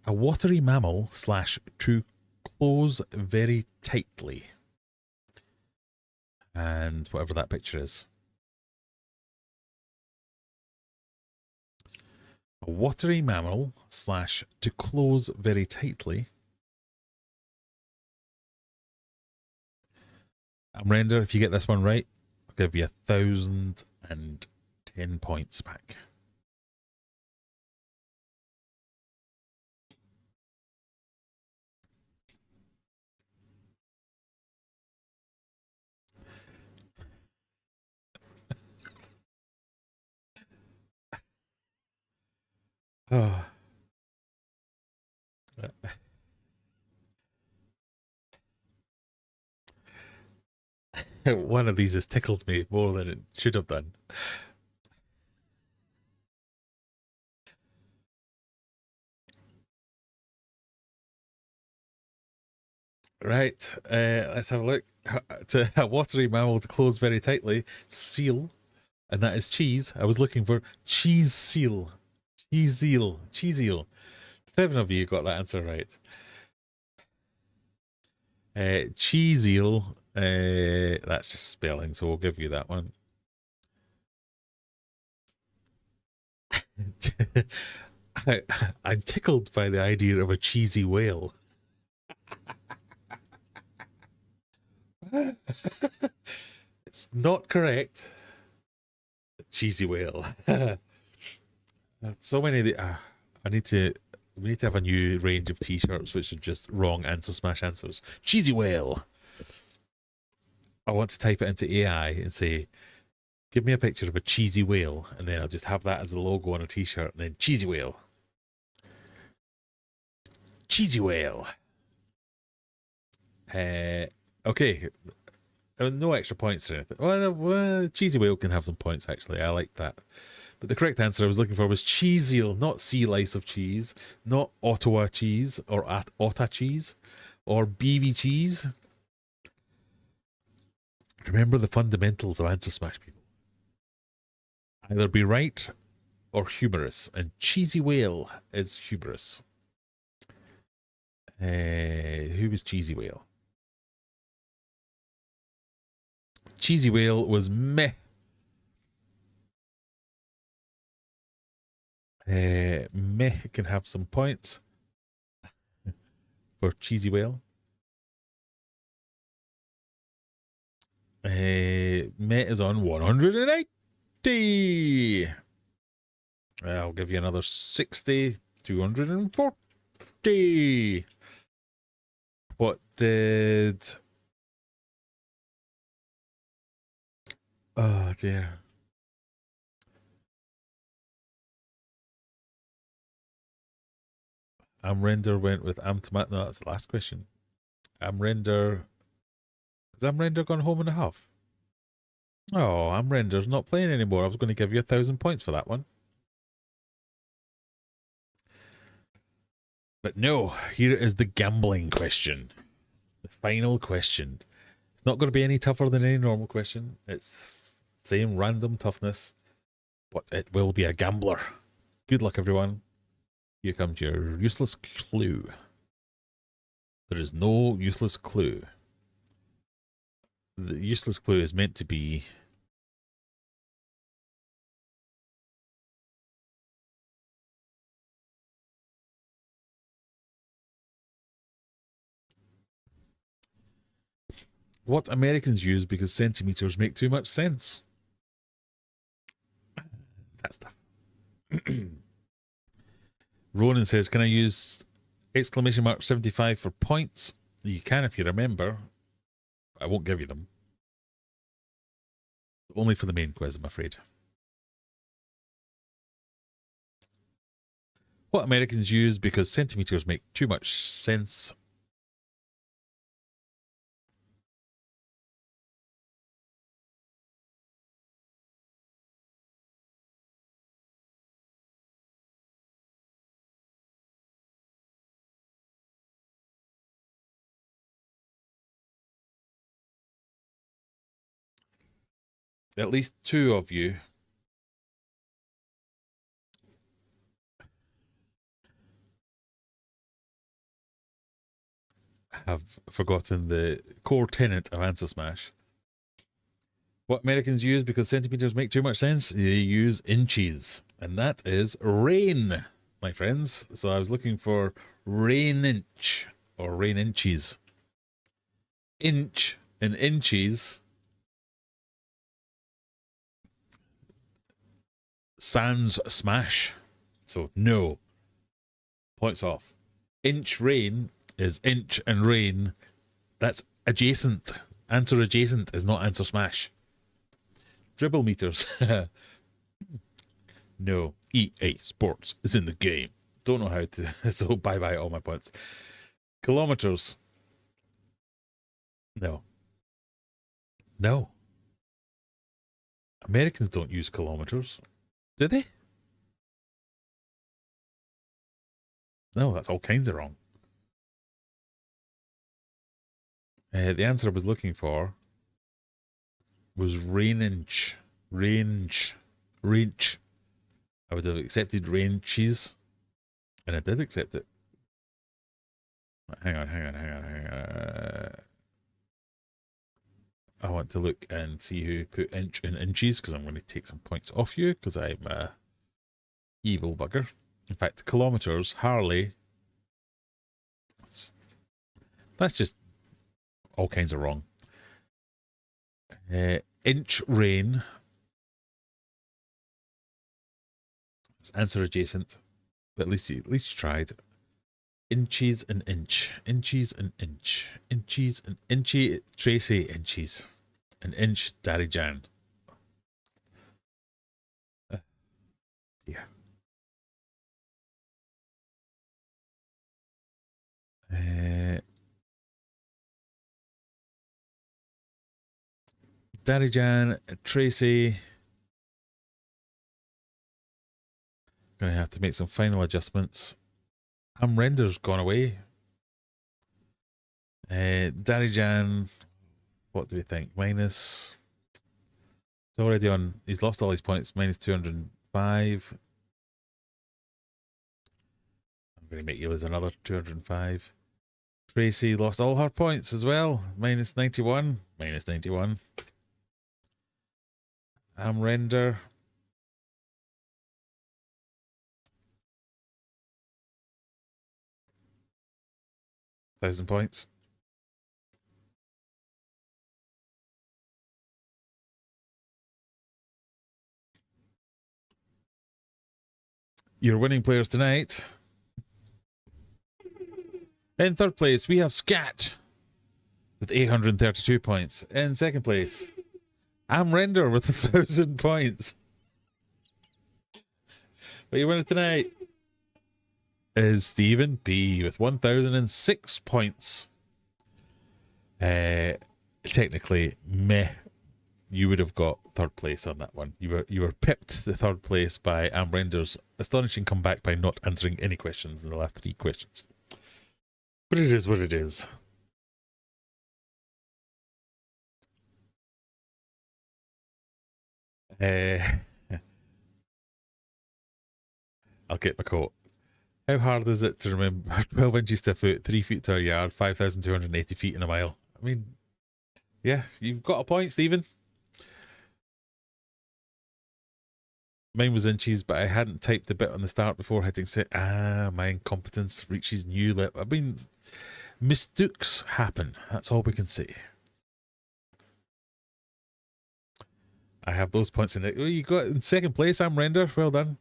A watery mammal / to close very tightly. And whatever that picture is. A watery mammal / to close very tightly. Amrender, if you get this one right, I'll give you 1,010 points back. Oh. One of these has tickled me more than it should have done. Right, let's have a look. To a watery mammal to close very tightly, seal, and that is cheese. I was looking for cheese seal. Cheese eel. Cheese eel. 7 of you got that answer right. Cheese eel. That's just spelling, so we'll give you that one. I'm tickled by the idea of a cheesy whale. It's not correct. Cheesy whale. So many of the, I need to We need to have a new range of t-shirts which are just wrong answer smash answers. Cheesy whale. I want to type it into AI and say, give me a picture of a cheesy whale, and then I'll just have that as the logo on a t-shirt, and then cheesy whale. Cheesy whale. Okay. No extra points or anything. Well, cheesy whale can have some points, actually. I like that. But the correct answer I was looking for was cheese eel, not sea lice of cheese, not Ottawa cheese, or Otta cheese, or BV cheese. Remember the fundamentals of answer smash, people. Either be right or humorous, and cheesy whale is humorous. Who was cheesy whale? Cheesy whale was meh. Meh can have some points for cheesy whale. Meh is on 180. I'll give you another 60. 240. What did... Oh, dear. Amrender went with Amtomat. No, that's the last question. Amrender... Has Amrender gone home and a half? Oh, Amrender's not playing anymore. I was going to give you 1,000 points for that one. But no, here is the gambling question. The final question. It's not going to be any tougher than any normal question. It's same random toughness, but it will be a gambler. Good luck, everyone. Here comes your useless clue. There is no useless clue. The useless clue is meant to be... what Americans use because centimeters make too much sense. That stuff. Ronan says, can I use exclamation mark 75 for points? You can if you remember. I won't give you them. Only for the main quiz, I'm afraid. What Americans use because centimeters make too much sense. At least two of you have forgotten the core tenet of Answer Smash. What Americans use because centimeters make too much sense, they use inches. And that is rain, my friends. So I was looking for rain inch or rain inches. Inch and inches. Sans smash. So no. Points off. Inch rain is inch and rain. That's adjacent. Answer adjacent is not answer smash. Dribble meters. No. EA Sports is in the game. Don't know how to. So bye-bye all my points. Kilometers. No. No. Americans don't use kilometers. Do they? No, that's all kinds of wrong. The answer I was looking for was range. Range. Range. I would have accepted ranges, and I did accept it. Hang on. I want to look and see who put inch in inches, because I'm going to take some points off you, because I'm a evil bugger. In fact, kilometers, Harley. That's just all kinds of wrong. Inch rain. It's answer adjacent. But at least you tried. Inches an inch. Inches an inch. Inches an inchy. Tracy inches. An inch Daddy Jan. Yeah. Daddy Jan, Tracy. Gonna have to make some final adjustments. Render's gone away. Daddy Jan, what do we think? Minus. It's already on. He's lost all his points. Minus 205. I'm going to make you lose another 205. Tracy lost all her points as well. Minus 91. Minus 91. Render. $1,000 points. Your winning players tonight. In third place, we have Scat with 832 points. In second place, Render with 1,000 points. But your winner tonight is Stephen P with 1,006 points. Technically, meh. You would have got third place on that one. You were pipped the third place by Render's astonishing comeback by not answering any questions in the last 3 questions. But it is what it is. I'll get my coat. How hard is it to remember 12 inches to a foot, 3 feet to a yard, 5,280 feet in a mile? I mean, yeah, you've got a point, Stephen. Mine was inches, but I hadn't typed the bit on the start before hitting say, my incompetence reaches new level. I mean, mistakes happen. That's all we can say. I have those points in it. Oh, you got in second place, Render. Well done.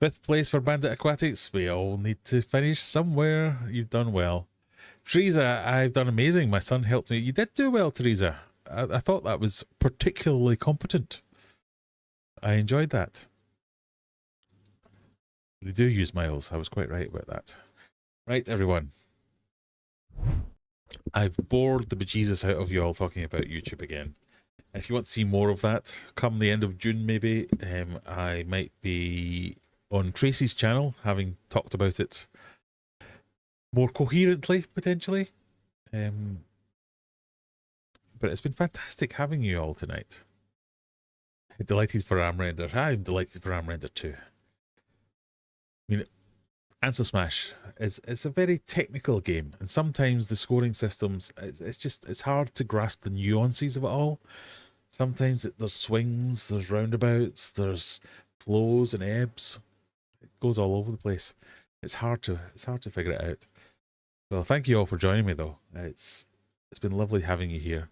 5th place for Bandit Aquatics. We all need to finish somewhere. You've done well. Teresa, I've done amazing. My son helped me. You did do well, Teresa. I thought that was particularly competent. I enjoyed that. They do use miles. I was quite right about that. Right, everyone. I've bored the bejesus out of you all talking about YouTube again. If you want to see more of that, come the end of June maybe, I might be on Tracy's channel, having talked about it more coherently, potentially. But it's been fantastic having you all tonight. Delighted for Render. I'm delighted for Render too. I mean, Answer Smash is a very technical game, and sometimes the scoring systems, it's hard to grasp the nuances of it all. Sometimes there's swings, there's roundabouts, there's flows and ebbs. It goes all over the place. It's hard to figure it out. So thank you all for joining me though. It's been lovely having you here.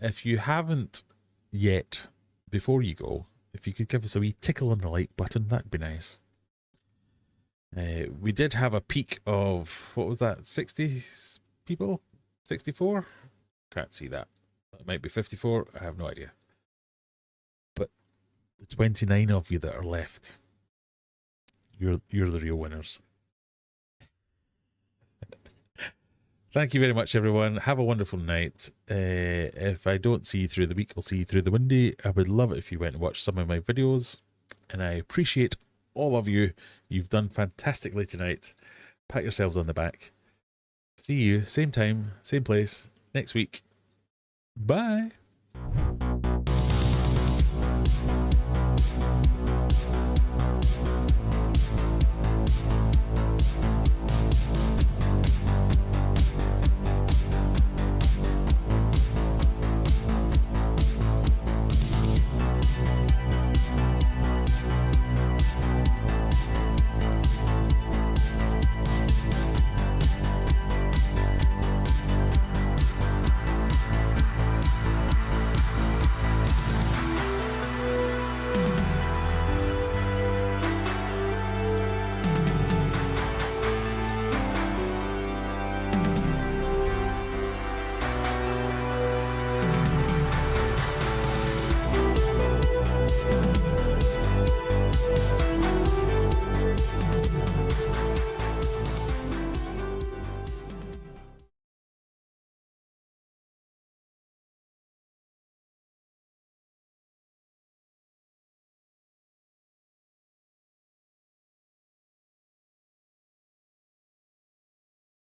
If you haven't yet, before you go, if you could give us a wee tickle on the like button, that'd be nice. We did have a peak of, what was that, 60 people? 64? Can't see that. It might be 54. I have no idea. But the 29 of you that are left, you're the real winners. Thank you very much, everyone. Have a wonderful night. If I don't see you through the week, I'll see you through the windy. I would love it if you went and watched some of my videos. And I appreciate all of you. You've done fantastically tonight. Pat yourselves on the back. See you, same time, same place, next week. Bye.